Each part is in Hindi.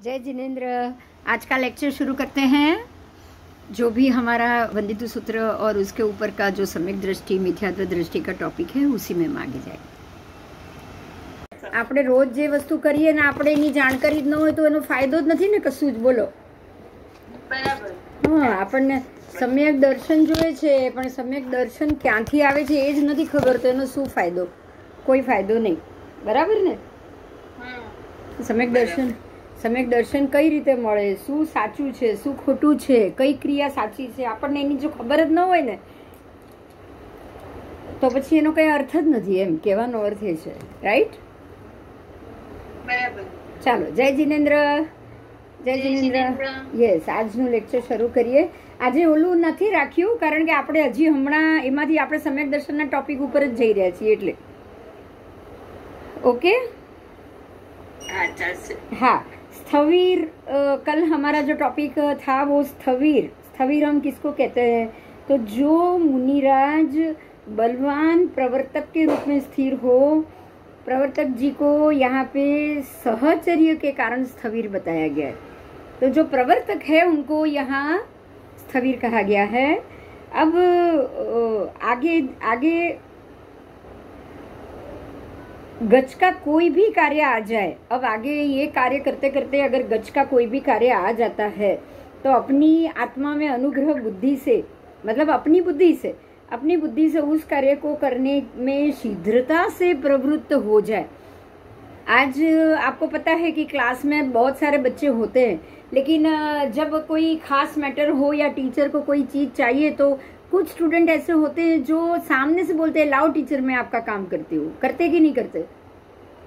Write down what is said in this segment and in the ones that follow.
जय जिनेन्द्र। आज का लेक्चर शुरू करते हैं। जो भी हमारा वंदितु सूत्र और उसके ऊपर का जो सम्यक दृष्टि मिथ्यात्व दृष्टि का टॉपिक है उसी में हम आगे जाएंगे। આપણે રોજ જે વસ્તુ કરીએ ને આપણે એની જાણકારી જ ન હોય તો એનો ફાયદો જ નથી ને કશું જ બોલો બરાબર। હા, આપણને સમ્યક દર્શન જોઈએ છે પણ સમ્યક દર્શન ક્યાંથી આવે છે એ જ નથી ખબર તો એનો શું ફાયદો? કોઈ ફાયદો નહીં, બરાબર ને? સમ્યક દર્શન કઈ રીતે મળે, શું સાચું છે શું ખોટું છે, કઈ ક્રિયા સાચી છે, આપણને એની જો ખબર જ ન હોય ને તો પછી એનો કઈ અર્થ જ નથી, એમ કહેવાનો અર્થ એ છે, રાઈટ? ચાલો, જય જીનેન્દ્ર। જય જીનેન્દ્ર। યસ, આજનું લેક્ચર શરૂ કરીએ। આજે ઓલું નથી રાખ્યું કારણ કે આપણે હજી હમણાં એમાંથી આપણે સમ્યક દર્શનના ટોપિક ઉપર જ જઈ રહ્યા છીએ એટલે ओके। हाँ, स्थवीर कल हमारा जो टॉपिक था वो स्थवीर। स्थवीर हम किसको कहते हैं? तो जो मुनिराज बलवान प्रवर्तक के रूप में स्थिर हो, प्रवर्तक जी को यहाँ पे सहचर्य के कारण स्थवीर बताया गया है। तो जो प्रवर्तक है उनको यहाँ स्थवीर कहा गया है। अब आगे गज का कोई भी कार्य आ जाए, अब आगे ये कार्य करते करते अगर गज का कोई भी कार्य आ जाता है तो अपनी आत्मा में अनुग्रह बुद्धि से, मतलब अपनी बुद्धि से उस कार्य को करने में शीघ्रता से प्रवृत्त हो जाए। आज आपको पता है कि क्लास में बहुत सारे बच्चे होते हैं, लेकिन जब कोई खास मैटर हो या टीचर को कोई चीज चाहिए तो कुछ स्टूडेंट ऐसे होते हैं जो सामने से बोलते हैं लाओ टीचर मैं आपका काम करती हूँ। करते कि नहीं करते?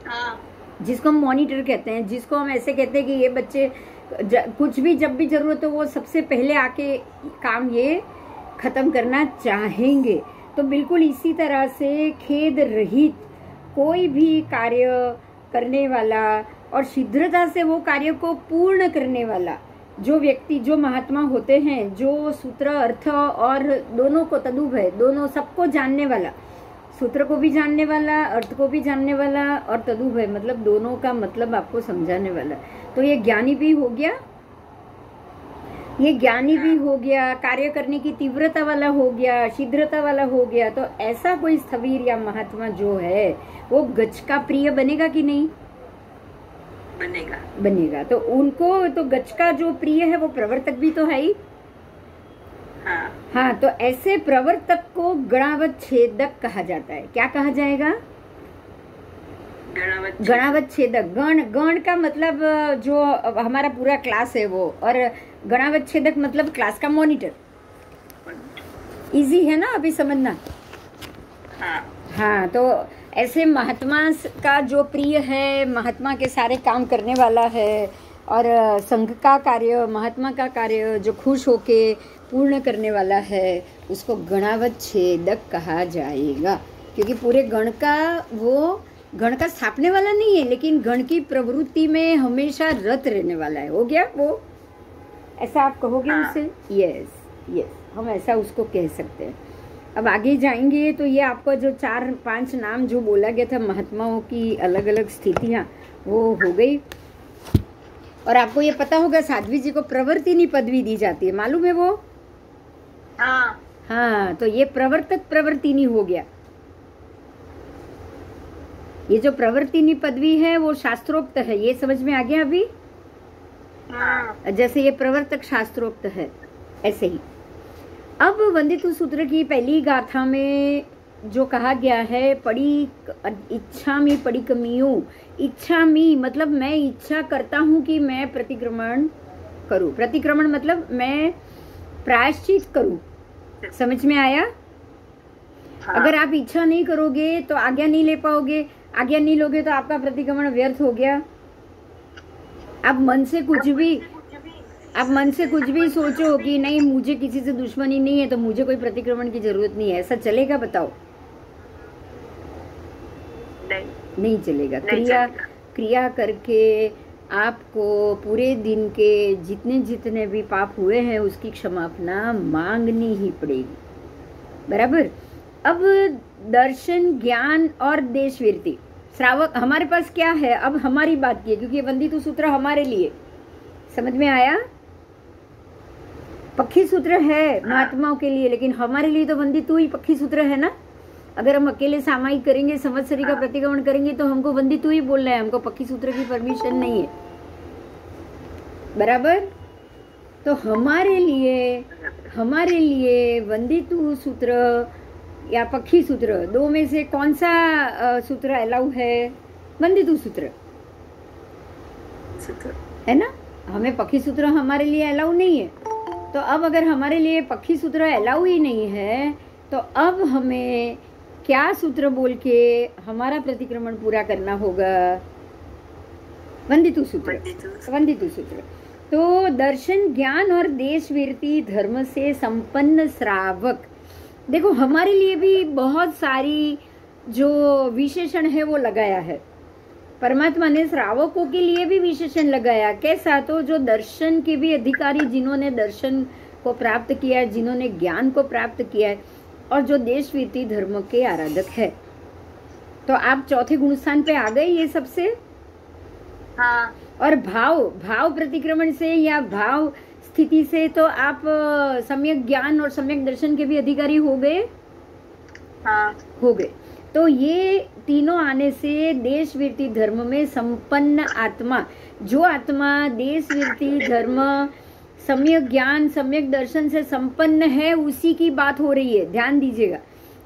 हाँ। जिसको हम मॉनिटर कहते हैं, जिसको हम ऐसे कहते हैं कि ये बच्चे कुछ भी जब भी जरूरत हो वो सबसे पहले आके काम ये खत्म करना चाहेंगे। तो बिल्कुल इसी तरह से खेद रहित कोई भी कार्य करने वाला और शीघ्रता से वो कार्य को पूर्ण करने वाला जो व्यक्ति, जो महात्मा होते हैं, जो सूत्र अर्थ और दोनों को तदुभय, दोनों सबको जानने वाला, सूत्र को भी जानने वाला, अर्थ को भी जानने वाला और तदुभय मतलब दोनों का मतलब आपको समझाने वाला, तो ये ज्ञानी भी हो गया, ये ज्ञानी भी हो गया, कार्य करने की तीव्रता वाला हो गया, शीघ्रता वाला हो गया। तो ऐसा कोई स्थवीर या महात्मा जो है वो गज का प्रिय बनेगा कि नहीं? बनेगा। तो उनको तो गज का जो प्रिय है वो प्रवर्तक भी तो है ही। हाँ, तो ऐसे प्रवर्तक को गणावत छेदक कहा जाता है। क्या कहा जाएगा? गणावत छेदक। गण का मतलब जो हमारा पूरा क्लास है वो, और गणावत छेदक मतलब क्लास का मॉनिटर। इजी है ना अभी समझना? हाँ, तो ऐसे महात्मा का जो प्रिय है, महात्मा के सारे काम करने वाला है और संघ का कार्य, महात्मा का कार्य जो खुश होके पूर्ण करने वाला है उसको गणावत छेदक कहा जाएगा। क्योंकि पूरे गण का वो गण का स्थापने वाला नहीं है, लेकिन गण की प्रवृत्ति में हमेशा रत रहने वाला है। हो गया वो? ऐसा आप कहोगे उसे? यस, हम ऐसा उसको कह सकते हैं। अब आगे जाएंगे तो ये आपको जो 4-5 नाम जो बोला गया था महात्माओं की अलग अलग स्थितियाँ वो हो गई। और आपको ये पता होगा साध्वी जी को प्रवर्तिनी पदवी दी जाती है, मालूम है वो? हाँ, तो ये प्रवर्तक प्रवर्तिनी हो गया। ये जो प्रवर्तिनी पदवी है वो शास्त्रोक्त है, ये समझ में आ गया अभी? जैसे ये प्रवर्तक शास्त्रोक्त है ऐसे ही। अब वंदितु सूत्र की पहली गाथा में जो कहा गया है, पड़ी इच्छामि पड़ी कमियों। इच्छामि मतलब मैं इच्छा करता हूँ कि मैं प्रतिक्रमण करूँ। प्रतिक्रमण मतलब मैं प्रायश्चित करूँ। समझ में आया? अगर आप इच्छा नहीं करोगे तो आज्ञा नहीं ले पाओगे, आज्ञा नहीं लोगे तो आपका प्रतिक्रमण व्यर्थ हो गया। आप मन से कुछ भी सोचो कि नहीं मुझे किसी से दुश्मनी नहीं है तो मुझे कोई प्रतिक्रमण की जरूरत नहीं है, ऐसा चलेगा? बताओ। नहीं चलेगा। क्रिया करके आपको पूरे दिन के जितने भी पाप हुए हैं उसकी क्षमापना मांगनी ही पड़ेगी, बराबर? अब दर्शन, ज्ञान और देशवीरति, श्रावक हमारे पास क्या है? अब हमारी बात की है क्योंकि ये वंदितु सूत्र हमारे लिए, समझ में आया? पक्षी सूत्र है महात्माओं के लिए, लेकिन हमारे लिए तो वंदी तू ही पक्षी सूत्र है ना। अगर हम अकेले सामायिक करेंगे, संवत्सरी का प्रतिक्रमण करेंगे तो हमको वंदी तू ही बोलना है, हमको पक्षी सूत्र की परमिशन नहीं है। बराबर? तो हमारे लिए वंदितु सूत्र या पक्षी सूत्र, दो में से कौन सा सूत्र अलाउ है? वंदितु सूत्र है ना। हमें पक्षी सूत्र हमारे लिए अलाउ नहीं है। तो अब अगर हमारे लिए पक्षी सूत्र अलाउ ही नहीं है तो अब हमें क्या सूत्र बोल के हमारा प्रतिक्रमण पूरा करना होगा? वंदितु सूत्र। वंदितु सूत्र। तो दर्शन, ज्ञान और देशवीरती धर्म से संपन्न श्रावक। देखो हमारे लिए भी बहुत सारी जो विशेषण है वो लगाया है। परमात्मा ने श्रावकों के लिए भी विशेषण लगाया। कैसा? तो जो दर्शन के भी अधिकारी, जिन्होंने दर्शन को प्राप्त किया है, जिन्होंने ज्ञान को प्राप्त किया है, और जो देशवीरती धर्म के आराधक है। तो आप चौथे गुणस्थान पे आ गए ये सबसे। हाँ। और भाव प्रतिक्रमण से या भाव स्थिति से तो आप सम्यक ज्ञान और सम्यक दर्शन के भी अधिकारी हो गए। हाँ। हो गए। तो ये तीनों आने से देशवीरती धर्म में संपन्न आत्मा, जो आत्मा देशवीरती धर्म, सम्यक ज्ञान, सम्यक दर्शन से संपन्न है, उसी की बात हो रही है। ध्यान दीजिएगा।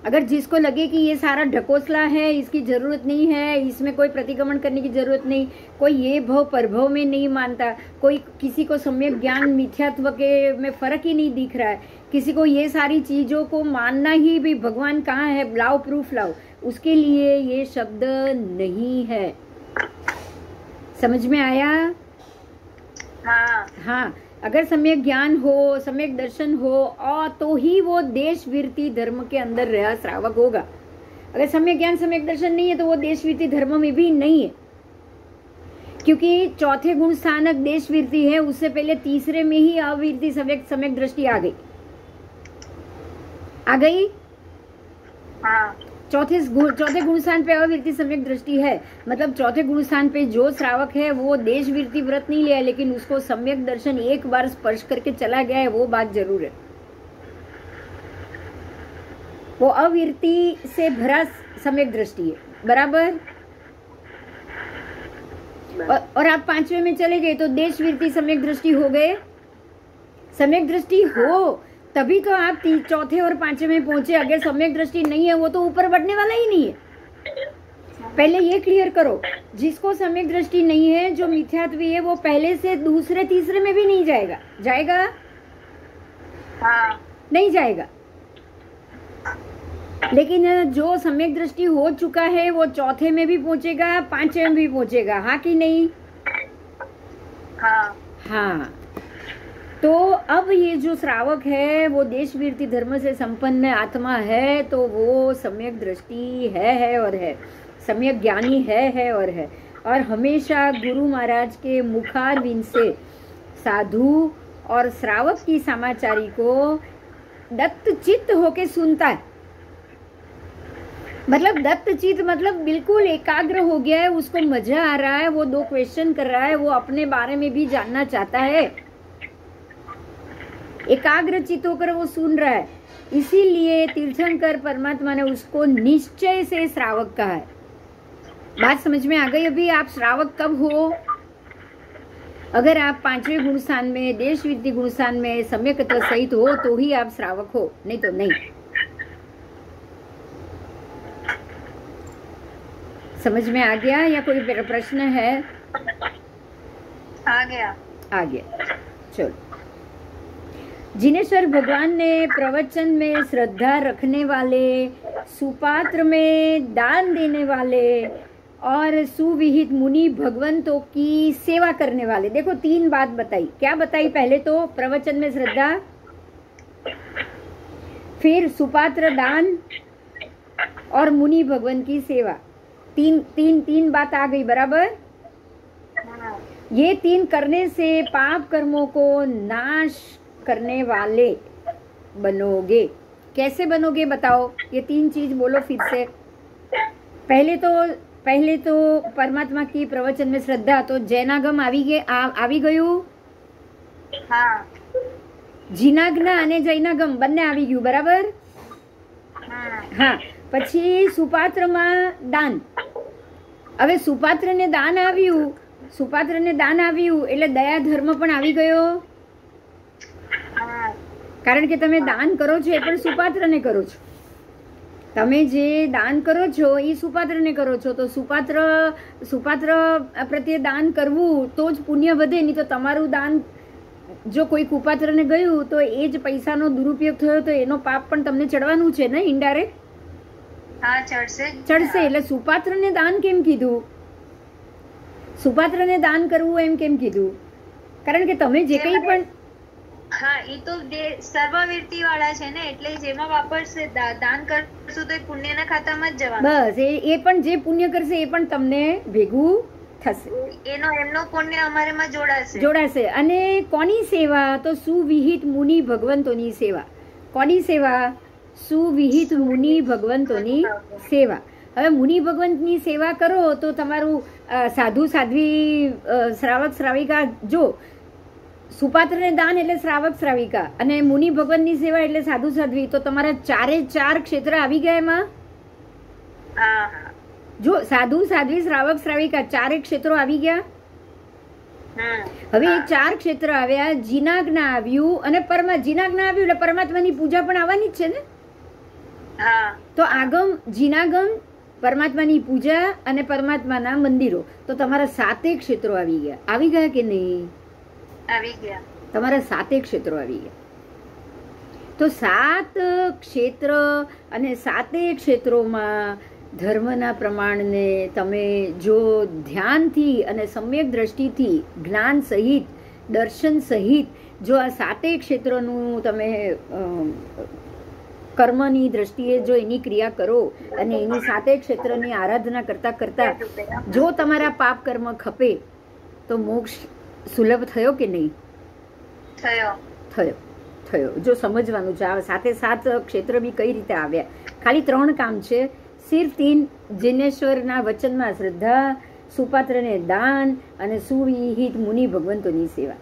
अगर जिसको लगे कि ये सारा ढकोसला है, इसकी जरूरत नहीं है, इसमें कोई प्रतिक्रमण करने की जरूरत नहीं, कोई ये भव परभव में नहीं मानता, कोई किसी को सम्यक ज्ञान मिथ्यात्व के में फर्क ही नहीं दिख रहा है, किसी को ये सारी चीजों को मानना ही भी भगवान कहाँ है, लाओ प्रूफ लाओ, उसके लिए ये शब्द नहीं है। समझ में आया? हाँ। हाँ। अगर सम्यक ज्ञान हो, सम्यक दर्शन हो, और तो ही वो देशवीरती धर्म के अंदर रहा श्रावक होगा। अगर सम्यक ज्ञान, सम्यक दर्शन नहीं है तो वो देशवीरती धर्म में भी नहीं है, क्योंकि चौथे गुण स्थानक देशवीरती है, उससे पहले तीसरे में ही अवीरती सम्यक दृष्टि आ गई। आ गई? हाँ। चौथे गुण स्थान पे अवीरती सम्यक दृष्टि है, मतलब चौथे गुण स्थान पे जो श्रावक है वो देशवीरती व्रत नहीं लिया, लेकिन उसको सम्यक दर्शन एक बार स्पर्श करके चला गया है, वो बात जरूर है। वो अवीरती से भरा सम्यक दृष्टि है। बराबर? और आप पांचवे में चले गए तो देशवीरती सम्यक दृष्टि हो गए। सम्यक दृष्टि हो तभी तो आप चौथे और पांचवे में पहुंचे। अगर सम्यक दृष्टि नहीं है वो तो ऊपर बढ़ने वाला ही नहीं है। पहले ये क्लियर करो, जिसको सम्यक दृष्टि नहीं है, जो मिथ्यात्वी है, वो पहले से दूसरे तीसरे में भी नहीं जाएगा। जाएगा? हाँ। नहीं जाएगा। लेकिन जो सम्यक दृष्टि हो चुका है वो चौथे में भी पहुंचेगा, पांचवे में भी पहुंचेगा। हाँ कि नहीं? हाँ। हाँ। तो अब ये जो श्रावक है वो देशवीरती धर्म से संपन्न आत्मा है, तो वो सम्यक दृष्टि है और है, सम्यक ज्ञानी है और है, और हमेशा गुरु महाराज के मुखारविंद से साधु और श्रावक की समाचारी को दत्त चित्त होके सुनता है। मतलब दत्त चित्त मतलब बिल्कुल एकाग्र हो गया है, उसको मजा आ रहा है, वो दो क्वेश्चन कर रहा है, वो अपने बारे में भी जानना चाहता है, एकाग्र चित्त होकर वो सुन रहा है। इसीलिए तीर्थंकर परमात्मा ने उसको निश्चय से श्रावक कहा है। बात समझ में आ गई? अभी आप श्रावक कब हो? अगर आप पांचवें गुण स्थान में, देशवीरती गुण स्थान में सम्यकत्व सहित हो तो ही आप श्रावक हो, नहीं तो नहीं। समझ में आ गया या कोई प्रश्न है? आ गया। आ गया। चलो। जिनेश्वर भगवान ने प्रवचन में श्रद्धा रखने वाले, सुपात्र में दान देने वाले और सुविहित मुनि भगवंतों की सेवा करने वाले, देखो तीन बात बताई। क्या बताई? पहले तो प्रवचन में श्रद्धा, फिर सुपात्र दान और मुनि भगवान की सेवा। तीन बात आ गई। बराबर? ये तीन करने से पाप कर्मों को नाश करने वाले बनोगे। कैसे बनोगे बताओ? ये तीन चीज बोलो फिर से। पहले तो परमात्मा की प्रवचन में श्रद्धा, तो जैनागम आवी गयु, હા જીનાગ્ના અને જૈનાગમ બંને આવી ગયું, બરાબર? હા હા. પછી સુપાત્રમાં દાન. હવે સુપાત્રને દાન આવ્યું, સુપાત્રને દાન આવ્યું એટલે દયા ધર્મ પણ આવી ગયો, હા કારણ કે તમે દાન કરો છો એ પણ સુપાત્રને કરો છો. તમે જે દાન કરો છો એ સુપાત્રને કરો છો, તો સુપાત્ર પ્રત્યે દાન કરવું તો જ પુણ્ય વધે. નહીં તો તમારું દાન જો કોઈ કુપાત્રને ગયું તો એ જ પૈસાનો દુરુપયોગ થયો તો એનો પાપ પણ તમને ચડવાનું છે ને, ઇનડાયરેક્ટ હા ચડશે ચડશે. એટલે સુપાત્રને દાન કેમ કીધું? સુપાત્રને દાન કરવું એમ કેમ કીધું? કારણ કે તમે જે કંઈ પણ હા એ તો સર્વવીરતી વાળા છે ને, એટલે જેમાં વાપરશે દાન કરશું તો એ પુણ્યના ખાતામાં જ જવાનું. બસ એ પણ જે પુણ્ય કરશે એ પણ તમને ભેગું થશે, એમનો પુણ્ય અમારામાં જોડાશે. અને કોની સેવા? તો સુવિહિત મુનિ ભગવંતોની સેવા. કોની સેવા? સુવિહિત મુનિ ભગવંતોની સેવા. હવે મુનિ ભગવંતની સેવા કરો તો તમારું સાધુ સાધ્વી શ્રાવક શ્રાવિકા, જો સુપાત્રને દાન એટલે શ્રાવક શ્રાવિકા અને મુનિ ભગવંતની સેવા એટલે સાધુ સાધ્વી, તો તમારા ચારે ચાર ક્ષેત્ર આવી ગયા એમાં. જો સાધુ સાધ્વી શ્રાવક શ્રાવિકા ચારે ક્ષેત્રો આવી ગયા. હવે એ ચાર ક્ષેત્ર આવ્યા, જીનાગ્ના આવ્યું અને જીનાગ્ના આવ્યું એટલે પરમાત્માની પૂજા પણ આવવાની જ છે ને. તો આગમ, જીનાગમ, પરમાત્માની પૂજા અને પરમાત્માના મંદિરો, તો તમારા 7 ક્ષેત્રો આવી ગયા. આવી ગયા કે નહીં? આવી ગયા. તમારા 7 ક્ષેત્રો આવી ગયા. તો 7 ક્ષેત્ર અને 7 ક્ષેત્રોમાં ધર્મના પ્રમાણને તમે જો ધ્યાનથી અને સમ્યક દ્રષ્ટિથી જ્ઞાન સહિત દર્શન સહિત જો આ 7 ક્ષેત્રોનું તમે કર્મની દ્રષ્ટિએ જો એની ક્રિયા કરો અને એની 7 ક્ષેત્રની આરાધના કરતા કરતા જો તમારા પાપ કર્મ ખપે તો મોક્ષ સુલભ થયો કે નહીં? થયો. જો સમજવાનું છે આ 7 ક્ષેત્ર બી કઈ રીતે આવ્યા. ખાલી 3 કામ છે, સિર્ફ 3: જિનેશ્વરના વચનમાં શ્રદ્ધા, सुपात्र ने दान और सुविहित मुनि भगवंतों की सेवा,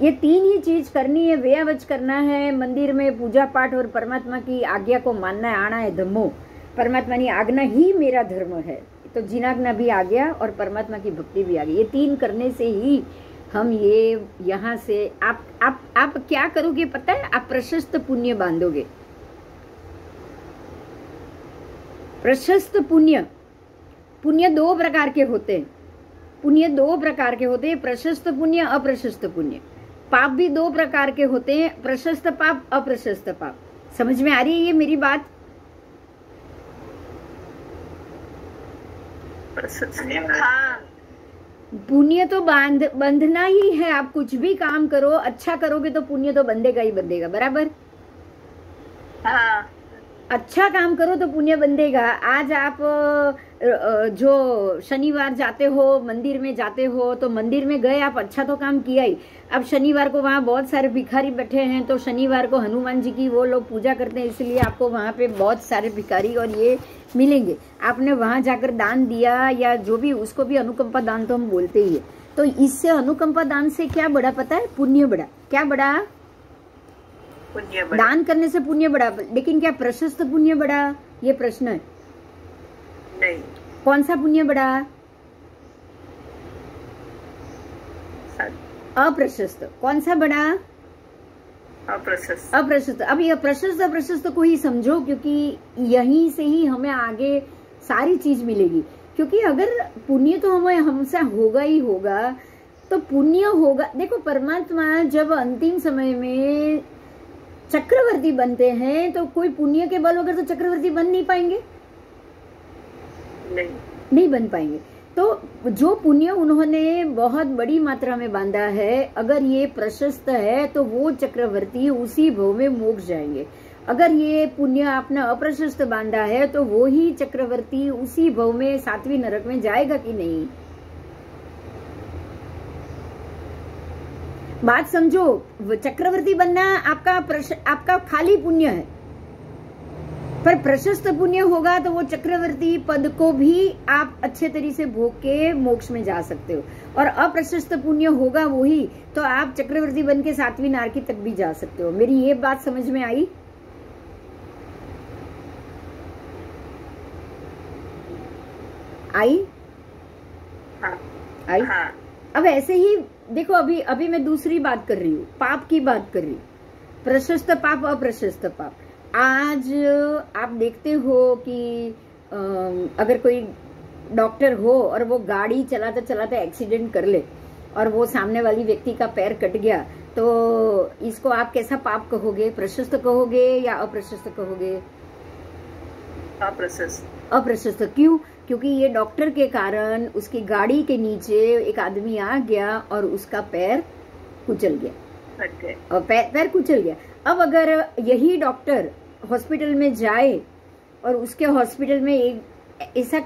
ये तीन ही चीज करनी है, व्यवच करना है। मंदिर में पूजा पाठ और परमात्मा की आज्ञा को मानना है, आना है धम्मो, परमात्मा की आज्ञा ही मेरा धर्म है। तो जिनाज्ञा भी आ गया और परमात्मा की भक्ति भी आ गई। ये तीन करने से ही हम ये यहाँ से आप क्या करोगे पता है? आप प्रशस्त पुण्य बांधोगे। प्रशस्त पुण्य, पुण्य दो प्रकार के होते हैं। पुण्य दो प्रकार के होते हैं, प्रशस्त पुण्य, अप्रशस्त पुण्य। पाप भी दो प्रकार के होते हैं, प्रशस्त पाप, अप्रशस्त पाप। समझ में आ रही है ये मेरी बात? हाँ। पुण्य तो बंधना ही है। आप कुछ भी काम करो, अच्छा करोगे तो पुण्य तो बंधेगा ही बंधेगा, बराबर? हाँ। अच्छा काम करो तो पुण्य बंधेगा। आज आप जो शनिवार जाते हो, मंदिर में जाते हो, तो मंदिर में गए, आप अच्छा तो काम किया ही। अब शनिवार को वहाँ बहुत सारे भिखारी बैठे हैं, तो शनिवार को हनुमान जी की वो लोग पूजा करते हैं, इसलिए आपको वहाँ पे बहुत सारे भिखारी और ये मिलेंगे। आपने वहाँ जाकर दान दिया या जो भी, उसको भी अनुकंपा दान तो हम बोलते ही है। तो इससे अनुकंपा दान से क्या बढ़ा पता है? पुण्य बढ़ा। क्या बढ़ा? पुण्य बढ़ा। दान करने से पुण्य बढ़ा, लेकिन क्या प्रशस्त पुण्य बढ़ा? ये प्रश्न है। नहीं। कौन सा पुण्य बढ़ा? अप्रशस्त। कौन सा बढ़ा? अप्रशस्त। अप्रशस्त। अब ये प्रशस्त अप्रशस्त को ही समझो, क्योंकि यहीं से ही हमें आगे सारी चीज मिलेगी। क्योंकि अगर पुण्य तो हमें हमसे होगा ही होगा, तो पुण्य होगा। देखो, परमात्मा जब अंतिम समय में चक्रवर्ती बनते हैं, तो कोई पुण्य के बल होकर तो चक्रवर्ती बन नहीं पाएंगे, नहीं बन पाएंगे। तो जो पुण्य उन्होंने बहुत बड़ी मात्रा में बांधा है, अगर ये प्रशस्त है तो वो चक्रवर्ती उसी भव में मोक्ष जाएंगे। अगर ये पुण्य आपने अप्रशस्त बांधा है तो वो ही चक्रवर्ती उसी भव में 7वीं नरक में जाएगा कि नहीं? बात समझो। चक्रवर्ती बनना आपका खाली पुण्य है। पर प्रशस्त पुण्य होगा तो वो चक्रवर्ती पद को भी आप अच्छे तरीके से भोग के मोक्ष में जा सकते हो, और अप्रशस्त पुण्य होगा वही तो आप चक्रवर्ती बन के 7वीं नारकी तक भी जा सकते हो। मेरी ये बात समझ में आई? आई? हाँ, आई? हाँ, अब ऐसे ही देखो, अभी मैं दूसरी बात कर रही हूँ, पाप की बात कर रही हूँ, प्रशस्त पाप अप्रशस्त पाप। आज आप देखते हो कि अगर कोई डॉक्टर हो और वो गाड़ी चलाते चलाते एक्सीडेंट कर ले और वो सामने वाली व्यक्ति का पैर कट गया, तो इसको आप कैसा पाप कहोगे? प्रशस्त कहोगे या अप्रशस्त कहोगे? अप्रशस्त। अप्रशस्त क्यों? क्योंकि ये डॉक्टर के कारण उसकी गाड़ी के नीचे एक आदमी आ गया और उसका पैर कुचल गया, और पैर कुचल गया। अब अगर यही डॉक्टर हॉस्पिटल में जाए और उसके हॉस्पिटल में एक ऐसा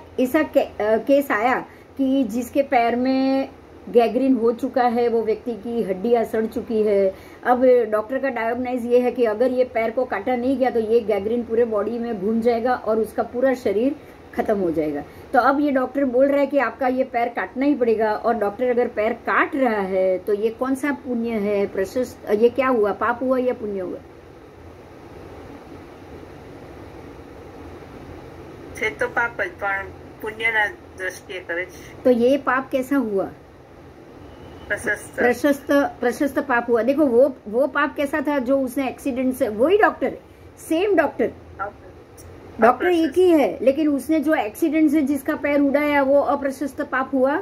केस आया कि जिसके पैर में गैंग्रीन हो चुका है, वो व्यक्ति की हड्डियां सड़ चुकी है। अब डॉक्टर का डायग्नोसिस ये है कि अगर ये पैर को काटा नहीं गया तो ये गैंग्रीन पूरे बॉडी में घूम जाएगा और उसका पूरा शरीर खत्म हो जाएगा। तो अब ये डॉक्टर बोल रहा है कि आपका ये पैर काटना ही पड़ेगा, और डॉक्टर अगर पैर काट रहा है तो ये कौन सा पुण्य है? प्रशस्त? ये क्या हुआ? पाप हुआ या पुण्य हुआ? तो पाप पुण्यना दृष्टिए करे। तो ये पाप कैसा हुआ? प्रशस्त पाप हुआ। देखो वो पाप कैसा था जो उसने एक्सीडेंट से, वही डॉक्टर, सेम डॉक्टर एक ही है, लेकिन उसने जो एक्सीडेंट से जिसका पैर उड़ाया वो अप्रशस्त पाप हुआ।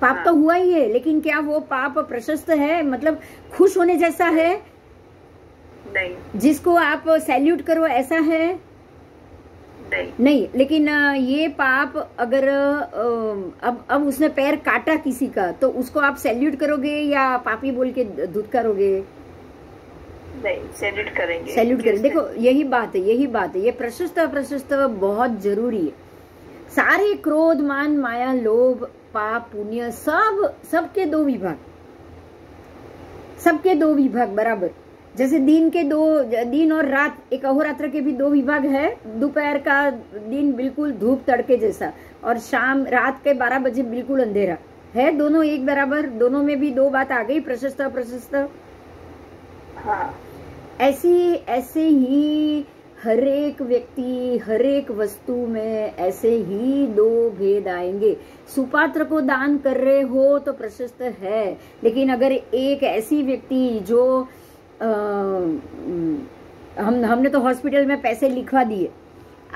पाप तो हुआ ही है, लेकिन क्या वो पाप प्रशस्त है? मतलब खुश होने जैसा है? नहीं। जिसको आप सैल्यूट करो ऐसा है? नहीं। लेकिन ये पाप अगर अब उसने पैर काटा किसी का, तो उसको आप सैल्यूट करोगे या पापी बोल के धुतकारोगे? नहीं, सैल्यूट करेंगे। सैल्यूट करेंगे। देखो यही बात है। ये प्रशस्त अप्रशस्त बहुत जरूरी है। सारे क्रोध, मान, माया, लोभ, पाप, पुण्य, सबके दो विभाग बराबर। जैसे दिन और रात, एक अहोरात्र के भी 2 विभाग है। दोपहर का दिन बिल्कुल धूप तड़के जैसा, और रात के 12 बजे बिल्कुल अंधेरा है। दोनों एक बराबर, दोनों में भी 2 बात आ गई, प्रशस्त अप्रशस्त। हाँ। ऐसे ही हर एक व्यक्ति, हर एक वस्तु में ऐसे ही 2 भेद आएंगे। सुपात्र को दान कर रहे हो तो प्रशस्त है, लेकिन अगर एक ऐसी व्यक्ति जो हमने तो हॉस्पिटल में पैसे लिखवा दिए,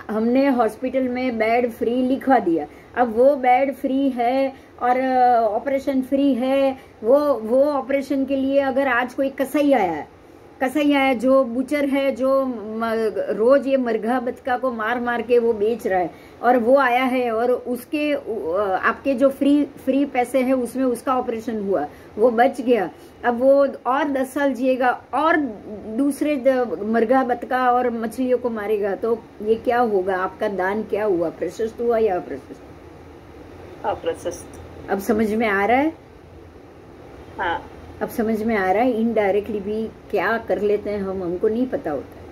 हमने हॉस्पिटल में बेड फ्री लिखवा दिया, अब वो बेड फ्री है और ऑपरेशन फ्री है। वो ऑपरेशन के लिए अगर आज कोई कसाई आया जो बुचर है, जो रोज ये मरघा बतका को मार के वो बेच रहा है, और वो आया है और उसके आपके जो फ्री पैसे हैं उसमें उसका ऑपरेशन हुआ, वो बच गया, अब वो और 10 साल जिएगा और दूसरे मरघा बतका और मछलियों को मारेगा, तो ये क्या होगा? आपका दान क्या हुआ? प्रशस्त हुआ या अप्रशस्त? अप्रशस्त। अब समझ में आ रहा है? हाँ, अब समझ में आ रहा है। इनडायरेक्टली भी क्या कर लेते हैं हमको नहीं पता होता है,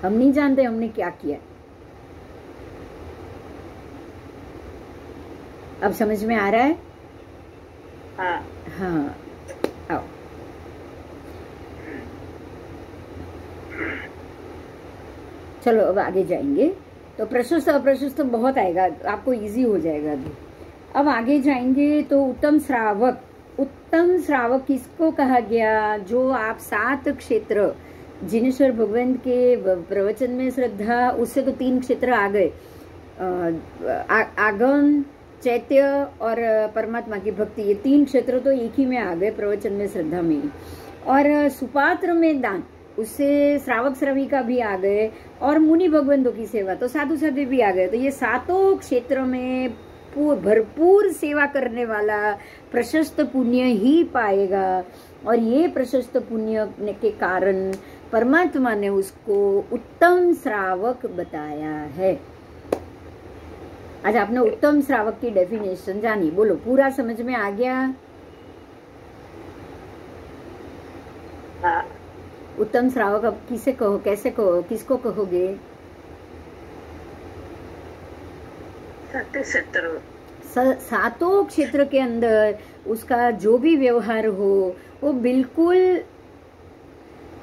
हम नहीं जानते हमने क्या किया। अब समझ में आ रहा है? हाँ। आओ। चलो अब आगे जाएंगे। तो प्रशस्त अप्रशस्त बहुत आएगा, आपको इजी हो जाएगा अभी। अब आगे जाएंगे तो उत्तम श्रावक किसको कहा गया? जो आप 7 क्षेत्र, जिनेश्वर भगवंत के प्रवचन में श्रद्धा, उससे तो 3 क्षेत्र आ गए, आगम, चैत्य और परमात्मा की भक्ति, ये 3 क्षेत्र तो एक ही में आ गए प्रवचन में श्रद्धा में ही। और सुपात्र में दान, उससे श्रावक श्रविका भी आ गए, और मुनि भगवंतों की सेवा, तो साधु साध्वी भी आ गए। तो ये 7 क्षेत्र में भरपूर सेवा करने वाला प्रशस्त पुण्य ही पाएगा, और ये प्रशस्त पुण्य के कारण परमात्मा ने उसको उत्तम श्रावक बताया है। आज आपने उत्तम श्रावक की डेफिनेशन जानी, बोलो पूरा समझ में आ गया? उत्तम श्रावक अब किसे कहो, कैसे कहो, किसको कहोगे? सातों क्षेत्र के अंदर उसका जो भी व्यवहार हो वो बिल्कुल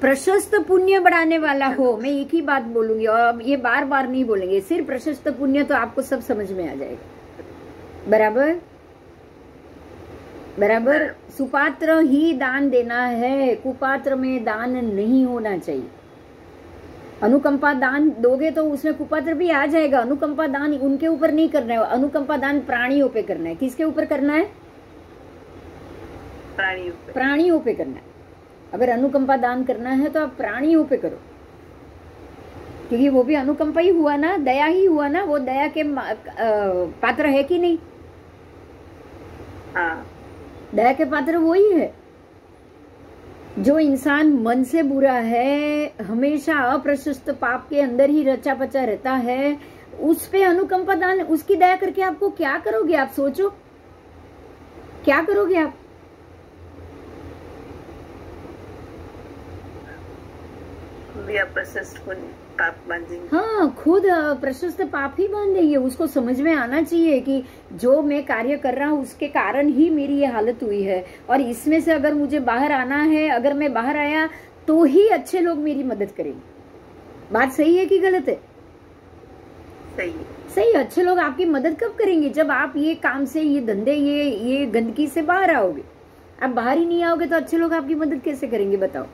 प्रशस्त पुण्य बढ़ाने वाला हो। मैं एक ही बात बोलूंगी और अब ये बार बार नहीं बोलेंगे, सिर्फ प्रशस्त पुण्य, तो आपको सब समझ में आ जाएगा। बराबर बराबर। सुपात्र ही दान देना है, कुपात्र में दान नहीं होना चाहिए। अनुकंपा दान दोगे तो उसमें कुपात्र भी आ जाएगा। अनुकंपा दान उनके ऊपर नहीं करना है, अनुकंपा दान प्राणियों पे करना है। किसके ऊपर करना है? प्राणियों पे करना है। अगर अनुकंपा दान करना है तो आप प्राणियों पे करो, क्योंकि वो भी अनुकंपा ही हुआ ना, दया ही हुआ ना। वो दया के पात्र है कि नहीं? हाँ, दया के पात्र वो ही है। जो इंसान मन से बुरा है, हमेशा अप्रशस्त पाप के अंदर ही रचा पचा रहता है, उस पे अनुकंपा दान, उसकी दया करके आपको क्या करोगे? आप सोचो, क्या करोगे आप? पाप बांधेंगे। हाँ, खुद प्रशस्त पाप ही बांधेंगे। उसको समझ में आना चाहिए कि जो मैं कार्य कर रहा हूँ उसके कारण ही मेरी ये हालत हुई है, और इसमें से अगर मुझे बाहर आना है, अगर मैं बाहर आया तो ही अच्छे लोग मेरी मदद करेंगे। बात सही है कि गलत है? सही। अच्छे लोग आपकी मदद कब करेंगे? जब आप ये काम से, ये धंधे, ये गंदगी से बाहर आओगे। आप बाहर ही नहीं आओगे तो अच्छे लोग आपकी मदद कैसे करेंगे बताओ?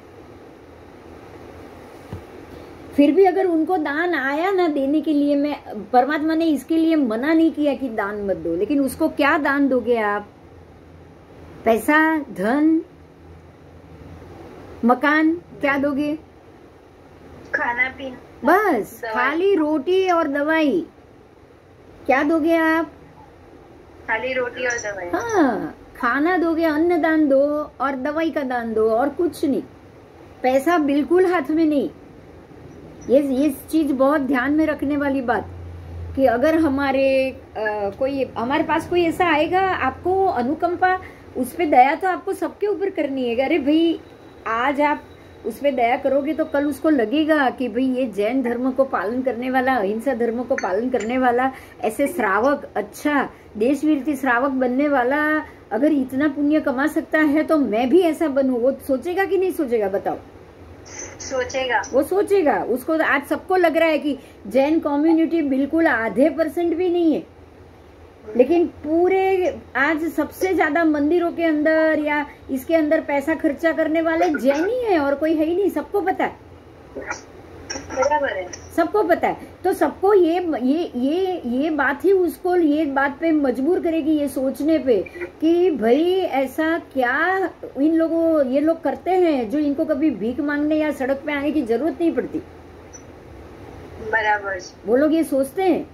फिर भी अगर उनको दान आया ना देने के लिए, मैं परमात्मा ने इसके लिए मना नहीं किया कि दान मत दो, लेकिन उसको क्या दान दोगे आप? पैसा, धन, मकान, क्या दोगे? खाना पीना, बस खाली रोटी और दवाई। क्या दोगे आप? खाली रोटी और दवाई। हाँ, खाना दोगे, अन्न दान दो और दवाई का दान दो, और कुछ नहीं। पैसा बिल्कुल हाथ में नहीं। ये चीज बहुत ध्यान में रखने वाली बात, कि अगर हमारे पास कोई ऐसा आएगा, आपको अनुकंपा, उस पे दया तो आपको सबके ऊपर करनी है। अरे भाई, आज आप उस पे दया करोगे तो कल उसको लगेगा कि भाई ये जैन धर्म को पालन करने वाला, अहिंसा धर्म को पालन करने वाला, ऐसे श्रावक, अच्छा देशवीर श्रावक बनने वाला अगर इतना पुण्य कमा सकता है तो मैं भी ऐसा बनूं। वो सोचेगा कि नहीं सोचेगा बताओ? सोचेगा। वो सोचेगा। उसको आज सबको लग रहा है कि जैन कम्युनिटी बिल्कुल आधे % भी नहीं है, लेकिन पूरे आज सबसे ज्यादा मंदिरों के अंदर या इसके अंदर पैसा खर्चा करने वाले जैन ही है, और कोई है ही नहीं। सबको पता है, बराबर है, सबको पता है। तो सबको ये बात ही उसको ये बात पे मजबूर करेगी, ये सोचने पे कि भाई ऐसा क्या ये लोग करते हैं जो इनको कभी भीख मांगने या सड़क पे आने की जरूरत नहीं पड़ती। बराबर। वो लोग ये सोचते हैं।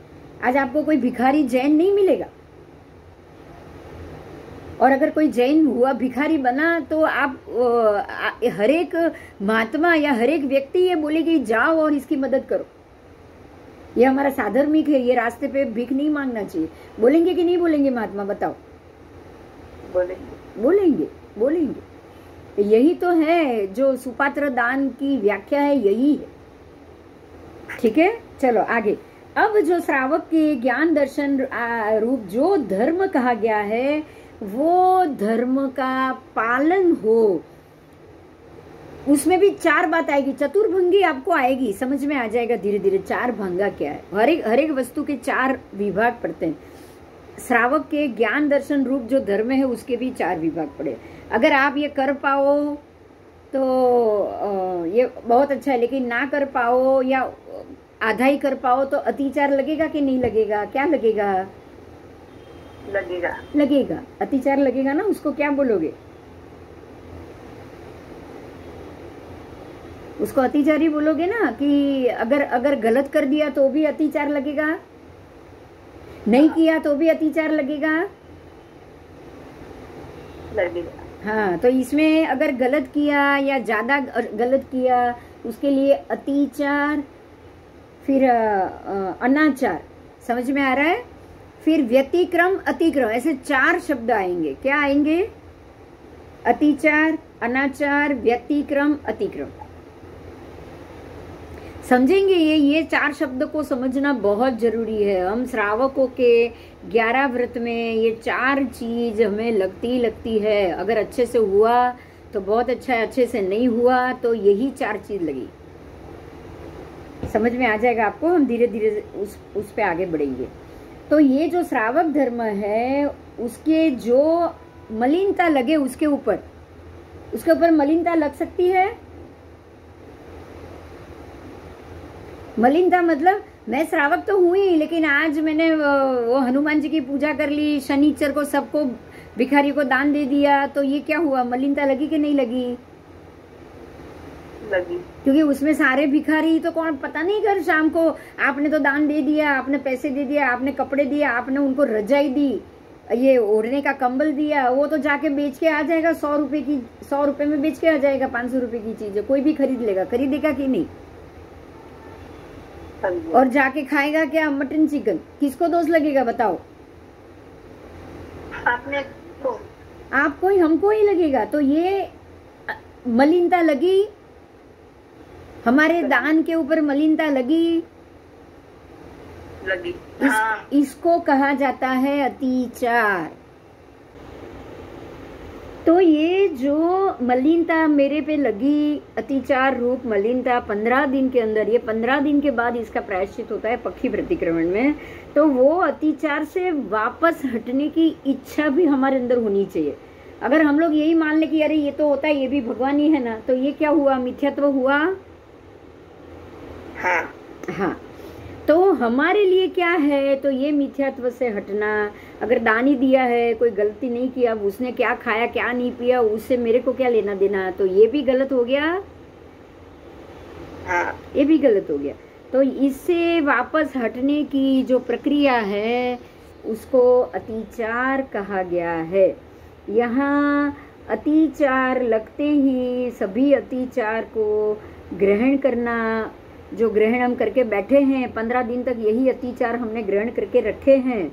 आज आपको कोई भिखारी जैन नहीं मिलेगा, और अगर कोई जैन हुआ भिखारी बना तो आप हर एक महात्मा या हर एक व्यक्ति ये बोलेगी जाओ और इसकी मदद करो। ये हमारा साधर्मिक है, ये रास्ते पे भीख नहीं मांगना चाहिए। बोलेंगे कि नहीं बोलेंगे महात्मा बताओ? बोलेंगे। यही तो है जो सुपात्र दान की व्याख्या है, यही है। ठीक है, चलो आगे। अब जो श्रावक के ज्ञान दर्शन रूप जो धर्म कहा गया है, वो धर्म का पालन हो। उसमें भी 4 बात आएगी, चतुर्भंगी आपको आएगी, समझ में आ जाएगा धीरे धीरे। 4 भंगा क्या है, हर एक वस्तु के 4 विभाग पड़ते हैं। श्रावक के ज्ञान दर्शन रूप जो धर्म है उसके भी 4 विभाग पड़े। अगर आप ये कर पाओ तो ये बहुत अच्छा है, लेकिन ना कर पाओ या आधा ही कर पाओ तो अतिचार लगेगा कि नहीं लगेगा? क्या लगेगा? लगेगा। अतिचार लगेगा ना। उसको क्या बोलोगे? उसको अतिचारी बोलोगे ना, कि अगर गलत कर दिया तो भी अतिचार लगेगा, नहीं किया तो भी अतिचार लगेगा। हाँ, तो इसमें अगर गलत किया या ज्यादा गलत किया उसके लिए अतिचार, फिर अनाचार, समझ में आ रहा है? फिर व्यतिक्रम, अतिक्रम, ऐसे 4 शब्द आएंगे। क्या आएंगे? अतिचार, अनाचार, व्यतिक्रम, अतिक्रम। समझेंगे ये 4 शब्द को समझना बहुत जरूरी है। हम श्रावकों के 11 व्रत में ये 4 चीज हमें लगती है। अगर अच्छे से हुआ तो बहुत अच्छा है, अच्छे से नहीं हुआ तो यही 4 चीज लगी। समझ में आ जाएगा आपको, हम धीरे धीरे उस पे आगे बढ़ेंगे। तो ये जो श्रावक धर्म है उसके जो मलिनता लगे उसके ऊपर मलिनता लग सकती है। मलिनता मतलब मैं श्रावक तो हुई, लेकिन आज मैंने वो हनुमान जी की पूजा कर ली, शनिचर को सबको भिखारी को दान दे दिया, तो ये क्या हुआ? मलिनता लगी कि नहीं लगी? लगी। क्योंकि उसमें सारे भिखारी तो कौन पता नहीं कर, शाम को आपने तो दान दे दिया, आपने पैसे दे दिया, आपने कपड़े दिया, आपने उनको रजाई दी, ये ओढ़ने का कंबल दिया, वो तो जाके बेच के आ जाएगा 100 रुपए में बेच के आ जाएगा। 500 रुपए की चीज है, कोई भी खरीद लेगा, खरीदेगा कि नहीं? और जाके खाएगा क्या? Mutton chicken. किसको दोष लगेगा बताओ? आपने को, आपको ही, हमको ही लगेगा। तो ये मलिनता लगी, हमारे दान के ऊपर मलिनता लगी। इसको कहा जाता है अतिचार। तो ये जो मलिनता मेरे पे लगी, अतिचार रूप मलिनता 15 दिन के अंदर, ये 15 दिन के बाद इसका प्रायश्चित होता है पक्षी प्रतिक्रमण में। तो वो अतिचार से वापस हटने की इच्छा भी हमारे अंदर होनी चाहिए। अगर हम लोग यही मान ले कि अरे ये तो होता है, ये भी भगवान ही है ना, तो ये क्या हुआ? मिथ्यात्व हुआ। हाँ, तो हमारे लिए क्या है? तो ये मिथ्यात्व से हटना। अगर दान ही दिया है, कोई गलती नहीं किया, उसने क्या खाया क्या नहीं पिया, उससे मेरे को क्या लेना देना, तो ये भी गलत हो गया। ये भी गलत हो गया। तो इससे वापस हटने की जो प्रक्रिया है उसको अतिचार कहा गया है। यहाँ अतिचार लगते ही सभी अतिचार को ग्रहण करना, जो ग्रहण हम करके बैठे हैं 15 दिन तक, यही अतिचार हमने ग्रहण करके रखे हैं।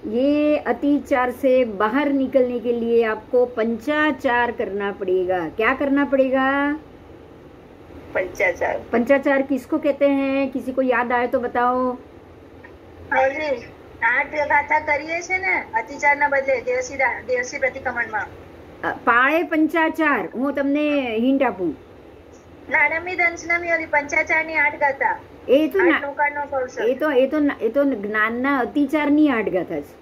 ये अतिचार से बाहर निकलने के लिए आपको पंचाचार करना पड़ेगा। क्या करना पड़ेगा? पंचाचार। पंचाचार किसको कहते हैं? किसी को याद आए तो बताओ। 8 गाथा કરીએ છે ને અતિચારના બદલે દેવસી પ્રતિક્રમણમાં। પાળે પંચાચાર, હું તમને હિન્ટ આપું। નાનમની દંશનમી ઓલી પંચાચારની 8 ગાથા। એ તો જ્ઞાનના અતિચારની 8 ગાથા છે,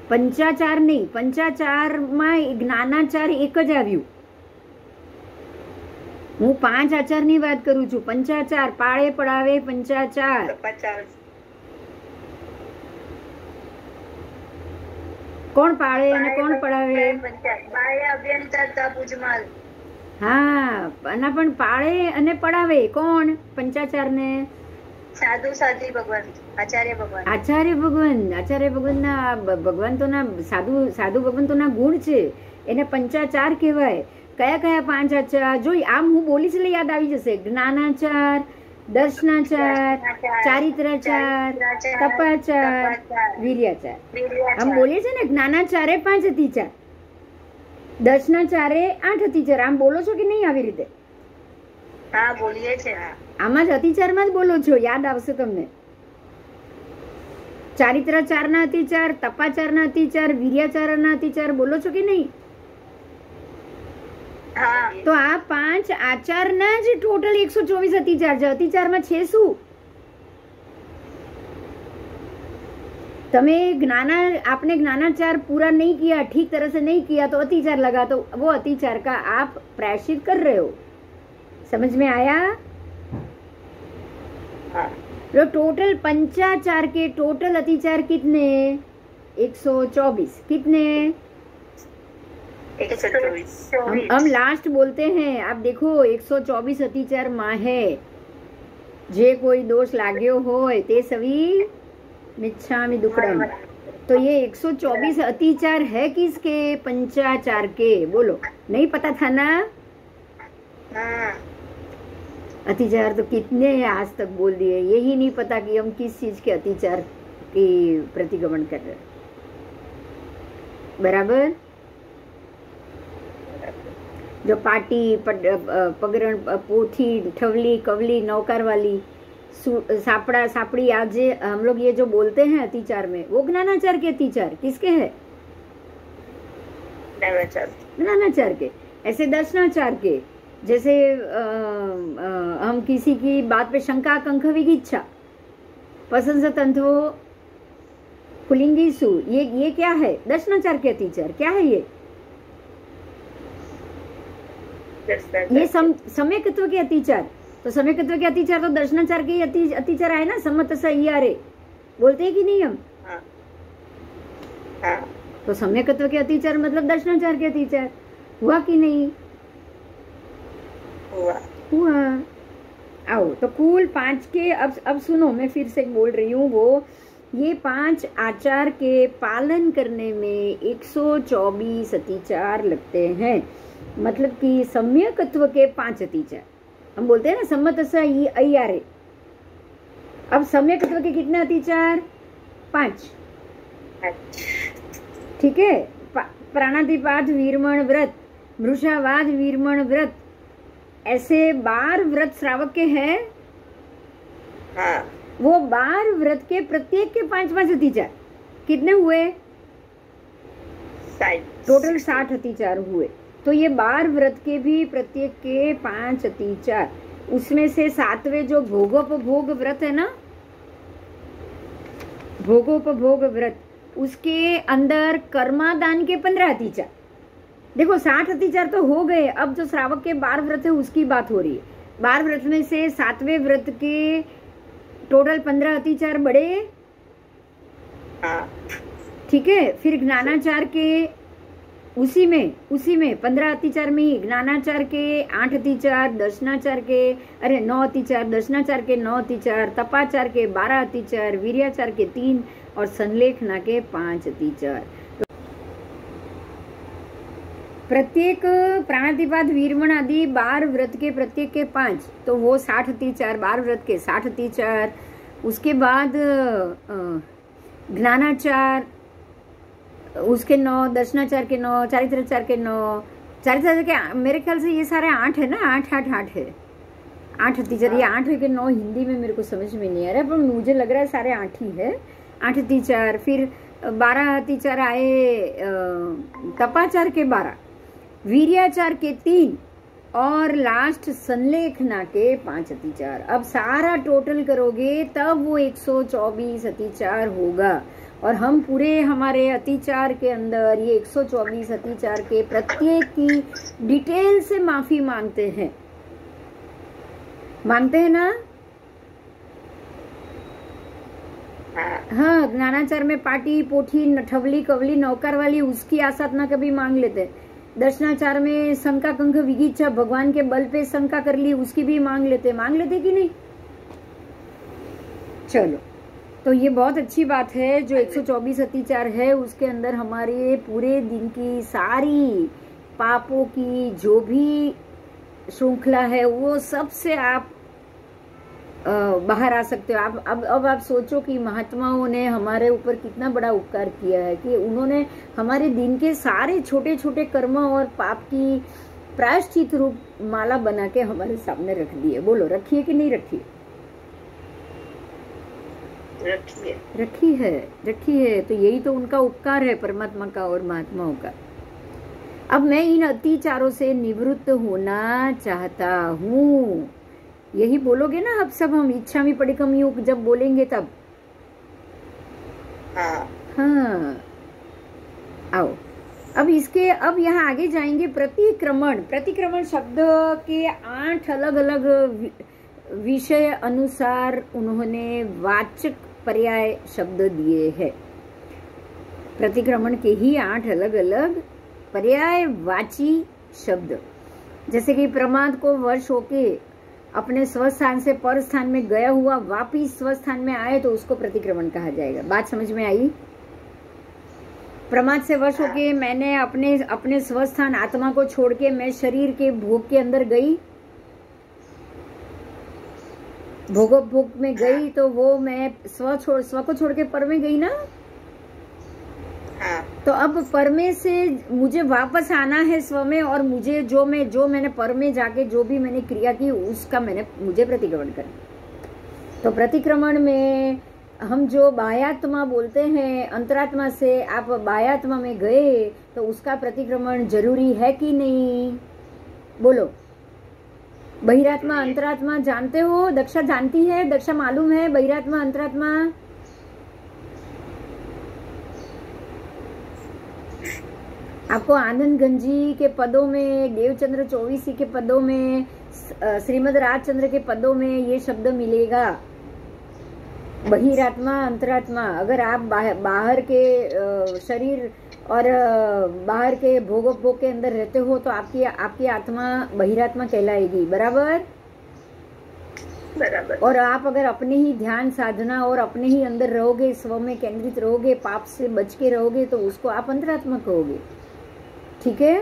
પંચાચાર નહીં। પંચાચારમાં જ્ઞાનાચાર એક જ આવ્યું। હું 5 આચારની વાત કરું છું। પંચાચાર પાળે પડાવે પંચાચાર। કોણ પાળે અને કોણ પડાવે? હા, અને પણ પાળે અને પડાવે કોણ? પંચાચાર ને સાધુ સાધી ભગવાન, આચાર્ય ભગવાન। આચાર્ય ભગવાનના ભગવાન તો ના સાધુ ભગવાન તો ના ગુણ છે, એને પંચાચાર કહેવાય। કયા કયા 5 આચાર? જો આમ હું બોલીશ એટલે યાદ આવી જશે। જ્ઞાનાચાર, દર્શનાચાર, ચારિત્રાચાર, તપાચાર, વીર્યાચાર। આમ બોલીએ છે ને, જ્ઞાનાચારે 5 અતિચાર, દર્શનાચારે 8 અતિચાર। આમ બોલો છો કે નહીં આવી રીતે? હા, બોલીએ છે। આમાં જ અતિચારમાં જ બોલો છો, યાદ આવશે તમને। ચારિત્રાચારના અતિચાર, તપાચારના અતિચાર, વીર્યાચારના અતિચાર બોલો છો કે નહીં? તો આ 5 આચારના જ ટોટલ 124 અતિચાર છે। અતિચારમાં છે શું? તમે आपने ज्ञानाचार पूरा नहीं किया, ठीक तरह से नहीं किया तो अतिचार लगा, तो वो अतिचार का आप प्रायश्चित कर रहे हो। समझ में आया? तो टोटल पंचाचार के टोटल अतिचार कितने? 124। कितने? 124। हम लास्ट बोलते हैं। आप देखो 124 अतिचार मां है। जे कोई दोष लाग्यो होय ते सवी मिच्छामि दुक्कडम। तो ये 124 अतिचार है किसके? पंचाचार के। बोलो, नहीं पता था ना? अतिचार तो कितने आज तक बोल दिए, यही नहीं पता कि हम किस चीज के अतिचार की प्रतिक्रमण कर रहे। बराबर? जो पाटी, पगरण, पोथी, ठवली, कवली, नौकार वाली, सापड़ा, सापड़ी, आज हम लोग ये जो बोलते हैं अतिचार में, वो ज्ञानाचार के अतिचार किसके है? ज्ञानाचार के। ऐसे दर्शनाचार के, जैसे हम किसी की बात पे शंका, कंख, विगिच्छा, पसंद, तंथो, पुलिंगी सु, ये क्या है? दर्शनाचार के अतिचार। क्या है ये? ये सम्यकत्व के अतिचार। तो सम्यकत्व के अतिचार तो दर्शनाचार के अतिचार आए ना, सम्मत सहियारे बोलते हैं कि नहीं हम? तो सम्यकत्व के अतिचार मतलब दर्शनाचार के अतिचार। हुआ कि नहीं? हुआ। आओ, तो कुल 5 के, अब सुनो, मैं फिर से बोल रही हूँ, वो ये 5 आचार के पालन करने में 124 अतिचार लगते हैं। मतलब कि सम्यकत्व के 5 अतिचार हम बोलते हैं ना, सम्मत अय्यारे। अब सम्यकत्व के कितने अतिचार? 5। ठीक है। प्राणातिपात वीरमण व्रत, मृषावाद वीरमण व्रत, ऐसे 12 व्रत श्रावक के हैं। वो 12 व्रत के प्रत्येक के 5-5 अतिचार कितने हुए? टोटल 60 अतिचार हुए। तो ये 12 व्रत के भी प्रत्येक के 5 अतिचार, उसमें से 7वें जो भोगोपभोग व्रत है ना, भोगोपभोग व्रत, उसके अंदर कर्मादान के 15 अतिचार। देखो 60 अतिचार तो हो गए। अब जो श्रावक के 12 व्रत है उसकी बात हो रही है। 12 व्रत में से 7वें व्रत के टोटल 15 अतिचार बढ़े। ठीक है। फिर ज्ञानाचार के उसी में 15 अतिचार में ही ज्ञानाचार के 8 अतिचार, दर्शनाचार के 9 अतिचार, दर्शनाचार के 9 अतिचार, तपाचार के 12 अतिचार, वीर्याचार के 3 और संलेखना के 5 अतिचार। प्रत्येक प्राणातिपात, वीरमण आदि 12 व्रत के प्रत्येक के 5, तो वो 60 अतिचार, 12 व्रत के 60 अतिचार। उसके बाद ज्ञानाचार, उसके 9, दर्शनाचार के 9, चारित्राचार के 9, चारित्राचार के मेरे ख्याल से ये सारे 8 है ना, 8 है 8 अतिचार। ये 8 है कि 9 हिंदी में मेरे को समझ में नहीं आ रहा है, पर मुझे लग रहा है सारे 8 ही है। 8 अतिचार। फिर 12 अतिचार आए तपाचार के 12, वीर्याचार के 3 और लास्ट संलेखना के 5 अतिचार। अब सारा टोटल करोगे तब वो 124 अतिचार होगा। और हम पूरे हमारे अतिचार के अंदर ये 124 अतिचार के प्रत्येक की डिटेल से माफी मांगते हैं ना? हाँ, ज्ञानाचार में पाटी, पोथी, ठवली, कवली, नौकार वाली, उसकी आसाधना कभी मांग लेते। दर्शनाचार में शंका, कंख, विगिच्छा, भगवान के बल पे शंका कर ली, उसकी भी मांग लेते कि नहीं? चलो, तो ये बहुत अच्छी बात है। जो 124 अतिचार है उसके अंदर हमारे पूरे दिन की सारी पापों की जो भी श्रृंखला है वो सबसे आप बाहर आ सकते हो। आप अब आप सोचो कि महात्माओं ने हमारे ऊपर कितना बड़ा उपकार किया है कि उन्होंने हमारे दिन के सारे छोटे छोटे कर्म और पाप की प्रायश्चित रूप माला बना के हमारे सामने रख दी है। बोलो, रखी है कि नहीं रखी है? रखी है। तो यही तो उनका उपकार है, परमात्मा का और महात्माओं का। अब मैं इन अतिचारों से निवृत्त होना चाहता हूँ, यही बोलोगे ना अब सब? हम इच्छा में पड़िकम युग जब बोलेंगे तब। हाँ, आओ अब यहाँ आगे जाएंगे। प्रतिक्रमण शब्द के 8 अलग अलग विषय अनुसार उन्होंने वाचक पर्याय शब्द दिए हैं। प्रतिक्रमण के ही 8 अलग अलग पर्यायवाची शब्द, जैसे कि प्रमाद को वश होके अपने स्वस्थान से पर स्थान में गया हुआ वापिस स्वस्थान में आए तो उसको प्रतिक्रमण कहा जाएगा। बात समझ में आई? प्रमाद से वश होके मैंने अपने स्वस्थान आत्मा को छोड़ के मैं शरीर के भोग के अंदर गई, भोग में गई, तो वो मैं स्व को छोड़ के पर में गई ना। हाँ। तो अब पर में से मुझे वापस आना है स्व में, और मुझे जो मैंने पर में जाके जो भी मैंने क्रिया की उसका मुझे प्रतिक्रमण करना। तो प्रतिक्रमण में हम जो बाह्यात्मा बोलते हैं, अंतरात्मा से आप बाह्यात्मा में गए तो उसका प्रतिक्रमण जरूरी है कि नहीं? बोलो। बहिरात्मा अंतरात्मा जानते हो? दक्षा जानती है? दक्षा मालूम है बहिरात्मा अंतरात्मा? आपको आनंद गंजी के पदों में, देवचंद्र चौबीसी के पदों में, श्रीमद राजचंद्र के पदों में ये शब्द मिलेगा, बहिरात्मा अंतरात्मा। अगर आप बाहर के शरीर और बाहर के भोग के अंदर रहते हो तो आपकी आत्मा बहिरात्मा कहलाएगी, बराबर? बराबर। और आप अगर अपने ही ध्यान साधना और अपने ही अंदर रहोगे, स्व में केंद्रित रहोगे, पाप से बच के रहोगे, तो उसको आप अंतरात्मा कहोगे। ठीक है?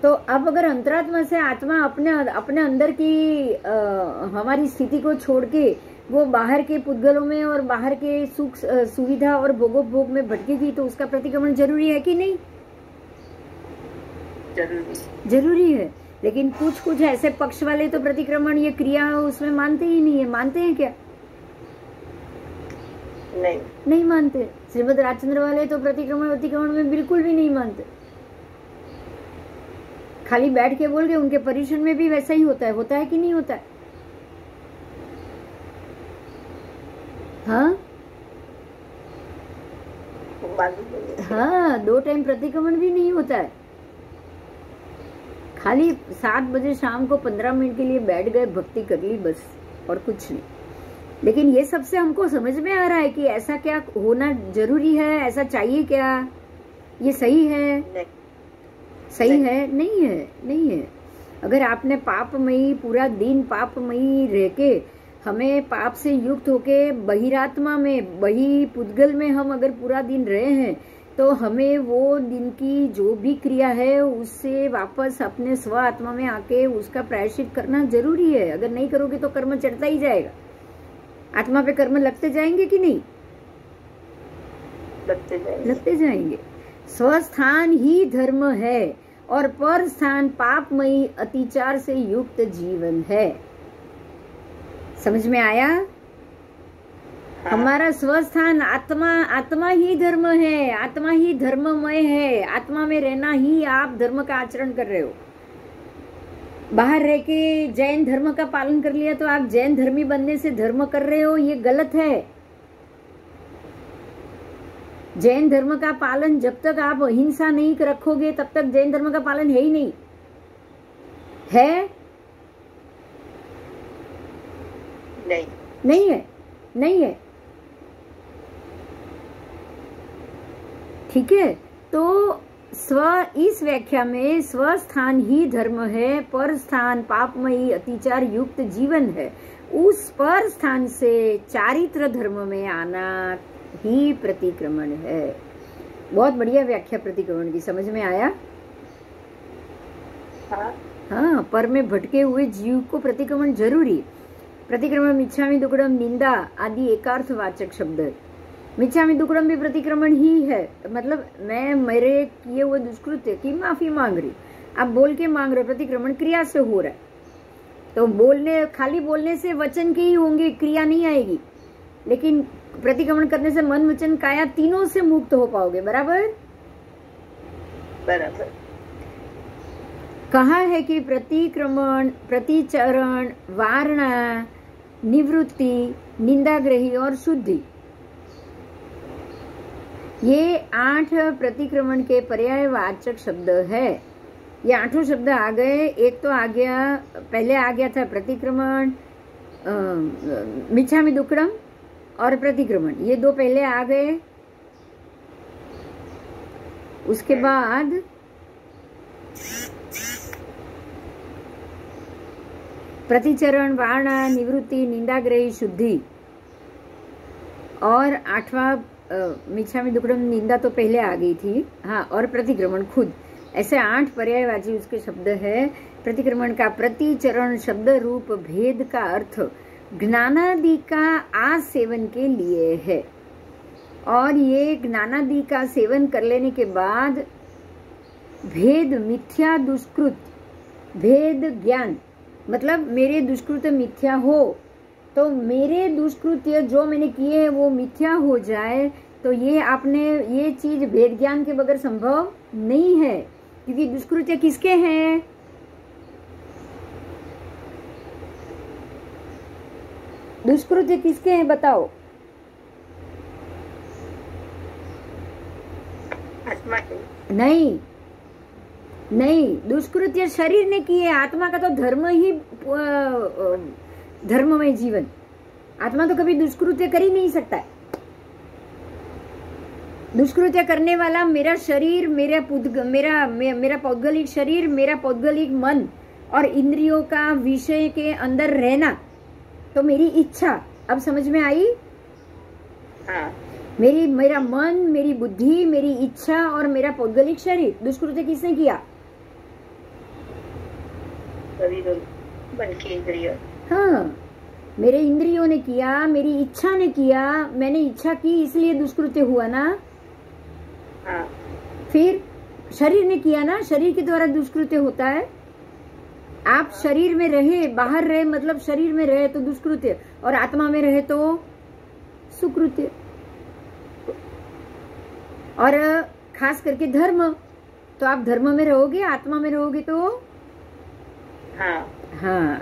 तो अब अगर अंतरात्मा से आत्मा अपने अंदर की हमारी स्थिति को छोड़ के वो बाहर के पुद्गलों में और बाहर के सुख सुविधा और भोग में भटकेगी, तो उसका प्रतिक्रमण जरूरी है कि नहीं? जरूरी है। लेकिन कुछ ऐसे पक्ष वाले तो प्रतिक्रमण ये क्रिया उसमें मानते ही नहीं है। मानते हैं क्या? नहीं मानते। श्रीमद राजचंद्र वाले तो प्रतिक्रमण में बिल्कुल भी नहीं मानते। खाली बैठ के बोल के उनके परिश्रम में भी वैसा ही होता है कि नहीं होता है? हाँ, 2 टाइम प्रतिक्रमण भी नहीं होता है। खाली 7 बजे शाम को 15 मिनट के लिए बैठ गए, भक्ति कर ली, बस, और कुछ नहीं। लेकिन ये सबसे हमको समझ में आ रहा है कि ऐसा क्या होना जरूरी है, ऐसा चाहिए क्या, ये सही है? सही है? नहीं है। अगर आपने पापमयी पूरा दिन पापमयी रह के हमें पाप से युक्त होके बहिरात्मा में, बहि पुद्गल में हम अगर पूरा दिन रहे हैं, तो हमें वो दिन की जो भी क्रिया है उससे वापस अपने स्व आत्मा में आके उसका प्रायश्चित करना जरूरी है। अगर नहीं करोगे तो कर्म चढ़ता ही जाएगा। आत्मा पे कर्म लगते जाएंगे कि नहीं? लगते जाएंगे। स्वस्थान ही धर्म है और पर स्थान पापमयी अतिचार से युक्त जीवन है। समझ में आया? हाँ। हमारा स्वस्थान आत्मा ही धर्म है, आत्मा ही धर्ममय है। आत्मा में रहना ही आप धर्म का आचरण कर रहे हो। बाहर रह के जैन धर्म का पालन कर लिया तो आप जैन धर्मी बनने से धर्म कर रहे हो, ये गलत है। जैन धर्म का पालन जब तक आप अहिंसा नहीं रखोगे तब तक जैन धर्म का पालन है ही नहीं है। नहीं है। ठीक है? तो इस व्याख्या में स्वस्थान ही धर्म है, पर स्थान पापमयी अतिचार युक्त जीवन है। उस पर स्थान से चारित्र धर्म में आना ही प्रतिक्रमण है। बहुत बढ़िया व्याख्या प्रतिक्रमण की, समझ में आया? हाँ, पर में भटके हुए जीव को प्रतिक्रमण जरूरी। प्रतिक्रमण मिच्छामि दुक्कडम, निंदा आदि एकार्थवाचक शब्द है। मिच्छामि दुक्कडम भी प्रतिक्रमण ही है। मतलब मैं मेरे किए हुए दुष्कृत्य की माफी मांग रही। आप बोल के मांग रहे, प्रतिक्रमण क्रिया से हो रहा है। तो खाली बोलने से वचन के ही होंगे, क्रिया नहीं आएगी। लेकिन प्रतिक्रमण करने से मन वचन काया तीनों से मुक्त हो पाओगे। बराबर? कहा है कि प्रतिक्रमण, प्रतिचरण, वारणा, निवृत्ति, निंदाग्रही और शुद्धि, ये 8 प्रतिक्रमण के पर्यायवाचक शब्द है। ये 8 शब्द आ गए। एक तो आ गया, पहले आ गया था प्रतिक्रमण, मिच्छामि दुक्कडम और प्रतिक्रमण, ये 2 पहले आ गए। उसके बाद प्रतिचरण, वारणा, निवृत्ति, निंदाग्रही, शुद्धि, और 8वां मिच्छामि दुक्कडम, निंदा तो पहले आ गई थी। हाँ, और प्रतिक्रमण खुद। ऐसे 8 पर्यायवाची उसके शब्द है। प्रतिक्रमण का प्रतिचरण शब्द रूप भेद का अर्थ ज्ञानादि का आसेवन के लिए है, और ये ज्ञानादि का सेवन कर लेने के बाद भेद मिथ्या दुष्कृत, भेद ज्ञान मतलब मेरे दुष्कृत्य मिथ्या हो, तो मेरे दुष्कृत्य जो मैंने किए हैं वो मिथ्या हो जाए, तो ये आपने ये चीज भेद ज्ञान के बगैर संभव नहीं है, क्योंकि दुष्कृत्य किसके हैं? दुष्कृत्य किसके हैं बताओ? आत्मा के। नहीं नहीं, दुष्कृत्य शरीर ने किए। आत्मा का तो धर्म ही धर्ममय जीवन, आत्मा तो कभी दुष्कृत्य कर ही नहीं सकता है। दुष्कृत्य करने वाला मेरा शरीर, मेरा पौद्गलिक शरीर, मेरा पौद्गलिक मन और इंद्रियों का विषय के अंदर रहना, तो मेरी इच्छा। अब समझ में आई? हाँ। मेरा मन, मेरी बुद्धि, मेरी इच्छा और मेरा पौद्गलिक शरीर, दुष्कृत्य किसने किया? बन के इंद्रिय। हाँ, मेरे इंद्रियों ने किया, मेरी इच्छा ने किया, मैंने इच्छा की इसलिए दुष्कृत्य हुआ ना। हाँ। फिर शरीर ने किया ना, शरीर के द्वारा दुष्कृत्य होता है। आप शरीर में रहे, बाहर रहे मतलब शरीर में रहे तो दुष्कृत्य, और आत्मा में रहे तो सुकृत्य। और खास करके धर्म, तो आप धर्म में रहोगे, आत्मा में रहोगे तो हाँ,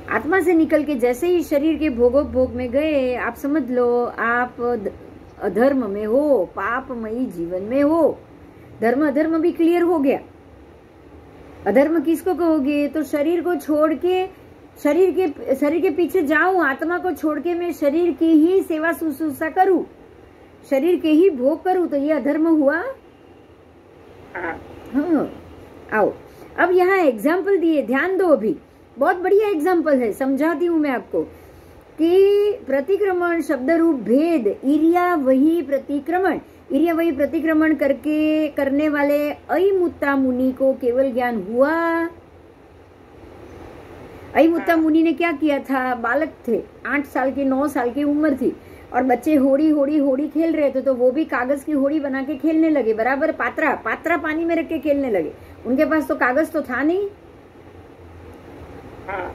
आत्मा से निकल के जैसे ही शरीर के भोगोपभोग में गए, आप समझ लो आप अधर्म में हो, पापमयी जीवन में हो। धर्म अधर्म भी क्लियर हो गया। अधर्म किसको कहोगे? तो शरीर को छोड़ के, शरीर के पीछे जाऊं, आत्मा को छोड़ के मैं शरीर की ही सेवा शुश्रूषा करूं, शरीर के ही भोग करूं, तो ये अधर्म हुआ। हाँ, आओ अब यहाँ एग्जाम्पल दिए, ध्यान दो। अभी बहुत बढ़िया एग्जाम्पल है, समझाती हूँ मैं आपको कि प्रतिक्रमण शब्द रूप भेद, इरिया वही प्रतिक्रमण, इरिया वही प्रतिक्रमण करके करने वाले अयमुत्ता मुनि को केवल ज्ञान हुआ। अयमुत्ता मुनि ने क्या किया था? बालक थे, 8 साल की 9 साल की उम्र थी, और बच्चे होड़ी होड़ी होड़ी खेल रहे थे, तो वो भी कागज की होड़ी बना के खेलने लगे, बराबर पात्रा पानी में रख के खेलने लगे। उनके पास तो कागज तो था नहीं,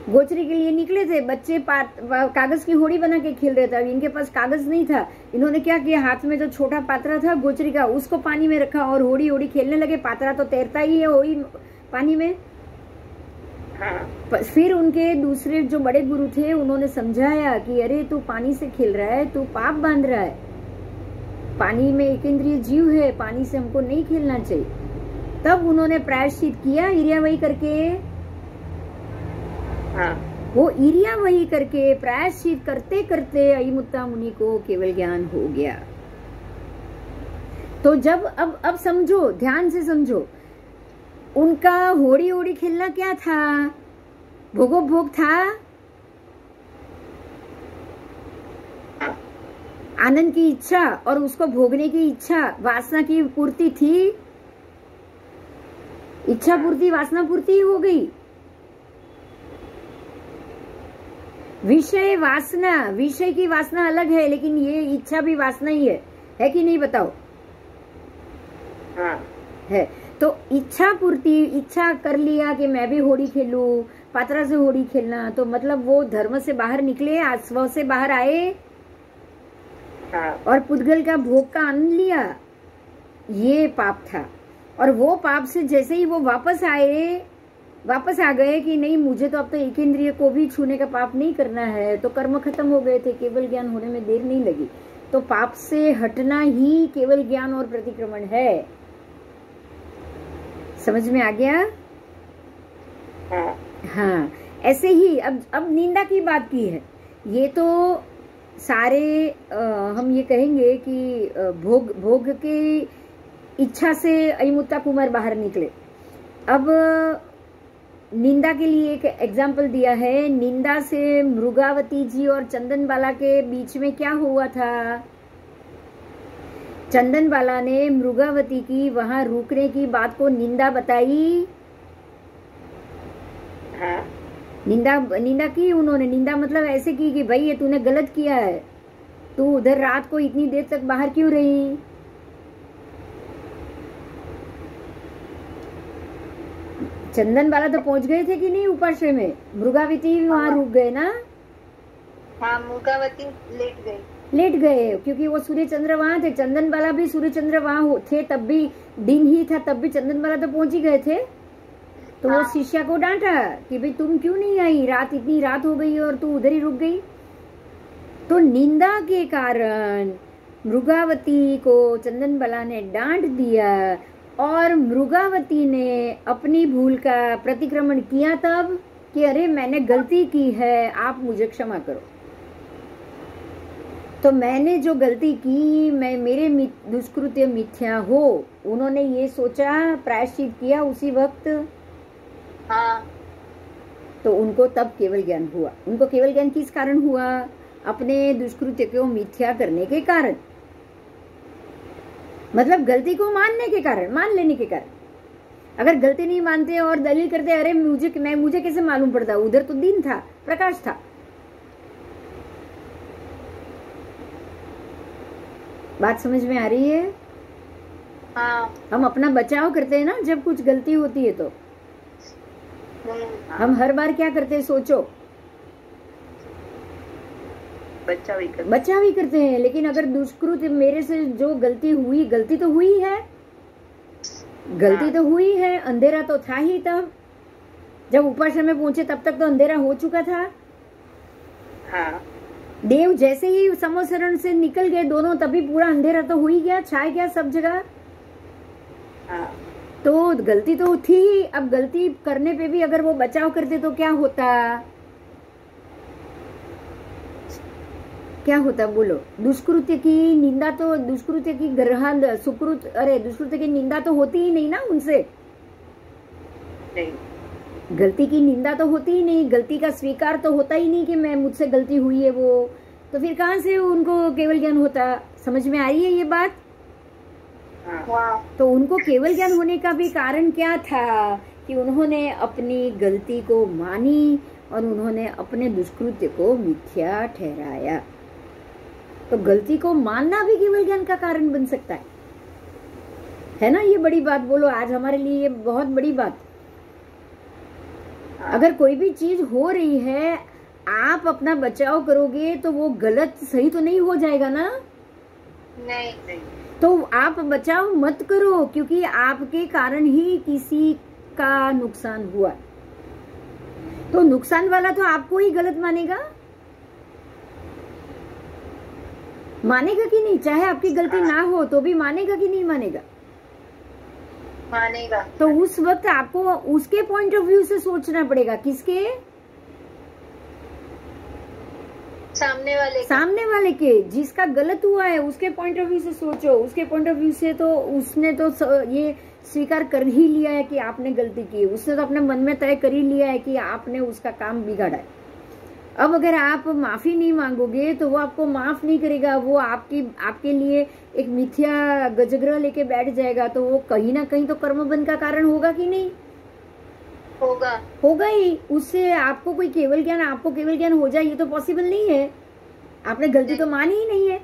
गोचरी के लिए निकले थे बच्चे, कागज की होड़ी बना के खेल रहे थे। अब इनके पास कागज नहीं था, इन्होंने क्या किया, हाथ में जो छोटा पात्रा था गोचरी का, उसको पानी में रखा और होड़ी होड़ी खेलने लगे। पात्रा तो तैरता ही है होड़ी पानी में। फिर उनके दूसरे जो बड़े गुरु थे, उन्होंने समझाया कि अरे तू पानी से खेल रहा है, तू पाप बांध रहा है, पानी में एक इंद्रिय जीव है, पानी से हमको नहीं खेलना चाहिए। तब उन्होंने प्रायश्चित किया, इरिया वही करके, वो इरिया वही करके प्रायश्चित करते करते अयमुत्ता मुनि को केवल ज्ञान हो गया। तो जब अब समझो, ध्यान से समझो, उनका होड़ी होड़ी खेलना क्या था? भोगोपभोग था, आनंद की इच्छा और उसको भोगने की इच्छा, वासना की पूर्ति थी। इच्छा पूर्ति वासना पूर्ति हो गई। विषय वासना, विषय की वासना अलग है, लेकिन ये इच्छा भी वासना ही है कि नहीं बताओ? है। तो इच्छा पूर्ति, इच्छा कर लिया कि मैं भी होड़ी खेलूं, पात्रा से होड़ी खेलना, तो मतलब वो धर्म से बाहर निकले, स्व से बाहर आए और पुद्गल का भोग का आनंद लिया, ये पाप था। और वो पाप से जैसे ही वो वापस आ गए कि नहीं, मुझे तो अब तो एक इंद्रिय को भी छूने का पाप नहीं करना है, तो कर्म खत्म हो गए थे, केवल ज्ञान होने में देर नहीं लगी। तो पाप से हटना ही केवल ज्ञान और प्रतिक्रमण है। समझ में आ गया? हाँ, ऐसे ही अब निंदा की बात की है। ये तो सारे हम ये कहेंगे कि भोग की इच्छा से अयमुत्ता कुमार बाहर निकले। अब निंदा के लिए एक एग्जाम्पल दिया है। निंदा से मृगावती जी और चंदनबाला के बीच में क्या हुआ था? चंदनबाला ने मृगावती की वहां रुकने की बात को निंदा बताई। निंदा की उन्होंने। निंदा मतलब ऐसे की कि भाई ये तूने गलत किया है, तू उधर रात को इतनी देर तक बाहर क्यों रही? चंदन बाला तो पहुंच गए थे कि नहीं ऊपाश्रय में? मृगावती वहां रुक गए ना? हाँ, मृगावती लेट गए क्योंकि वो सूर्य चंद्र वहां थे। चंदन बाला भी सूर्य चंद्र वहां थे, तब भी दिन ही था, तब भी चंदन बाला तो पहुंच ही गए थे। तो वो शिष्या को डांटा कि भाई तुम क्यों नहीं आई, रात इतनी रात हो गई और तू उधर ही रुक गई। तो निंदा के कारण मृगावती को चंदन बाला ने डांट दिया और मृगावती ने अपनी भूल का प्रतिक्रमण किया तब कि अरे मैंने गलती की है, आप मुझे क्षमा करो। तो मैंने जो गलती की, मैं मेरे दुष्कृत्य मिथ्या हो, उन्होंने ये सोचा, प्रायश्चित किया उसी वक्त। हाँ। तो उनको तब केवल ज्ञान हुआ। उनको केवल ज्ञान किस कारण हुआ? अपने दुष्कृत्य को मिथ्या करने के कारण, मतलब गलती को मानने के कारण, मान लेने के कारण। अगर गलती नहीं मानते और दलील करते, अरे मुझे कैसे मालूम पड़ता, उधर तो दिन था, प्रकाश था। बात समझ में आ रही है? हाँ। हम अपना बचाव करते हैं ना जब कुछ गलती होती है तो। हम हर बार क्या करते हैं, सोचो, बचाव ही करते हैं। लेकिन अगर दुष्कृत्य मेरे से जो गलती हुई, गलती तो हुई है, गलती तो हुई है, अंधेरा तो था ही तब जब उपाश्रम में पहुंचे, तब तक तो अंधेरा हो चुका था। हाँ। देव जैसे ही समोसरण से निकल गए दोनों, तभी पूरा अंधेरा तो हो ही गया, छाया गया सब जगह। हाँ। तो गलती तो थी ही। अब गलती करने पे भी अगर वो बचाव करते तो क्या होता? क्या होता बोलो? दुष्कृत्य की निंदा तो, दुष्कृत्य की ग्रहण सुकृत, अरे दुष्कृत्य की निंदा तो होती ही नहीं ना उनसे। नहीं, गलती की निंदा तो होती ही नहीं, गलती का स्वीकार तो होता ही नहीं कि मैं मुझसे गलती हुई है वो। तो फिर कहाँ से उनको केवल ज्ञान होता? समझ में आ रही है ये बात? हाँ। तो उनको केवल ज्ञान होने का भी कारण क्या था कि उन्होंने अपनी गलती को मानी और उन्होंने अपने दुष्कृत्य को मिथ्या ठहराया। तो गलती को मानना भी केवल ज्ञान का कारण बन सकता है ना? ये बड़ी बात बोलो, आज हमारे लिए ये बहुत बड़ी बात। अगर कोई भी चीज हो रही है, आप अपना बचाव करोगे तो वो गलत सही तो नहीं हो जाएगा ना? नहीं। तो आप बचाव मत करो, क्योंकि आपके कारण ही किसी का नुकसान हुआ। तो नुकसान वाला तो आपको ही गलत मानेगा कि नहीं? चाहे आपकी गलती ना हो तो भी मानेगा कि नहीं मानेगा? मानेगा। तो उस वक्त आपको उसके पॉइंट ऑफ व्यू से सोचना पड़ेगा। किसके? सामने वाले के, जिसका गलत हुआ है उसके पॉइंट ऑफ व्यू से सोचो। उसके पॉइंट ऑफ व्यू से तो उसने तो ये स्वीकार कर ही लिया है कि आपने गलती की। उसने तो अपने मन में तय कर ही लिया है कि आपने उसका काम बिगाड़ा है। अब अगर आप माफी नहीं मांगोगे तो वो आपको माफ नहीं करेगा, वो आपके लिए एक मिथ्या गजग्रह लेके बैठ जाएगा। तो वो कहीं ना कहीं तो कर्मबंध का कारण होगा कि नहीं? होगा ही। उससे आपको कोई केवल ज्ञान, आपको केवल ज्ञान हो जाए, ये तो पॉसिबल नहीं है। आपने गलती तो मानी ही नहीं है,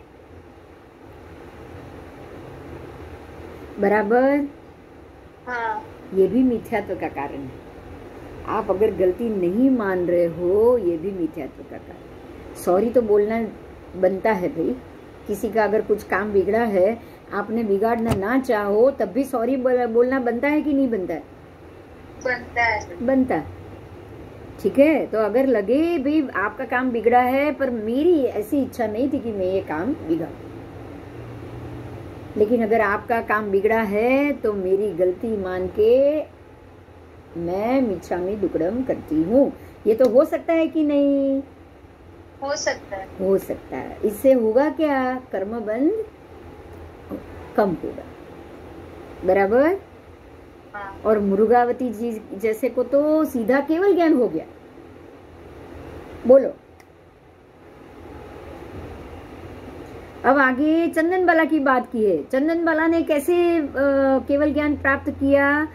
बराबर? हाँ। ये भी मिथ्यात्व का कारण है। आप अगर गलती नहीं मान रहे हो, ये भी मिथ्यात्व का कारण। सॉरी तो बोलना बनता है भाई। किसी का अगर कुछ काम बिगड़ा है, आपने बिगाड़ना ना चाहो तब भी सॉरी बोलना बनता है कि नहीं बनता है? बनता है। ठीक है। तो अगर लगे भी आपका काम बिगड़ा है, पर मेरी ऐसी इच्छा नहीं थी कि मैं ये काम बिगाड़ूं, लेकिन अगर आपका काम बिगड़ा है तो मेरी गलती मान के मैं मिच्छामि दुक्कडम करती हूँ। ये तो हो सकता है कि नहीं? हो सकता है। इससे होगा क्या? कर्मबंध कम होगा, बराबर? हाँ। और मृगावती जी जैसे को तो सीधा केवल ज्ञान हो गया। बोलो। अब आगे चंदन बाला की बात की है। चंदन बाला ने कैसे केवल ज्ञान प्राप्त किया?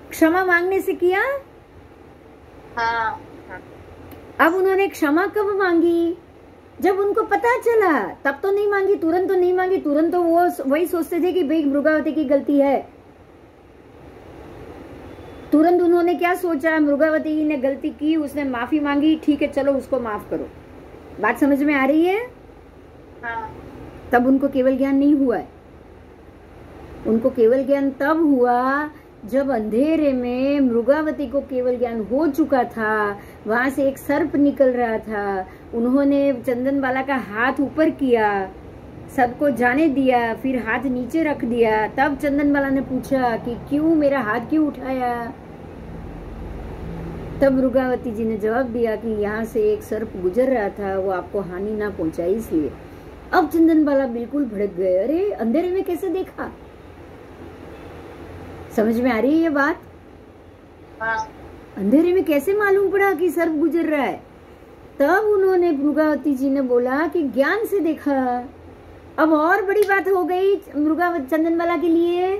क्षमा मांगने से किया। हाँ। अब उन्होंने क्षमा कब मांगी? जब उनको पता चला तब तो नहीं मांगी, तुरंत तो नहीं मांगी, तुरंत तो वो वही सोचते थे कि भाई मृगावती की गलती है। तुरंत उन्होंने क्या सोचा, मृगावती ने गलती की, उसने माफी मांगी, ठीक है चलो उसको माफ करो। बात समझ में आ रही है? हाँ। तब उनको केवल ज्ञान नहीं हुआ है। उनको केवल ज्ञान तब हुआ जब अंधेरे में मृगावती को केवल ज्ञान हो चुका था, वहां से एक सर्प निकल रहा था, उन्होंने चंदनबाला का हाथ ऊपर किया, सबको जाने दिया, फिर हाथ नीचे रख दिया। तब चंदनबाला ने पूछा कि क्यों मेरा हाथ क्यों उठाया? तब मृगावती जी ने जवाब दिया कि यहाँ से एक सर्प गुजर रहा था, वो आपको हानि ना पहुंचाई इसलिए। अब चंदनबाला बिल्कुल भड़क गए, अरे अंधेरे में कैसे देखा? समझ में आ रही है ये बात? हाँ। अंधेरे में कैसे मालूम पड़ा कि सर्प गुजर रहा है? तब उन्होंने मृगावती जी ने बोला कि ज्ञान से देखा। अब और बड़ी बात हो गई मृगावती चंदनबाला के लिए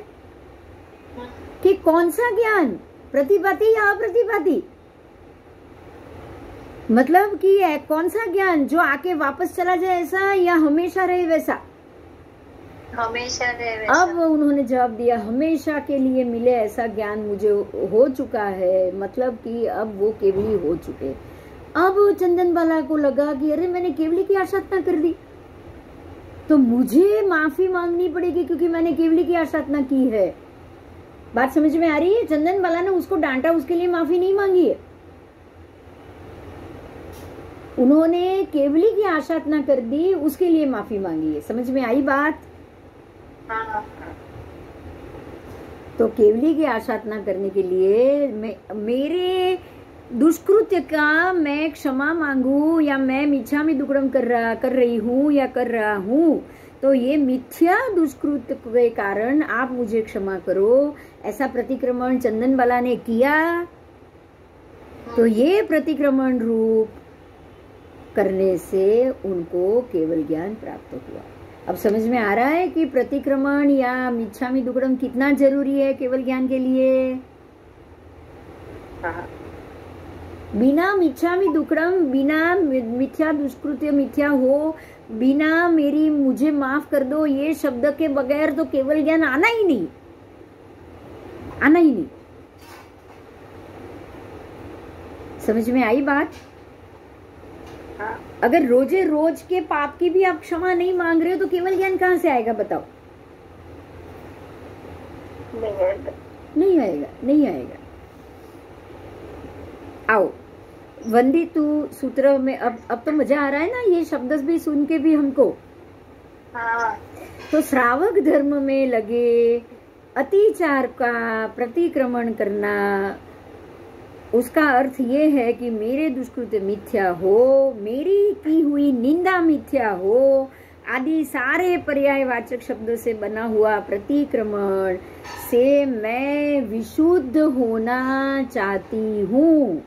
कि कौन सा ज्ञान, प्रतिभाती या अप्रतिभाती? मतलब कि कौन सा ज्ञान जो आके वापस चला जाए ऐसा, या हमेशा रहे वैसा? हमेशा रहे वैसा। अब उन्होंने जवाब दिया हमेशा के लिए मिले ऐसा ज्ञान मुझे हो चुका है, मतलब कि अब वो केवली हो चुके। अब चंदनबाला को लगा कि अरे मैंने केवली की आराधना कर दी, तो मुझे माफी मांगनी पड़ेगी क्योंकि मैंने केवली की आराधना की है। बात समझ में आ रही है? चंदनबाला ने उसको डांटा, उसके लिए माफी नहीं मांगी है। उन्होंने केवली की आराधना कर दी, उसके लिए माफी मांगी है। समझ में आई बात? हाँ। तो केवली की आराधना करने के लिए मेरे दुष्कृत्य का मैं क्षमा मांगू, या मैं मिच्छामि दुक्कडम कर रही हूँ या कर रहा हूँ, तो ये मिथ्या दुष्कृत्य के कारण आप मुझे क्षमा करो, ऐसा प्रतिक्रमण चंदनबाला ने किया। तो ये प्रतिक्रमण रूप करने से उनको केवल ज्ञान प्राप्त हुआ। अब समझ में आ रहा है कि प्रतिक्रमण या मिच्छामि दुक्कडम कितना जरूरी है केवल ज्ञान के लिए? हाँ। बिना मिच्छामि दुक्कडम, बिना मिथ्या दुष्कृत्य मिथ्या हो, बिना मेरी मुझे माफ कर दो ये शब्द के बगैर तो केवल ज्ञान आना ही नहीं, आना ही नहीं। समझ में आई बात? हाँ। अगर रोजे रोज के पाप की भी आप क्षमा नहीं मांग रहे हो तो केवल ज्ञान कहाँ से आएगा बताओ? नहीं आएगा, नहीं आएगा। आओ वंदितु सूत्र में अब तो मजा आ रहा है ना, ये शब्द भी सुन के भी हमको। हाँ। तो श्रावक धर्म में लगे अतिचार का प्रतिक्रमण करना, उसका अर्थ ये है कि मेरे दुष्कृत्य मिथ्या हो, मेरी की हुई निंदा मिथ्या हो, आदि सारे पर्यायवाचक शब्दों से बना हुआ प्रतिक्रमण से मैं विशुद्ध होना चाहती हूँ।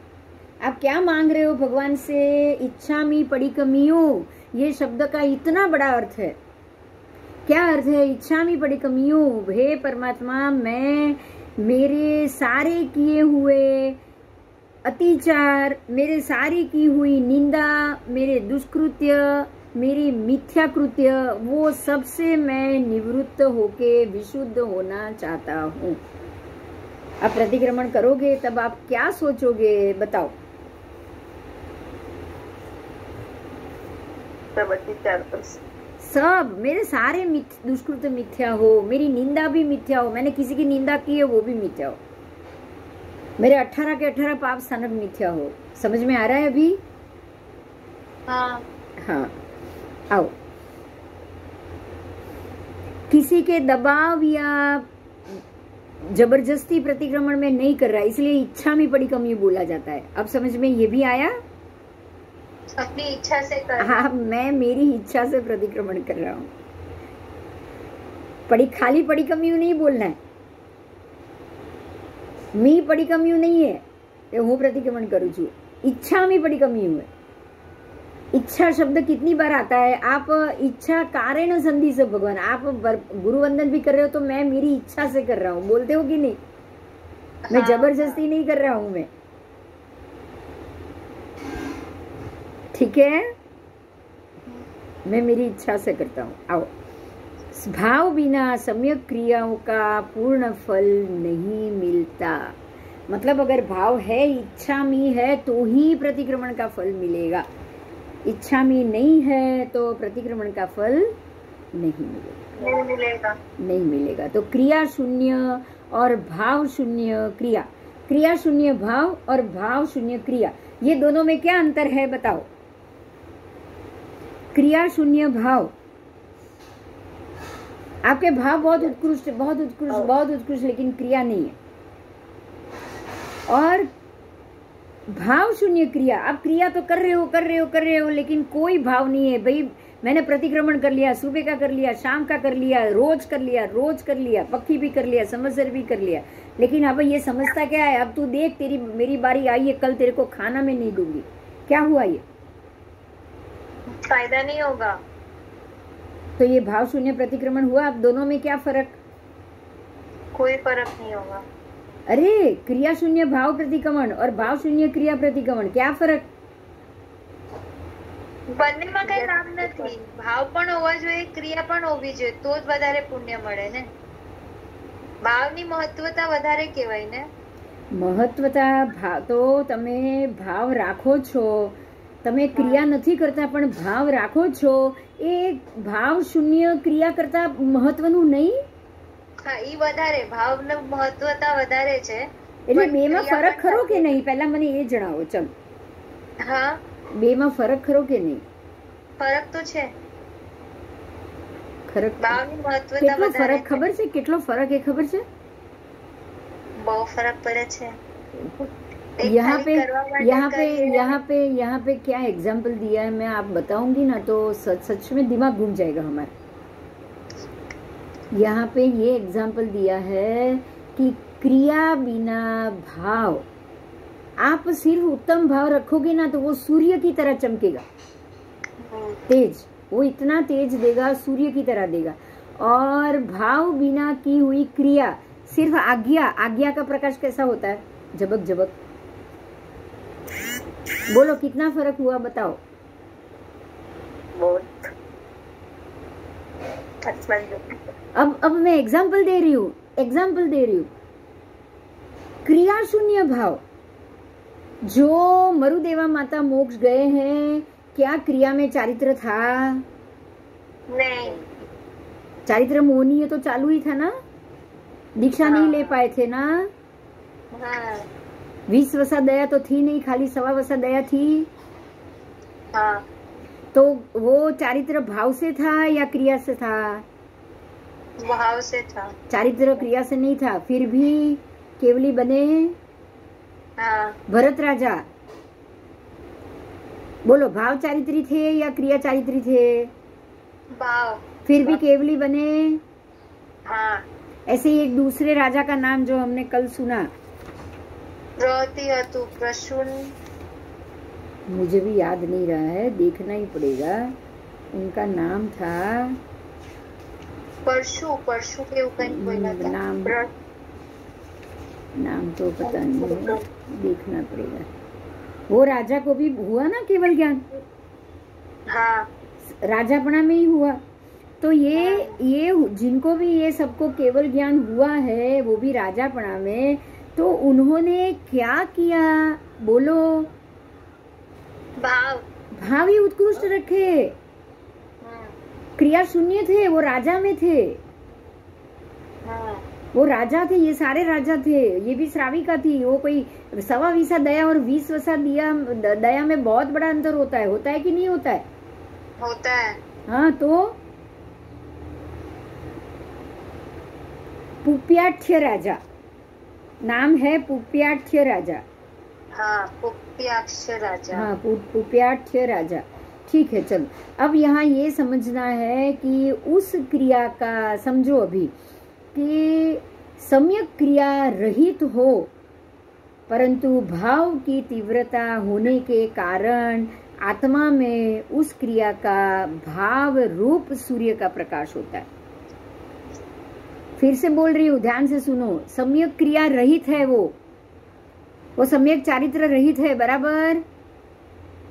आप क्या मांग रहे हो भगवान से? इच्छामि पडिकमियो, ये शब्द का इतना बड़ा अर्थ है। क्या अर्थ है इच्छामि पडिकमियो? हे परमात्मा, मैं मेरे सारे किए हुए अतिचार, मेरे सारी की हुई निंदा, मेरे दुष्कृत्य, मेरी मिथ्या कृत्य, वो सबसे मैं निवृत्त होके विशुद्ध होना चाहता हूँ। आप प्रतिक्रमण करोगे तब आप क्या सोचोगे बताओ? सब मेरे सारे दुष्कृत्य मिथ्या हो, मेरी निंदा भी मिथ्या हो, मैंने किसी की निंदा की है वो भी मिथ्या हो, मेरे 18 के 18 पाप स्थानक मिथ्या हो। समझ में आ रहा है अभी? हाँ। हाँ। आओ, किसी के दबाव या जबरदस्ती प्रतिक्रमण में नहीं कर रहा है, इसलिए इच्छा में बड़ी कमी बोला जाता है। अब समझ में ये भी आया? अपनी इच्छा से कर। हाँ, मैं मेरी इच्छा से प्रतिक्रमण कर रहा हूँ। खाली पड़ी कमी नहीं बोलना है, मी पड़ी कमी नहीं है, હું प्रतिक्रमण करूँ છું। इच्छा में पड़ी कमी है। इच्छा शब्द कितनी बार आता है? आप इच्छा कारण संधि से भगवान, आप गुरुवंदन भी कर रहे हो तो मैं मेरी इच्छा से कर रहा हूँ, बोलते हो कि नहीं? मैं जबरदस्ती नहीं कर रहा हूँ मैं, ठीक है? मैं मेरी इच्छा से करता हूँ। आओ, भाव बिना सम्यक क्रियाओं का पूर्ण फल नहीं मिलता। मतलब अगर भाव है, इच्छा में है तो ही प्रतिक्रमण का फल मिलेगा, इच्छा में नहीं है तो प्रतिक्रमण का फल नहीं मिलेगा। तो क्रिया शून्य और भाव शून्य क्रिया, क्रिया शून्य भाव और भाव शून्य क्रिया, ये दोनों में क्या अंतर है बताओ। क्रिया शून्य भाव, आपके भाव बहुत उत्कृष्ट, बहुत उत्कृष्ट, बहुत उत्कृष्ट, लेकिन क्रिया नहीं है। और भाव शून्य क्रिया, आप क्रिया तो कर रहे हो लेकिन कोई भाव नहीं है। भाई मैंने प्रतिक्रमण कर लिया, सुबह का कर लिया, शाम का कर लिया, रोज कर लिया, पक्की भी कर लिया, संवत्सर भी कर लिया, लेकिन अब ये समझता क्या है, अब तू देख तेरी मेरी बारी आई है, कल तेरे को खाना मैं नहीं दूंगी। क्या हुआ, ये फायदा नहीं होगा। तो ये भाव शून्य प्रतिक्रमण हुआ। अब दोनों में क्या फर्क? कोई फर्क नहीं होगा। अरे क्रिया शून्य भाव प्रतिक्रमण और भाव शून्य क्रिया प्रतिक्रमण, क्या फरक? બંનેમાં કઈ નામ નથી, ભાવ પણ હોવા જોઈએ, ક્રિયા પણ હોવી જોઈએ, તો જ વધારે પુણ્ય મળે ને। ભાવની મહત્વતા વધારે કહેવાય ને। મહત્વતા ભાવ તો તમે ભાવ રાખો છો, તમે ક્રિયા નથી કરતા પણ ભાવ રાખો છો, એ ભાવ શૂન્ય ક્રિયા કરતા મહત્વનું નહીં? હા, ઈ વધારે ભાવનું મહત્વતા વધારે છે। એટલે બેમાં ફરક ખરો કે નહીં, પહેલા મને એ જણાવો। ચલ, હા, બેમાં ફરક ખરો કે નહીં? ફરક તો છે। ફરક, ભાવની મહત્વતા કેટલો વધારે ફરક છે। ખબર છે? કેટલો ફરક એ ખબર છે? બહુ ફરક પડે છે। यहाँ पे क्या एग्जाम्पल दिया है, मैं आप बताऊंगी ना तो सच में दिमाग घूम जाएगा हमारा। यहाँ पे ये एग्जाम्पल दिया है कि क्रिया बिना भाव, आप सिर्फ उत्तम भाव रखोगे ना तो वो सूर्य की तरह चमकेगा, तेज, वो इतना तेज देगा, सूर्य की तरह देगा। और भाव बिना की हुई क्रिया, सिर्फ आज्ञा का प्रकाश कैसा होता है? झबक झबक। बोलो कितना फर्क हुआ, बताओ। अब मैं एग्जाम्पल दे रही हूँ, क्रिया शून्य भाव, जो मरुदेवा माता मोक्ष गए हैं, क्या क्रिया में चारित्र था? नहीं। चारित्र मोहनीय तो चालू ही था ना, दीक्षा नहीं ले पाए थे ना। 20 वसा दया तो थी नहीं, खाली 1.25 वसा दया थी। हाँ। तो वो चारित्र भाव से था या क्रिया से था? भाव से था। चारित्र क्रिया से नहीं था, फिर भी केवली बने। हाँ। भरत राजा, बोलो भाव चारित्री थे या क्रिया चारित्री थे? भाव। फिर भी केवली बने। हाँ। ऐसे ही एक दूसरे राजा का नाम जो हमने कल सुना, प्रसून, मुझे भी याद नहीं रहा है, देखना ही पड़ेगा। उनका नाम था परशु के नाम तो पता नहीं है, देखना पड़ेगा। वो राजा को भी हुआ ना केवल ज्ञान? हाँ। राजापना में ही हुआ। तो ये जिनको भी ये सबको केवल ज्ञान हुआ है, वो भी राजापना में, तो उन्होंने क्या किया? बोलो। भाव ही उत्कृष्ट रखे, क्रिया शून्य थे, वो राजा में थे। वो राजा थे, ये सारे राजा थे, ये भी श्राविका थी। वो कोई 1.25 वसा दया और 20 वसा दया में बहुत बड़ा अंतर होता है कि नहीं होता है? होता है। हाँ, तो पुप्याठ्य राजा, नाम है पुप्याठ्य राजा। हाँ, पुप्याठ्य राजा। हाँ, पुप्याठ्य राजा। ठीक है, चलो अब यहाँ ये समझना है कि उस क्रिया का समझो अभी कि सम्यक क्रिया रहित हो, परंतु भाव की तीव्रता होने के कारण आत्मा में उस क्रिया का भाव रूप सूर्य का प्रकाश होता है। फिर से बोल रही हूँ, ध्यान से सुनो। सम्यक क्रिया रहित है, वो सम्यक चारित्र रहित है, बराबर?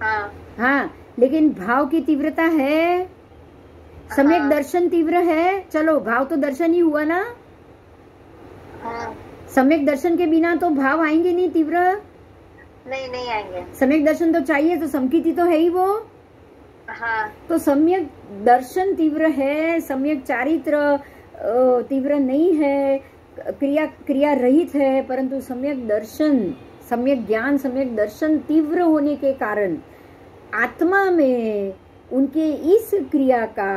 हाँ। हाँ, लेकिन भाव की तीव्रता है। सम्यक दर्शन तीव्र है, चलो भाव तो दर्शन ही हुआ ना। हाँ, सम्यक दर्शन के बिना तो भाव आएंगे नहीं तीव्र। नहीं आएंगे। सम्यक दर्शन तो चाहिए, तो समकीति तो है ही वो। हाँ, तो सम्यक दर्शन तीव्र है, सम्यक चारित्र तीव्र नहीं है, क्रिया रहित है, परंतु सम्यक दर्शन, सम्यक ज्ञान, सम्यक दर्शन तीव्र होने के कारण आत्मा में उनके इस क्रिया का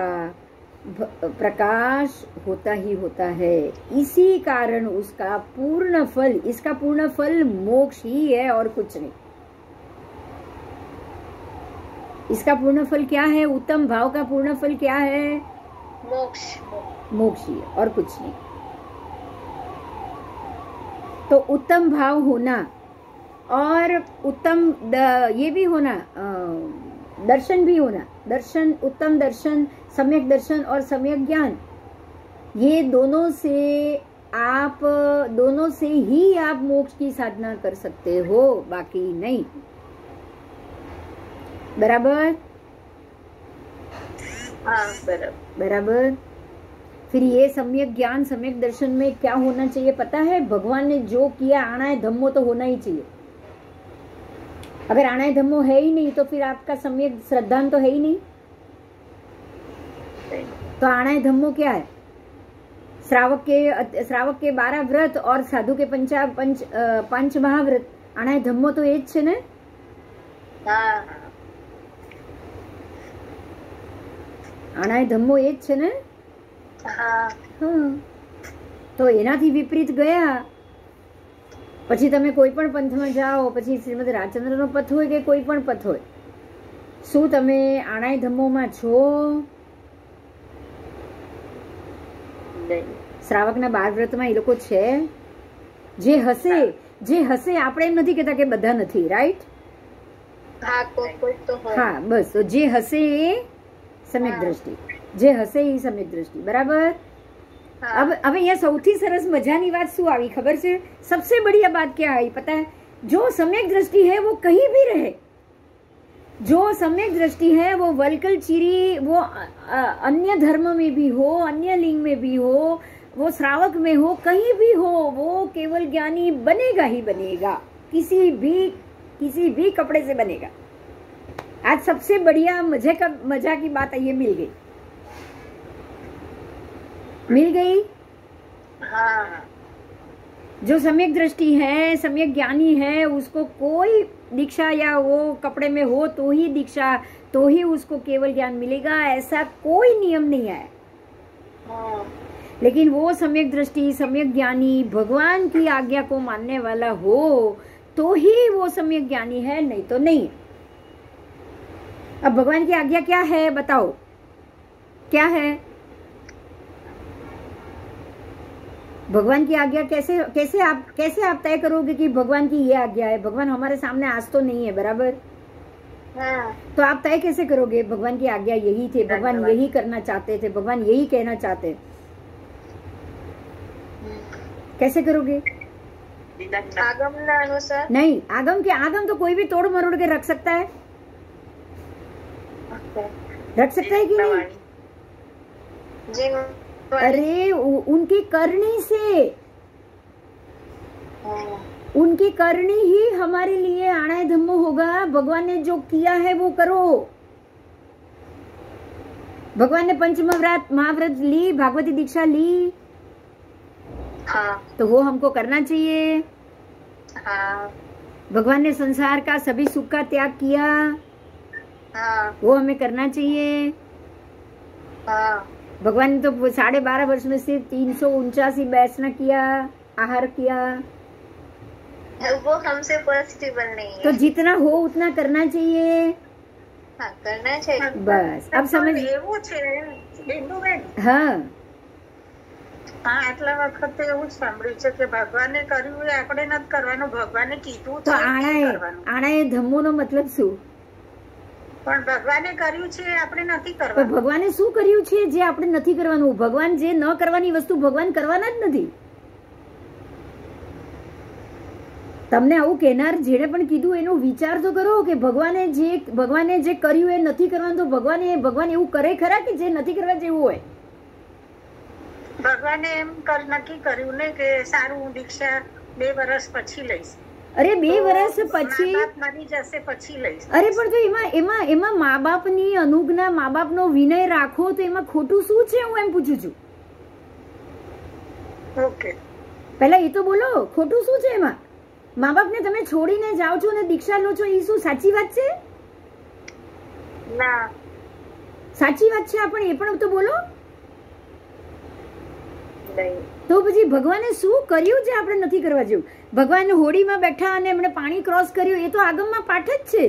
प्रकाश होता ही होता है। इसी कारण उसका पूर्ण फल, इसका पूर्ण फल मोक्ष ही है और कुछ नहीं। इसका पूर्ण फल क्या है? उत्तम भाव का पूर्ण फल क्या है? मोक्ष। मोक्ष ही है और कुछ नहीं। तो उत्तम भाव होना और उत्तम ये भी होना, दर्शन भी होना, दर्शन, उत्तम दर्शन, सम्यक दर्शन और सम्यक ज्ञान, ये दोनों से ही आप मोक्ष की साधना कर सकते हो, बाकी नहीं। बराबर? हाँ, बराबर। फिर ये सम्यक ज्ञान, सम्यक दर्शन में क्या होना चाहिए पता है? भगवान ने जो किया आना है धम्मो तो होना ही चाहिए। अगर आना है धम्मो है ही नहीं तो फिर आपका सम्यक श्रद्धान तो है ही नहीं। तो आना है धम्मो क्या है? श्रावक के 12 व्रत और साधु के पंच महाव्रत। आना है धम्मो तो एज छे ने। आना है धम्मो एज छे ने। हाँ। तो એનાથી વિપરીત ગયા પછી તમે કોઈ પણ પંથમાં જાઓ, પછી શ્રીમદ રાજચંદ્રનો પથ હોય કે કોઈ પણ પથ હોય, શું તમે આણાય ધમ્મોમાં છો? શ્રાવકના 12 વ્રતમાં એ લોકો છે? જે હસે આપણે એમ નથી કહેતા કે બધા નથી, રાઈટ? હા, બસ. તો જે હસે એ सम्यक दृष्टि, जे हसे ही सम्यक दृष्टि। बराबर? अब यहाँ સૌથી સરસ મજાની વાત શું આવી ખબર છે? सबसे बढ़िया बात क्या आई पता है? जो सम्यक दृष्टि है वो कहीं भी रहे, जो सम्यक दृष्टि है वो वल्कल चिरी, वो अन्य धर्म में भी हो, अन्य लिंग में भी हो, वो श्रावक में हो, कहीं भी हो, वो केवल ज्ञानी बनेगा ही बनेगा, किसी भी कपड़े से बनेगा। आज सबसे बढ़िया मजा की बात ये मिल गई। हाँ। जो सम्यक दृष्टि है, सम्यक ज्ञानी है, उसको कोई दीक्षा या वो कपड़े में हो तो ही दीक्षा, तो ही उसको केवल ज्ञान मिलेगा, ऐसा कोई नियम नहीं है। हाँ। लेकिन वो सम्यक दृष्टि, सम्यक ज्ञानी भगवान की आज्ञा को मानने वाला हो तो ही वो सम्यक ज्ञानी है, नहीं तो नहीं। अब भगवान की आज्ञा क्या है बताओ? क्या है भगवान की आज्ञा? कैसे आप तय करोगे कि भगवान की ये आज्ञा है? भगवान हमारे सामने आज तो नहीं है, बराबर? हाँ। तो आप तय कैसे करोगे भगवान की आज्ञा यही थे, भगवान यही करना चाहते थे, भगवान यही कहना चाहते? कैसे करोगे? आगम ना अनुसार नहीं, आगम तो कोई भी तोड़ मरोड़ के रख सकता है, रख सकता है कि नहीं? अरे उनकी करनी से, उनकी करनी ही हमारे लिए आणाय धम्मो होगा। भगवान ने जो किया है वो करो। भगवान ने पंच महाव्रत ली, भागवती दीक्षा ली, हाँ। तो वो हमको करना चाहिए। हाँ। भगवान ने संसार का सभी सुख का त्याग किया, हाँ। वो हमें करना चाहिए। हाँ। भगवान ने तो 12.5 वर्ष में सिर्फ 379 बैसना किया, आहार किया, वो हमसे पॉसिबल नहीं है। तो जितना हो उतना करना चाहिए। हाँ, करना चाहिए। बस अब समझ। એવું છે બિંદુબેન, हाँ, હા આટલા વખતે એવું જ સાંભળ્યું છે કે ભગવાને કર્યું એ આપણે નથી કરવાનું, ભગવાને કીધું તો છે એ કરવાનું, આણાએ ધમ્મો નો मतलब શું? પણ ભગવાને કર્યું છે એ આપણે નથી તો કરવાનું। ભગવાને શું કર્યું છે જે આપણે નથી કરવાનું? ભગવાન જે ન કરવાની વસ્તુ ભગવાન કરવાના જ નથી। તમને આવું કહેનાર જેણે પણ કીધું એનો વિચાર તો કરો કે ભગવાને જે કર્યું એ નથી કરવાનું, તો ભગવાન એવું કરે ખરા કે જે નથી કરવા જેવું હોય? ભગવાને એમ નક્કી કર્યું ને કે સારું હું દીક્ષા 2 વર્ષ પછી લઈશ. અરે 2 વર્ષ પછી મરી જશે પછી લઈશ. અરે પણ તો એમાં મા બાપની અનુજ્ઞા, મા બાપનો વિનય રાખો તો એમાં ખોટું શું છે? હું એમ પૂછું છું. ઓકે, પહેલા એ તો બોલો, ખોટું શું છે એમાં? મા બાપને તમે છોડીને જાઓ છો ને દીક્ષા લો છો, એ શું સાચી વાત છે? ના, સાચી વાત છે, પણ એ પણ તો બોલો. નહીં. તો પછી ભગવાને શું કર્યું જે આપણે નથી કરવા જેવું? ભગવાન હોડીમાં બેઠા અને એમણે પાણી ક્રોસ કર્યું, એ તો આગમમાં પાઠ જ છે.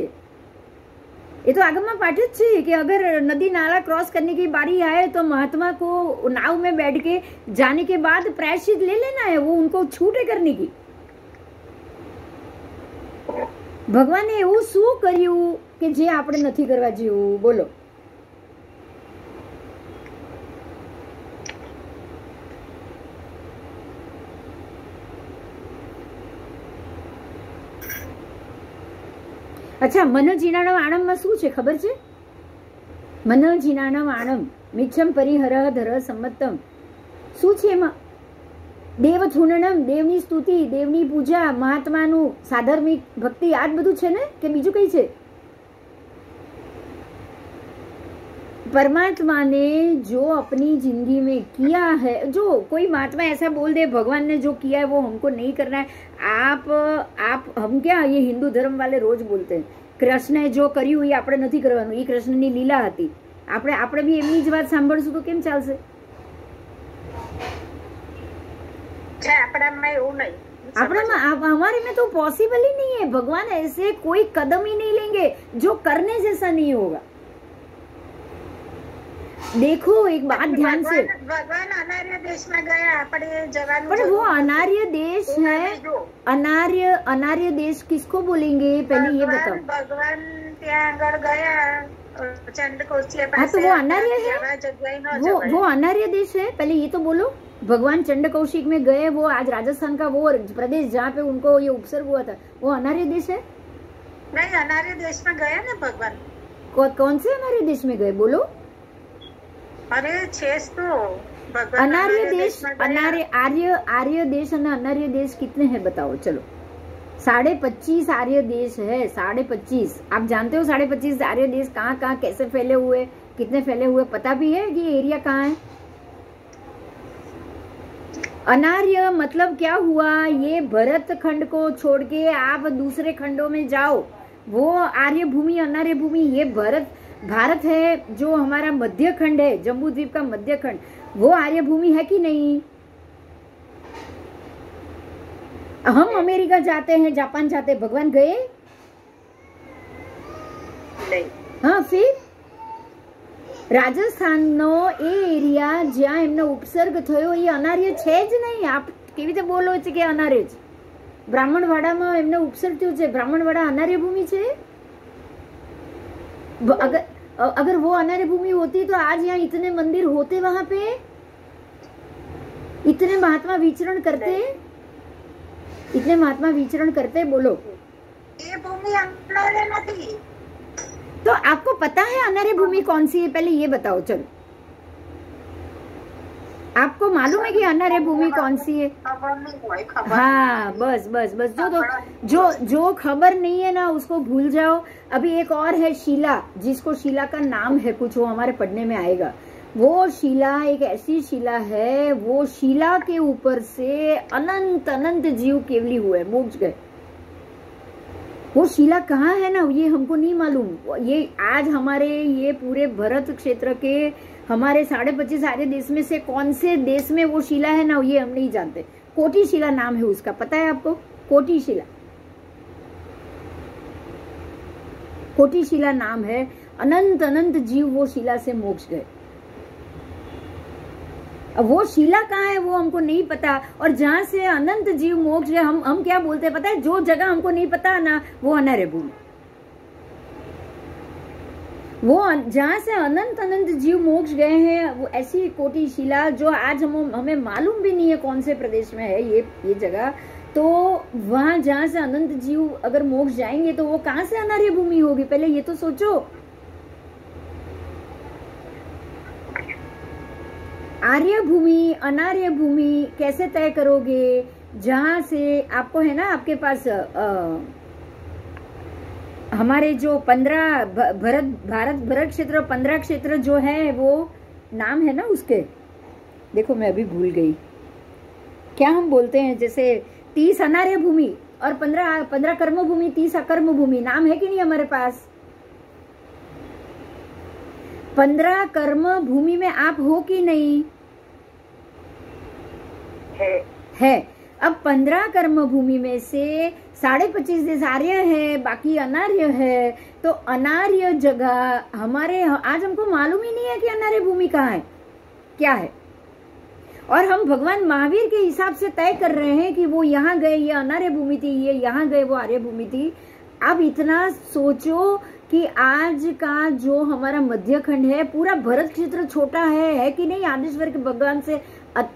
ये तो आगम पाठ है कि अगर नदी नाला क्रॉस करने की बारी आए तो महात्मा को नाव में बैठ के जाने के बाद प्रायश्चित ले लेना है, वो उनको छूट है करने की. ભગવાને એવું શું કર્યું કે જે આપણે નથી કરવા જેવું? બોલો. અચ્છા, મન જીનાણમ આણમમાં શું છે ખબર છે? મન જીનાણમ આણમ મિચ્છમ પરિહર ધર સંમતમ શું છે એમાં? દેવ થુનણમ, દેવની સ્તુતિ, દેવની પૂજા, મહાત્માનું સાધર્મિક ભક્તિ, આ જ બધું છે ને કે બીજું કઈ છે? परमात्मा ने जो अपनी जिंदगी में किया है, जो कोई महात्मा ऐसा बोल दे भगवान ने जो किया है वो हमको नहीं करना है, आप हम क्या, ये हिंदू धर्म वाले रोज बोलते हैं कृष्णे जो કર્યું એ આપણે નથી કરવાનું, એ કૃષ્ણની લીલા હતી. આપણે બી એમની જ વાત સાંભળશું તો કેમ ચાલશે? हमारे में तो पॉसिबल ही नहीं है. भगवान ऐसे कोई कदम ही नहीं लेंगे जो करने जैसा नहीं होगा. देखो एक बात ध्यान से, भगवान अनार्य देश में गया, अपने जवान, पर वो अनार्य देश है. अनार्य देश किसको बोलेंगे पहले ये बताओ. भगवान ત્યાં આગળ ગયા ચંડકોશી પાસે. हाँ तो वो अनार्य है, वो अनार्य देश है. पहले ये तो बोलो. भगवान चंडकौशिक में गए, वो आज राजस्थान का वो प्रदेश जहाँ पे उनको ये उपसर्ग हुआ था, वो अनार्य देश है? नहीं, अनार्य देश में गया ना भगवान. कौन से अनार्य देश में गए बोलो? अरे छेस तो भगवान अनार्य देश, आर्य देश और अनार्य देश कितने हैं बताओ? चलो 25.5 आर्य देश है. 25.5. आप जानते हो 25.5 आर्य देश कहाँ कहाँ कैसे फैले हुए, कितने फैले हुए, पता भी है कि ये एरिया कहाँ है? अनार्य मतलब क्या हुआ? ये भरत खंड को छोड़ के आप दूसरे खंडों में जाओ, वो आर्य भूमि, अनार्य भूमि. ये भारत है जो हमारा मध्य खंड है, जम्बू द्वीप का मध्य खंड, वो आर्य भूमि है कि नहीं? हम अमेरिका जाते हैं, जापान जाते हैं, भगवान गए नहीं. हाँ, फिर રાજસ્થાનનો એ એરિયા જ્યાં એમનો ઉપસર્ગ થયો એ અનાર્ય છે જ નહીં. આપ કેવી રીતે બોલો છે કે અનાર્ય છે? બ્રાહ્મણવાડામાં એમનો ઉપસર્ગ થયો છે, બ્રાહ્મણવાડા અનાર્ય ભૂમિ છે? अगर वो अनार्य भूमि होती तो आज यहाँ इतने मंदिर होते, वहां पे इतने महात्मा विचरण करते, इतने महात्मा विचरण करते. बोलो. ये भूमि अनार्य नहीं. तो आपको पता है अनार्य भूमि कौन सी है? पहले ये बताओ. चलो, आपको मालूम है कि अनार्य भूमि कौन सी है? हाँ, बस बस बस. जो खबर नहीं है ना उसको भूल जाओ. अभी एक और है शीला, जिसको शीला का नाम है कुछ, वो हमारे पढ़ने में आएगा. वो शीला एक ऐसी शीला है, वो शीला के ऊपर से अनंत अनंत जीव केवली हुए, मोक्ष गए. वो शिला कहाँ है ना ये हमको नहीं मालूम. ये आज हमारे ये पूरे भरत क्षेत्र के हमारे 25.5 आर्य देश में से कौन से देश में वो शिला है ना ये हम नहीं जानते. कोटि शिला नाम है उसका, पता है आपको? कोटि शिला, कोटि शिला नाम है. अनंत अनंत जीव वो शिला से मोक्ष गए. अब वो शिला कहाँ है वो हमको नहीं पता. और जहां से अनंत जीव मोक्ष गए, हम क्या बोलते हैं पता है? जो जगह हमको नहीं पता ना वो अनार्य भूमि. वो जहां से अनंत अनंत जीव मोक्ष गए हैं, वो ऐसी कोटि शिला जो आज हमें मालूम भी नहीं है कौन से प्रदेश में है ये जगह. तो वहां जहां से अनंत जीव अगर मोक्ष जाएंगे तो वो कहां से अनार्य भूमि होगी, पहले ये तो सोचो। आर्य भूमि अनार्य भूमि कैसे तय करोगे? जहां से आपको है ना, आपके पास हमारे जो 15 भरत क्षेत्र 15 क्षेत्र जो है, वो नाम है ना उसके, देखो मैं अभी भूल गई क्या हम बोलते हैं, जैसे 30 अनार्य भूमि और 15 कर्म भूमि, 30 अकर्म भूमि, नाम है कि नहीं हमारे पास? 15 कर्म भूमि में आप हो कि नहीं? है। अब 15 कर्म भूमि में से 25.5 देश आर्य है, बाकी अनार्य है। तो अनार्य जगह हमारे, आज हमको मालूम ही नहीं है कि अनार्य भूमि कहाँ है, क्या है, और हम भगवान महावीर के हिसाब से तय कर रहे हैं कि वो यहाँ गए, ये अनार्य भूमि थी, ये यहाँ गए, वो आर्य भूमि थी। अब इतना सोचो कि आज का जो हमारा मध्य खंड है, पूरा भरत क्षेत्र छोटा है कि नहीं आदिश्वर के भगवान से,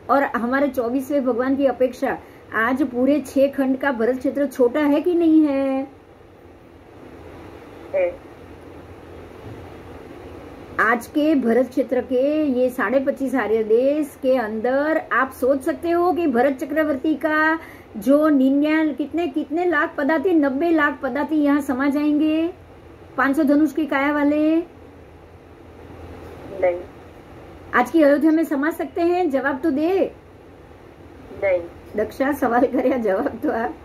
और हमारे 24वें भगवान की अपेक्षा आज पूरे 6 खंड का भरत क्षेत्र छोटा है कि नहीं है? आज के भरत क्षेत्र के ये 25.5 आर्य देश के अंदर आप सोच सकते हो कि भरत चक्रवर्ती का जो 99 कितने लाख पदाती, 90 लाख पदाती यहाँ समा जाएंगे 500 धनुष की काया वाले? नहीं। आज की अयोध्या में समा सकते हैं? जवाब तो दे। नहीं। दक्षा सवाल करे, जवाब तो आप।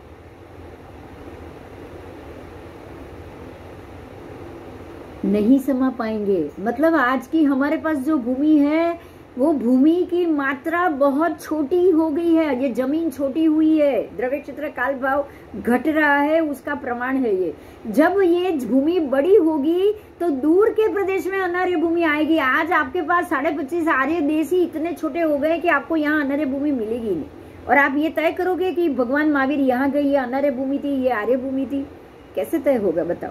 नहीं समा पाएंगे। मतलब आज की हमारे पास जो भूमि है, वो भूमि की मात्रा बहुत छोटी हो गई है। ये जमीन छोटी हुई है, द्रव्य क्षेत्र काल भाव घट रहा है, उसका प्रमाण है ये। जब ये भूमि बड़ी होगी तो दूर के प्रदेश में अनार्य भूमि आएगी। आज आपके पास 25.5 आर्य देश ही इतने छोटे हो गए कि आपको यहाँ अनार्य भूमि मिलेगी नहीं, और आप ये तय करोगे कि भगवान महावीर यहाँ गए, ये अनार्य भूमि थी, ये आर्य भूमि थी, कैसे तय होगा बताओ?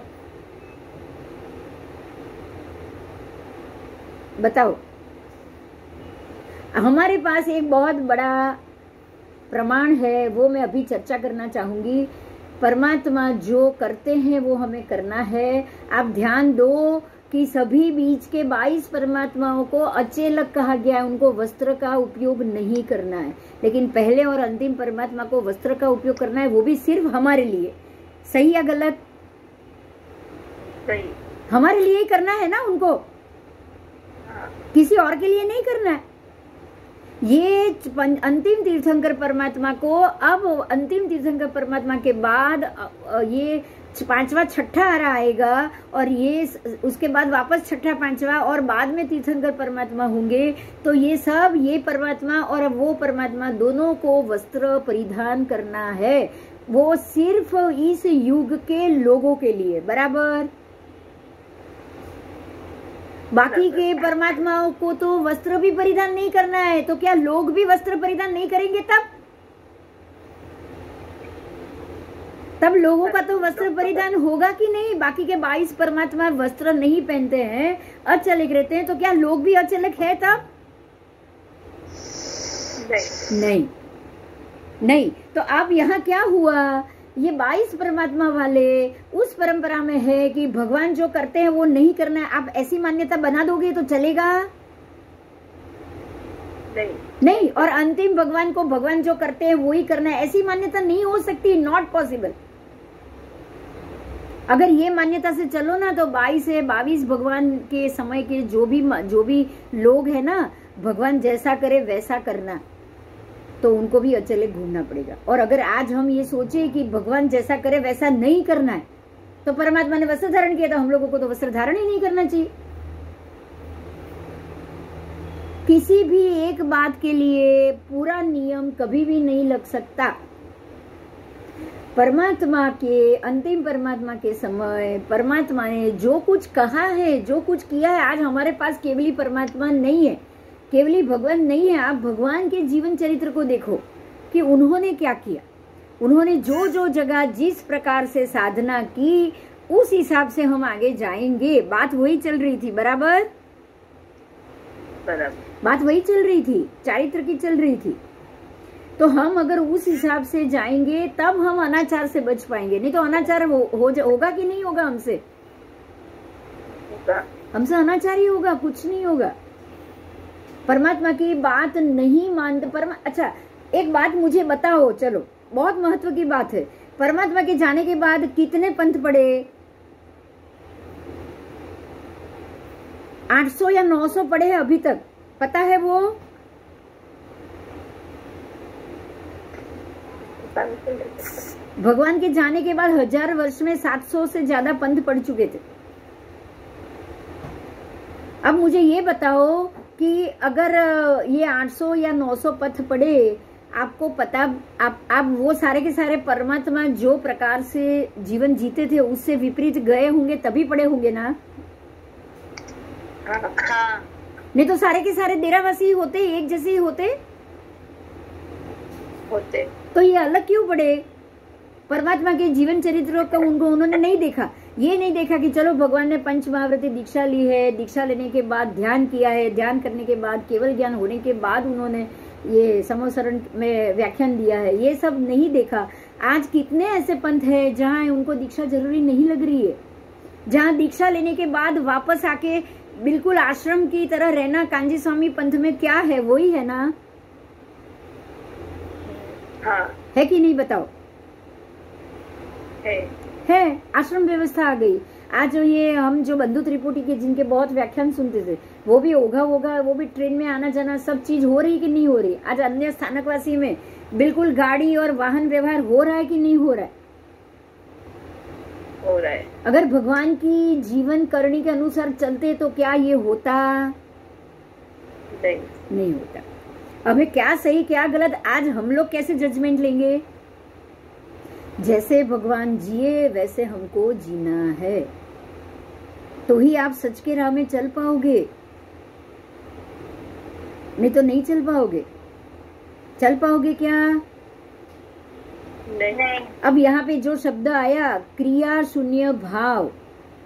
बताओ। हमारे पास एक बहुत बड़ा प्रमाण है, वो मैं अभी चर्चा करना चाहूंगी। परमात्मा जो करते हैं वो हमें करना है। आप ध्यान दो कि सभी बीच के 22 परमात्माओं को अचेलक कहा गया है, उनको वस्त्र का उपयोग नहीं करना है। लेकिन पहले और अंतिम परमात्मा को वस्त्र का उपयोग करना है, वो भी सिर्फ हमारे लिए। सही या गलत? सही। हमारे लिए ही करना है ना उनको, किसी और के लिए नहीं करना है। ये अंतिम तीर्थंकर परमात्मा को, अब अंतिम तीर्थंकर परमात्मा के बाद ये 5वां 6ठा आ रहा आएगा, और ये उसके बाद वापस 6ठा 5वां, और बाद में तीर्थंकर परमात्मा होंगे। तो ये सब, ये परमात्मा और वो परमात्मा दोनों को वस्त्र परिधान करना है। वो सिर्फ इस युग के लोगों के लिए, बराबर। बाकी के परमात्माओं को तो वस्त्र भी परिधान नहीं करना है। तो क्या लोग भी वस्त्र परिधान नहीं करेंगे? तब लोगों का तो वस्त्र परिधान होगा कि नहीं? बाकी के 22 परमात्मा वस्त्र नहीं पहनते हैं, अचलिक रहते हैं, तो क्या लोग भी अचलिक है तब? नहीं। नहीं। तो अब यहाँ क्या हुआ? ये 22 परमात्मा वाले उस परंपरा में है कि भगवान जो करते हैं वो नहीं करना है। आप ऐसी मान्यता बना दोगे तो चलेगा? नहीं। और अंतिम भगवान को भगवान जो करते हैं वो ही करना है, ऐसी मान्यता नहीं हो सकती, नॉट पॉसिबल। अगर ये मान्यता से चलो ना तो 22 से 22 भगवान के समय के जो भी लोग है ना, भगवान जैसा करे वैसा करना, तो उनको भी अचले घूमना पड़ेगा। और अगर आज हम ये सोचे कि भगवान जैसा करे वैसा नहीं करना है, तो परमात्मा ने वस्त्र धारण किया, तो हम लोगों को तो वस्त्र धारण ही नहीं करना चाहिए। किसी भी एक बात के लिए पूरा नियम कभी भी नहीं लग सकता। परमात्मा के, अंतिम परमात्मा के समय परमात्मा ने जो कुछ कहा है, जो कुछ किया है, आज हमारे पास केवली परमात्मा नहीं है, केवली भगवान नहीं है। आप भगवान के जीवन चरित्र को देखो कि उन्होंने क्या किया। उन्होंने जो जो जगह जिस प्रकार से साधना की, उस हिसाब से हम आगे जाएंगे। बात वही चल रही थी, बराबर? बात वही चल रही थी, चरित्र की चल रही थी। तो हम अगर उस हिसाब से जाएंगे तब हम अनाचार से बच पाएंगे, नहीं तो अनाचार होगा कि नहीं होगा हमसे अनाचार ही होगा, कुछ नहीं होगा। परमात्मा की बात नहीं मानते। अच्छा एक बात मुझे बताओ, चलो बहुत महत्व की बात है, परमात्मा के जाने के बाद कितने पंथ पढ़े? 800 या 900 पढ़े हैं अभी तक, पता है वो? भगवान के जाने के बाद 1000 वर्ष में 700 से ज्यादा पंथ पढ़ चुके थे। अब मुझे ये बताओ कि अगर ये 800 या 900 पथ पढ़े, आपको पता आप वो सारे के सारे परमात्मा जो प्रकार से जीवन जीते थे उससे विपरीत गए होंगे तभी पढ़े होंगे ना? हाँ। नहीं तो सारे के सारे डेरावासी होते, एक जैसे ही होते। तो ये अलग क्यों पढ़े? परमात्मा के जीवन चरित्र का उन्होंने नहीं देखा, ये नहीं देखा कि चलो भगवान ने पंच महाव्रती दीक्षा ली है, दीक्षा लेने के बाद ध्यान किया है, ध्यान करने के बाद केवल ज्ञान होने के बाद उन्होंने ये समोसरण में व्याख्यान दिया है, ये सब नहीं देखा। आज कितने ऐसे पंथ है जहाँ उनको दीक्षा जरूरी नहीं लग रही है, जहाँ दीक्षा लेने के बाद वापस आके बिल्कुल आश्रम की तरह रहना। कांजी स्वामी पंथ में क्या है? वही है ना? हाँ। है कि नहीं बताओ? है आश्रम व्यवस्था आ गई। आज ये हम जो बंधु त्रिपुटी के जिनके बहुत व्याख्यान सुनते थे, वो भी होगा वो भी ट्रेन में आना जाना सब चीज हो रही कि नहीं हो रही? आज अन्य स्थानकवासी में बिल्कुल गाड़ी और वाहन व्यवहार हो रहा है कि नहीं हो रहा है? हो रहा है। अगर भगवान की जीवन करनी के अनुसार चलते तो क्या ये होता? नहीं होता। हमें क्या सही क्या गलत, आज हम लोग कैसे जजमेंट लेंगे? जैसे भगवान जिए वैसे हमको जीना है, तो ही आप सच के राह में चल पाओगे, नहीं तो नहीं चल पाओगे। चल पाओगे क्या? नहीं। अब यहाँ पे जो शब्द आया क्रिया शून्य भाव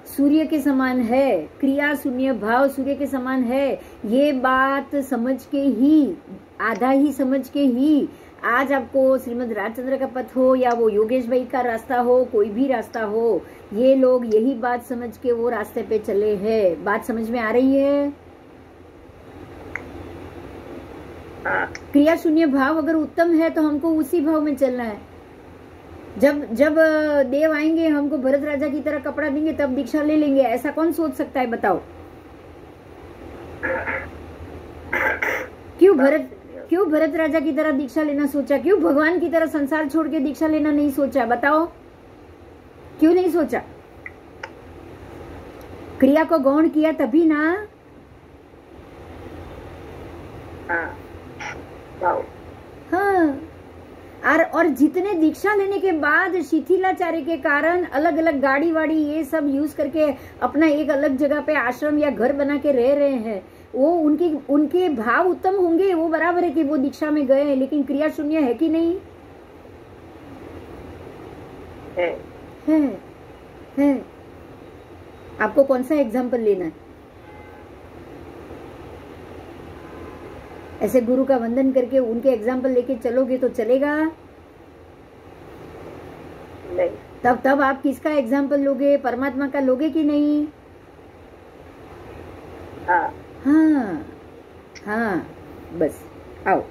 सूर्य के समान है, क्रिया शून्य भाव सूर्य के समान है, ये बात समझ के ही, आधा ही समझ के ही आज आपको श्रीमद राजचंद्र का पथ हो या वो योगेश भाई का रास्ता हो, कोई भी रास्ता हो, ये लोग यही बात समझ के वो रास्ते पे चले हैं। बात समझ में आ रही है? क्रिया शून्य भाव अगर उत्तम है तो हमको उसी भाव में चलना है। जब देव आएंगे हमको भरत राजा की तरह कपड़ा देंगे तब दीक्षा ले लेंगे, ऐसा कौन सोच सकता है बताओ? क्यों भरत राजा की तरह दीक्षा लेना सोचा? क्यों भगवान की तरह संसार छोड़ के दीक्षा लेना नहीं सोचा? बताओ क्यों नहीं सोचा? क्रिया को गौण किया तभी ना। हाँ। और जितने दीक्षा लेने के बाद शिथिलाचार्य के कारण अलग अलग गाड़ी वाड़ी ये सब यूज करके अपना एक अलग जगह पे आश्रम या घर बना के रह रहे हैं, वो उनके भाव उत्तम होंगे, वो बराबर है कि वो दीक्षा में गए हैं, लेकिन क्रिया शून्य है कि नहीं? है। आपको कौन सा एग्जाम्पल लेना है? ऐसे गुरु का वंदन करके उनके एग्जाम्पल लेके चलोगे तो चलेगा? नहीं। तब आप किसका एग्जाम्पल लोगे? परमात्मा का लोगे कि नहीं? हाँ, बस आओ।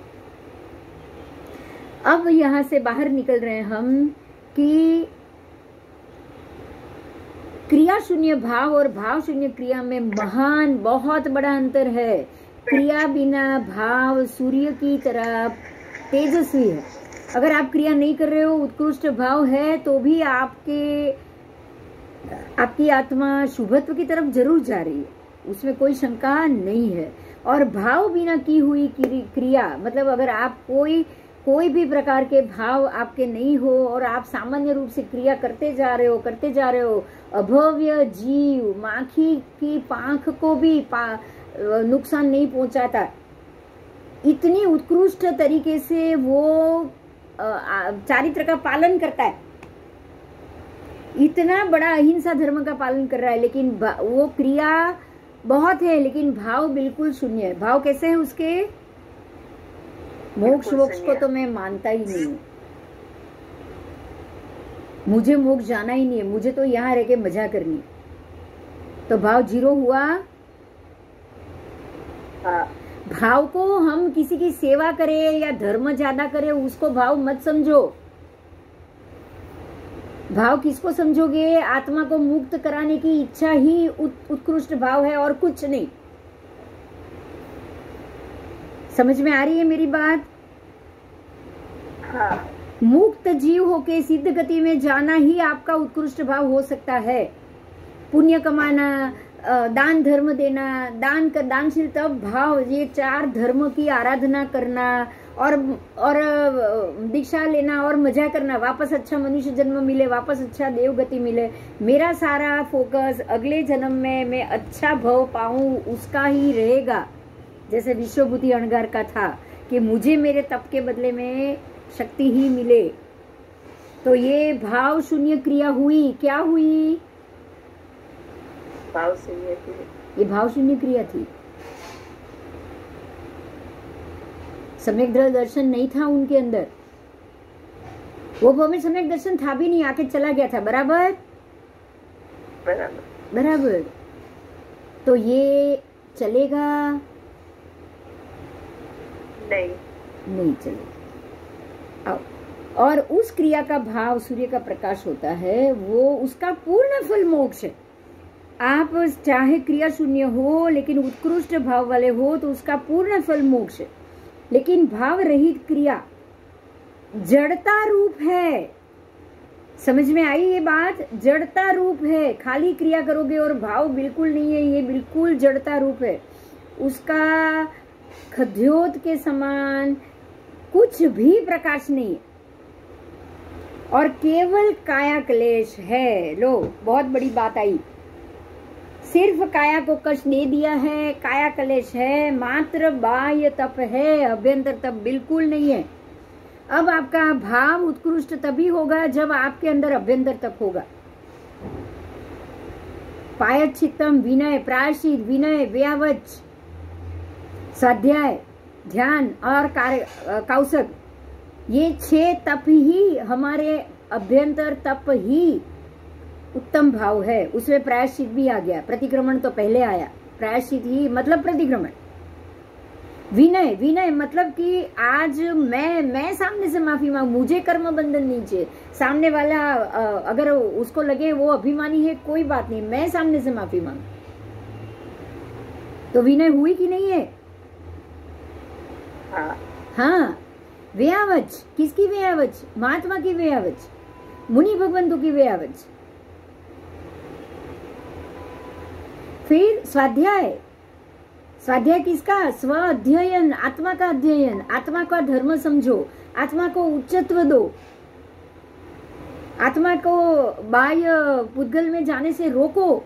अब यहाँ से बाहर निकल रहे हैं हम कि क्रिया शून्य भाव और भाव शून्य क्रिया में महान बहुत बड़ा अंतर है। क्रिया बिना भाव सूर्य की तरह तेजस्वी है। अगर आप क्रिया नहीं कर रहे हो, उत्कृष्ट भाव है, तो भी आपकी आत्मा शुभत्व की तरफ जरूर जा रही है, उसमें कोई शंका नहीं है। और भाव बिना की हुई क्रिया, मतलब अगर आप कोई भी प्रकार के भाव आपके नहीं हो और आप सामान्य रूप से क्रिया करते जा रहे हो, अभव्य जीव माखी की पांख को भी नुकसान नहीं पहुंचाता, इतनी उत्कृष्ट तरीके से वो चारित्र का पालन करता है, इतना बड़ा अहिंसा धर्म का पालन कर रहा है, लेकिन वो क्रिया बहुत है लेकिन भाव बिल्कुल शून्य है। भाव कैसे है उसके? मोक्ष बिल्कुल वोक्ष सही को है। तो मैं मानता ही नहीं हूँ। मुझे मोक्ष जाना ही नहीं है, मुझे तो यहाँ रह के मजा करनी। तो भाव जीरो हुआ। हाँ, भाव को हम किसी की सेवा करें या धर्म ज्यादा करें उसको भाव मत समझो। भाव किसको समझोगे? आत्मा को मुक्त कराने की इच्छा ही उत्कृष्ट भाव है और कुछ नहीं। समझ में आ रही है मेरी बात? हाँ, मुक्त जीव होके सिद्ध गति में जाना ही आपका उत्कृष्ट भाव हो सकता है। पुण्य कमाना, दान धर्म देना, दानशील तब भाव, ये 4 धर्म की आराधना करना और दीक्षा लेना और मजा करना, वापस अच्छा मनुष्य जन्म मिले, वापस अच्छा देव गति मिले, मेरा सारा फोकस अगले जन्म में मैं अच्छा भाव पाऊं उसका ही रहेगा। जैसे विश्वभूति अणगार का था कि मुझे मेरे तप के बदले में शक्ति ही मिले। तो ये भाव शून्य क्रिया हुई। क्या हुई? भाव से ये भाव शून्य क्रिया थी। सम्यक दर्शन नहीं था उनके अंदर। वो भाव में सम्यक दर्शन था भी नहीं, आके चला गया था। बराबर बराबर बराबर। तो ये चलेगा? नहीं चलेगा। आओ। और उस क्रिया का भाव सूर्य का प्रकाश होता है, वो उसका पूर्ण फल मोक्ष है। आप चाहे क्रिया शून्य हो लेकिन उत्कृष्ट भाव वाले हो तो उसका पूर्ण फल मोक्ष है। लेकिन भाव रहित क्रिया जड़ता रूप है। समझ में आई ये बात? जड़ता रूप है। खाली क्रिया करोगे और भाव बिल्कुल नहीं है, ये बिल्कुल जड़ता रूप है। उसका खद्योत के समान कुछ भी प्रकाश नहीं है और केवल काया क्लेश है। लो, बहुत बड़ी बात आई। सिर्फ काया को कष्ट दे दिया है, काया क्लेश है, मात्र बाह्य तप है, अभ्यंतर तप बिल्कुल नहीं है। अब आपका भाव उत्कृष्ट तभी होगा जब आपके अंदर अभ्यंतर तप होगा। पायच्छित्तम, विनय, प्रायश्चित, विनय, व्यावच, स्वाध्याय, ध्यान और कौशक, ये 6 तप ही हमारे अभ्यंतर तप ही उत्तम भाव है। उसमें प्रायश्चित भी आ गया। प्रतिक्रमण तो पहले आया, प्रायश्चित ही मतलब प्रतिक्रमण। विनय, विनय मतलब कि आज मैं सामने से माफी मांग, मुझे कर्म बंधन नहीं चाहिए। सामने वाला अगर उसको लगे वो अभिमानी है, कोई बात नहीं, मैं सामने से माफी मांग। तो विनय हुई कि नहीं है? हाँ। व्यावच, किसकी व्यावच? महात्मा की व्यावच, मुनि भगवंतों की व्यावच। फिर स्वाध्याय, स्वाध्याय किसका? स्व अध्ययन, आत्मा का अध्ययन, आत्मा का धर्म समझो, आत्मा को उच्चत्व दो, आत्मा को बाह्य पुद्गल में जाने से रोको।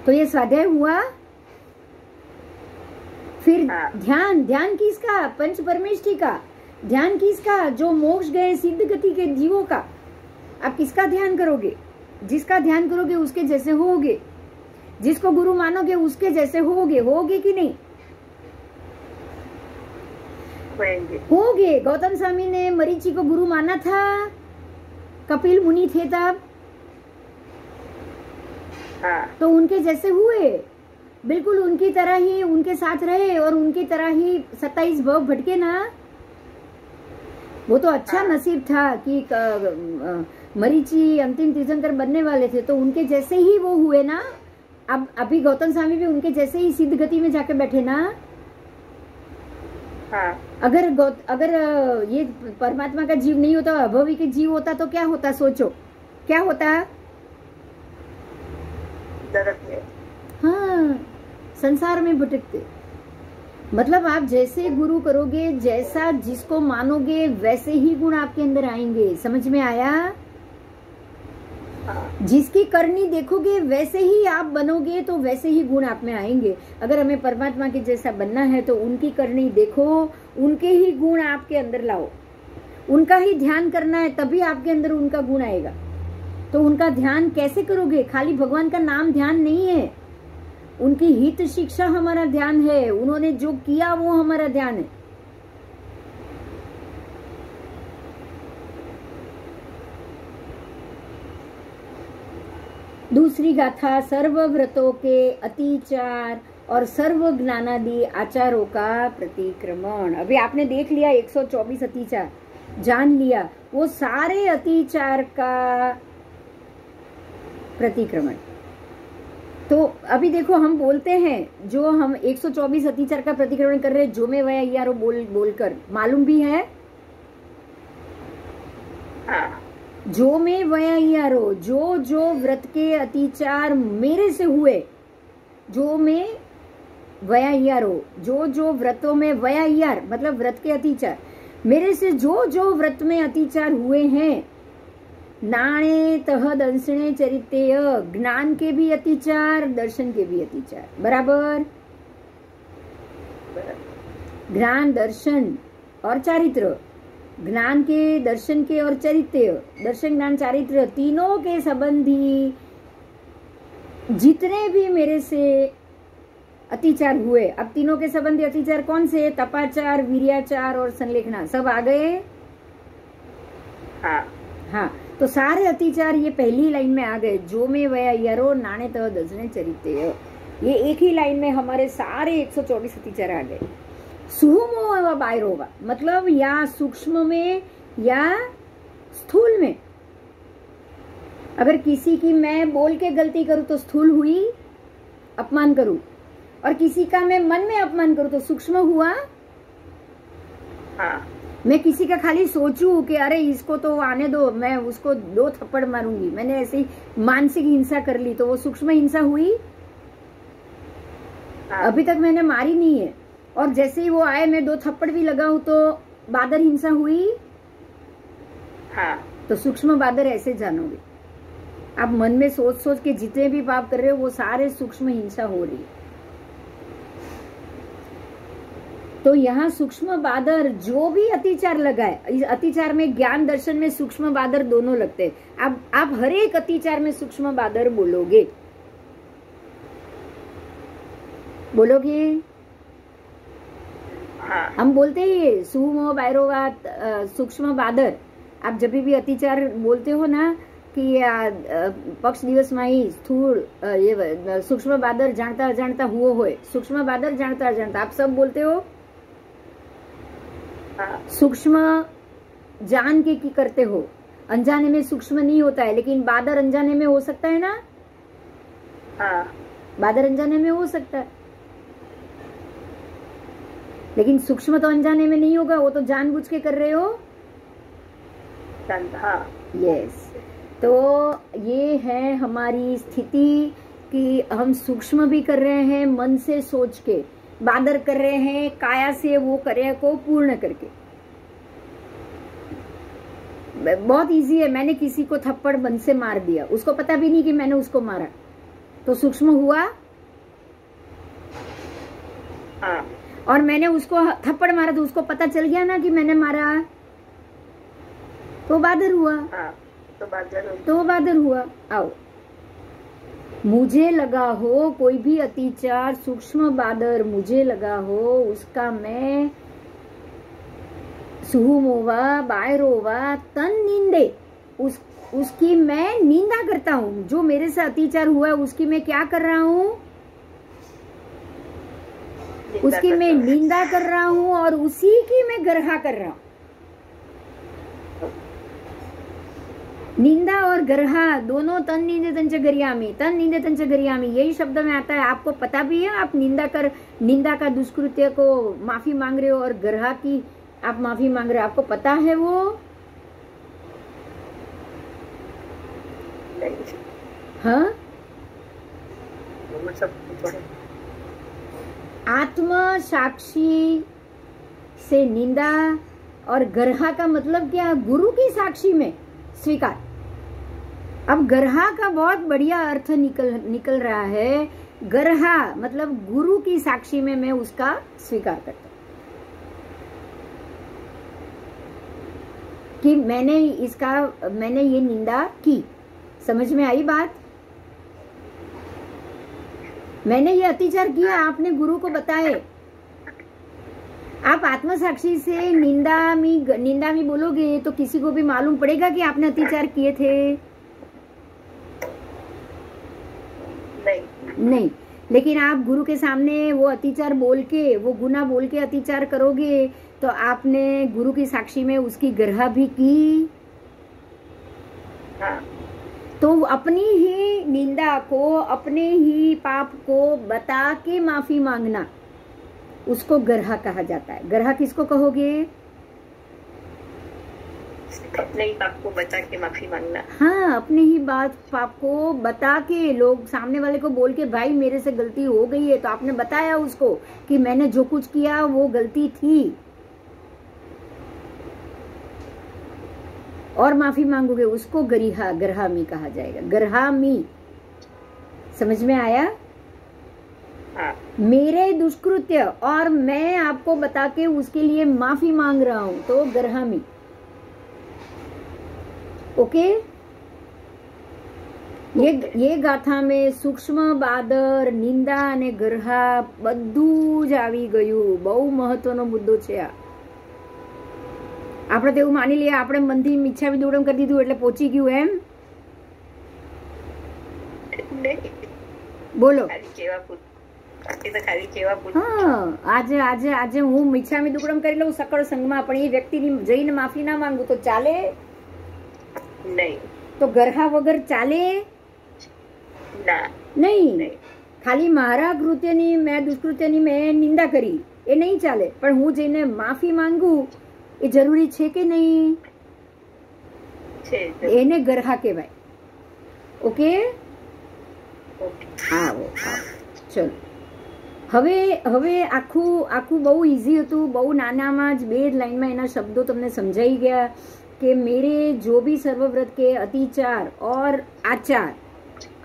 तो ये स्वाध्याय हुआ। फिर ध्यान, ध्यान किसका? पंच परमेष्ठी का। ध्यान किसका? जो मोक्ष गए सिद्ध गति के जीवों का। आप किसका ध्यान करोगे? जिसका ध्यान करोगे उसके जैसे होगे, जिसको गुरु मानोगे उसके जैसे होगे। होगे कि नहीं? होगे। गौतम स्वामी ने मरीचि को गुरु माना था, कपिल मुनि थे तब, तो उनके जैसे हुए, बिल्कुल उनकी तरह ही उनके साथ रहे और उनकी तरह ही 27 भव भटके ना। वो तो अच्छा नसीब था कि मरीचि अंतिम तीर्थंकर बनने वाले थे, तो उनके जैसे ही वो हुए ना। अब अभी गौतम स्वामी भी उनके जैसे ही सिद्ध गति में जाके बैठे ना। अगर ये परमात्मा का जीव नहीं होता, अभवी के जीव होता तो क्या होता? सोचो क्या होता? हाँ, संसार में भटकते। मतलब आप जैसे गुरु करोगे, जैसा जिसको मानोगे, वैसे ही गुण आपके अंदर आएंगे। समझ में आया? जिसकी करनी देखोगे वैसे ही आप बनोगे, तो वैसे ही गुण आप में आएंगे। अगर हमें परमात्मा के जैसा बनना है तो उनकी करनी देखो, उनके ही गुण आपके अंदर लाओ, उनका ही ध्यान करना है, तभी आपके अंदर उनका गुण आएगा। तो उनका ध्यान कैसे करोगे? खाली भगवान का नाम ध्यान नहीं है, उनकी हित शिक्षा हमारा ध्यान है, उन्होंने जो किया वो हमारा ध्यान है। दूसरी गाथा सर्व व्रतों के अतिचार और सर्व ज्ञानादि आचारों का प्रतिक्रमण। अभी आपने देख लिया 124 अतिचार, जान लिया वो सारे अतिचार का प्रतिक्रमण। तो अभी देखो हम बोलते हैं जो हम 124 अतिचार का प्रतिक्रमण कर रहे हैं, जो में वया यारो बोलकर मालूम भी है। जो में वया यारो, जो जो व्रत के अतिचार मेरे से हुए, जो में वया यारो, जो जो व्रतों में वया यार मतलब व्रत के अतिचार मेरे से जो जो व्रत में अतिचार हुए हैं, नाणे तह दर्शने चरितेय, ज्ञान के भी अतिचार दर्शन के भी अतिचार, बराबर। ज्ञान दर्शन और चारित्र, ज्ञान के दर्शन के और चरित्र, दर्शन ज्ञान चारित्र तीनों के संबंधी जितने भी मेरे से अतिचार हुए, अब तीनों के संबंधी अतिचार कौन से? तपाचार, वीर्याचार और संलेखना, सब आ गए। हाँ, तो सारे अतिचार ये पहली लाइन में आ गए। जो में वया यारो नाणे तह दर्शने चरितेय, ये एक ही लाइन में हमारे सारे 124 अतिचार आ गए। सुहुमो व बायरोवा मतलब या सूक्ष्म में या स्थूल में। अगर किसी की मैं बोल के गलती करूं तो स्थूल हुई, अपमान करूं, और किसी का मैं मन में अपमान करूं तो सूक्ष्म हुआ। मैं किसी का खाली सोचूं कि अरे इसको तो आने दो, मैं उसको 2 थप्पड़ मारूंगी, मैंने ऐसे ही मानसिक हिंसा कर ली, तो वो सूक्ष्म हिंसा हुई। अभी तक मैंने मारी नहीं है, और जैसे ही वो आए मैं 2 थप्पड़ भी लगाऊं तो बादर हिंसा हुई। तो सूक्ष्म बादर ऐसे जानोगे आप, मन में सोच सोच के जितने भी पाप कर रहे हो वो सारे सूक्ष्म हिंसा हो रही है। तो यहाँ सूक्ष्म बादर जो भी अतिचार लगाए, इस अतिचार में ज्ञान दर्शन में सूक्ष्म बादर दोनों लगते हैं। आप हर एक अतिचार में सूक्ष्म बादर बोलोगे, हम बोलते ही सुहुमो बायरोवा सूक्ष्म बादर। आप जब भी अतिचार बोलते हो ना कि पक्ष दिवस में ही स्थूल ये सूक्ष्म बादर जानता अजाणता हुओ होय, सूक्ष्म बादर जानता अजाणता आप सब बोलते हो। सूक्ष्म जान के की करते हो, अनजाने में सूक्ष्म नहीं होता है, लेकिन बादर अनजाने में हो सकता है ना। बादर अनजाने में हो सकता है, लेकिन सूक्ष्म तो अनजाने में नहीं होगा, वो तो जानबूझ के कर रहे हो। यस, तो ये है हमारी स्थिति कि हम सूक्ष्म भी कर रहे हैं मन से सोच के, बादर कर रहे हैं काया से वो कार्य को पूर्ण करके। बहुत इजी है, मैंने किसी को थप्पड़ मन से मार दिया, उसको पता भी नहीं कि मैंने उसको मारा, तो सूक्ष्म हुआ। और मैंने उसको थप्पड़ मारा तो उसको पता चल गया ना कि मैंने मारा, तो बादर हुआ। तो बादर हुआ। आओ, मुझे लगा हो कोई भी अतिचार सूक्ष्म बादर मुझे लगा हो, उसका मैं सुहुमोवा बायरोवा तन निंदे, उसकी मैं निंदा करता हूँ। जो मेरे से अतिचार हुआ है उसकी मैं क्या कर रहा हूँ? उसकी मैं निंदा कर रहा हूँ और उसी की मैं गर्हा कर रहा हूँ। निंदा और गर्हा दोनों तन निंदे तंच गरियामी, तन निंदे तंच गरियामी यही शब्द में आता है। आपको पता भी है, आप निंदा का दुष्कृत्य को माफी मांग रहे हो और गर्हा की आप माफी मांग रहे हो, आपको पता है वो? हाँ, आत्म साक्षी से निंदा और गर्हा का मतलब क्या? गुरु की साक्षी में स्वीकार। अब गर्हा का बहुत बढ़िया अर्थ निकल रहा है। गर्हा मतलब गुरु की साक्षी में मैं उसका स्वीकार करता हूं कि मैंने ये निंदा की। समझ में आई बात? मैंने ये अत्याचार किया, आपने गुरु को बताए। आप आत्मसाक्षी से निंदा में बोलोगे तो किसी को भी मालूम पड़ेगा कि आपने अत्याचार किए थे। नहीं, लेकिन आप गुरु के सामने वो अतिचार बोल के, वो गुना बोल के अतिचार करोगे तो आपने गुरु की साक्षी में उसकी गर्हा भी की। हाँ। तो अपनी ही निंदा को, अपने ही पाप को बता के माफी मांगना, उसको गर्हा कहा जाता है। गर्हा किसको कहोगे? अपने ही पाप को बता के माफी मांगना। हाँ, अपने ही बात पाप को बता के, लोग सामने वाले को बोल के भाई मेरे से गलती हो गई है, तो आपने बताया उसको कि मैंने जो कुछ किया वो गलती थी, और माफी मांगोगे, उसको गर्हामी कहा जाएगा। गर्हामी, समझ में आया? हाँ। मेरे दुष्कृत्य और मैं आपको बता के उसके लिए माफी मांग रहा हूं, तो गर्हामी। ओके? ये गाथा में सूक्ष्म बादर, નિંદા અને ગરહા બધું જ આવી ગયું। બહુ મહત્વનો મુદ્દો છે આ। આપણે તેવું માની લઈએ આપણે મનથી ઈચ્છા વિદુડમ કરી દીધું એટલે પહોંચી ગયું એમ? બોલો। હા, આજે આજે આજે હું ઈચ્છા વિદુડમ કરી લઉં સકળ સંગમાં, પણ એ વ્યક્તિની જઈને માફી ના માંગુ તો ચાલે? नहीं। तो गर्हा वगर चाले? नहीं। खाली मारा कृत्यनी, मैं दुष्कृत्यनी मैं निंदा करी ए नहीं चाले, पण हूँ जईने माफी मांगू ए जरूरी छे के नहीं? एने गर्हा कहेवाय। ओके? आओ चलो। હવે હવે આખું બહુ ઈઝી હતું, બહુ નાનામાં જ 2 લાઈનમાં એના શબ્દો તમને સમજાઈ ગયા कि मेरे जो भी सर्वव्रत के अतिचार और आचार,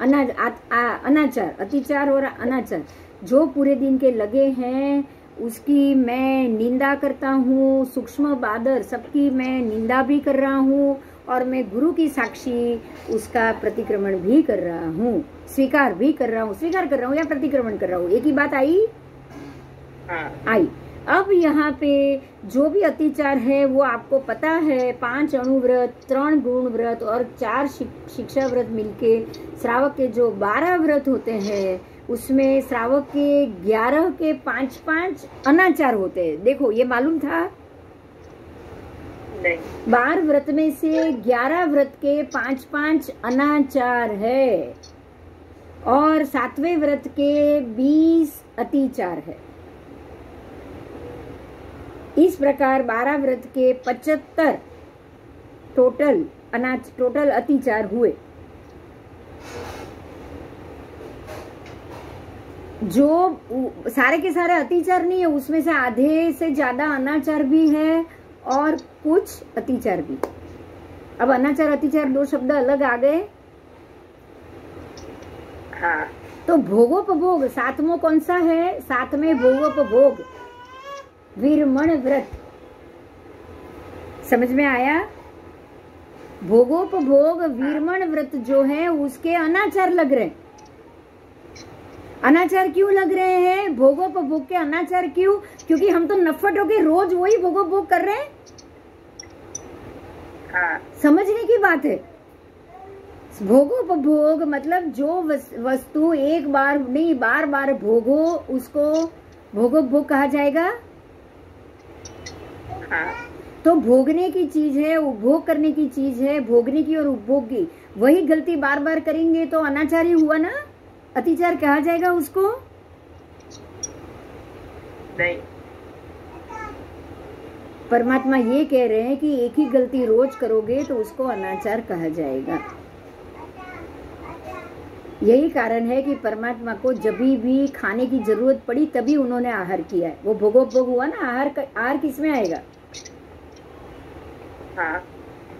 अनाचार, अतिचार और अनाचार जो पूरे दिन के लगे हैं उसकी मैं निंदा करता हूँ। सूक्ष्म बादर सबकी मैं निंदा भी कर रहा हूँ और मैं गुरु की साक्षी उसका प्रतिक्रमण भी कर रहा हूँ, स्वीकार भी कर रहा हूँ। स्वीकार कर रहा हूँ या प्रतिक्रमण कर रहा हूँ, एक ही बात आई? आई। अब यहाँ पे जो भी अतिचार है वो आपको पता है, 5 अणुव्रत, 3 गुण व्रत और 4 शिक्षा व्रत मिलके श्रावक के जो 12 व्रत होते हैं उसमें श्रावक के 11 के 5-5 अनाचार होते हैं। देखो ये मालूम था? नहीं। 12 व्रत में से 11 व्रत के 5-5 अनाचार है और 7वें व्रत के 20 अतिचार है। इस प्रकार 12 व्रत के 75 टोटल अतिचार हुए। जो सारे के सारे अतिचार नहीं है, उसमें से आधे से ज्यादा अनाचार भी है और कुछ अतिचार भी। अब अनाचार अतिचार 2 शब्द अलग आ गए। हाँ। तो भोगोपभोग 7वां कौन सा है? 7वें भोगोपभोग वीरमण व्रत। समझ में आया? भोगोपभोग वीरमण व्रत जो है उसके अनाचार लग रहे हैं। अनाचार क्यों लग रहे हैं? भोगोपभोग के अनाचार क्यों? क्योंकि हम तो नफट होके रोज वही भोगोपभोग कर रहे हैं। हाँ। समझने की बात है। भोगोपभोग मतलब जो वस्तु एक बार नहीं बार बार भोगो उसको भोगोपभोग कहा जाएगा। हाँ। तो भोगने की चीज है, उपभोग करने की चीज है, भोगने की और उपभोग की, वही गलती बार बार करेंगे तो अनाचार ही हुआ ना? अतिचार कहा जाएगा उसको? नहीं। परमात्मा ये कह रहे हैं कि एक ही गलती रोज करोगे तो उसको अनाचार कहा जाएगा। यही कारण है कि परमात्मा को जब भी खाने की जरूरत पड़ी तभी उन्होंने आहार किया है। वो भोगोपभोग हुआ ना। आहार किस में आएगा? हाँ।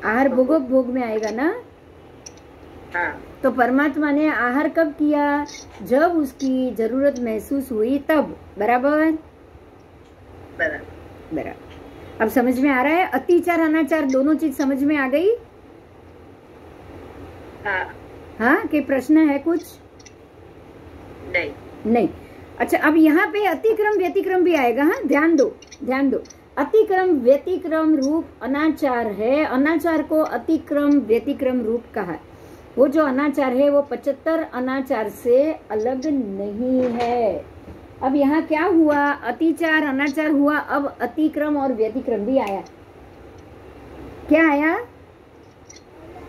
आहार भोगोपभोग में आएगा ना। हाँ। तो परमात्मा ने आहार कब किया? जब उसकी जरूरत महसूस हुई तब। बराबर? बराबर। अब समझ में आ रहा है? अतिचार अनाचार दोनों चीज समझ में आ गई? हाँ। हाँ, कि प्रश्न है कुछ? नहीं। अच्छा, अब यहाँ पे अतिक्रम व्यतिक्रम भी आएगा। हाँ, ध्यान दो। अतिक्रम व्यतिक्रम रूप अनाचार है। अनाचार को अतिक्रम व्यतिक्रम रूप कहा। वो जो अनाचार है वो 75 अनाचार से अलग नहीं है। अब यहाँ क्या हुआ, अतिचार अनाचार हुआ, अब अतिक्रम और व्यतिक्रम भी आया। क्या आया?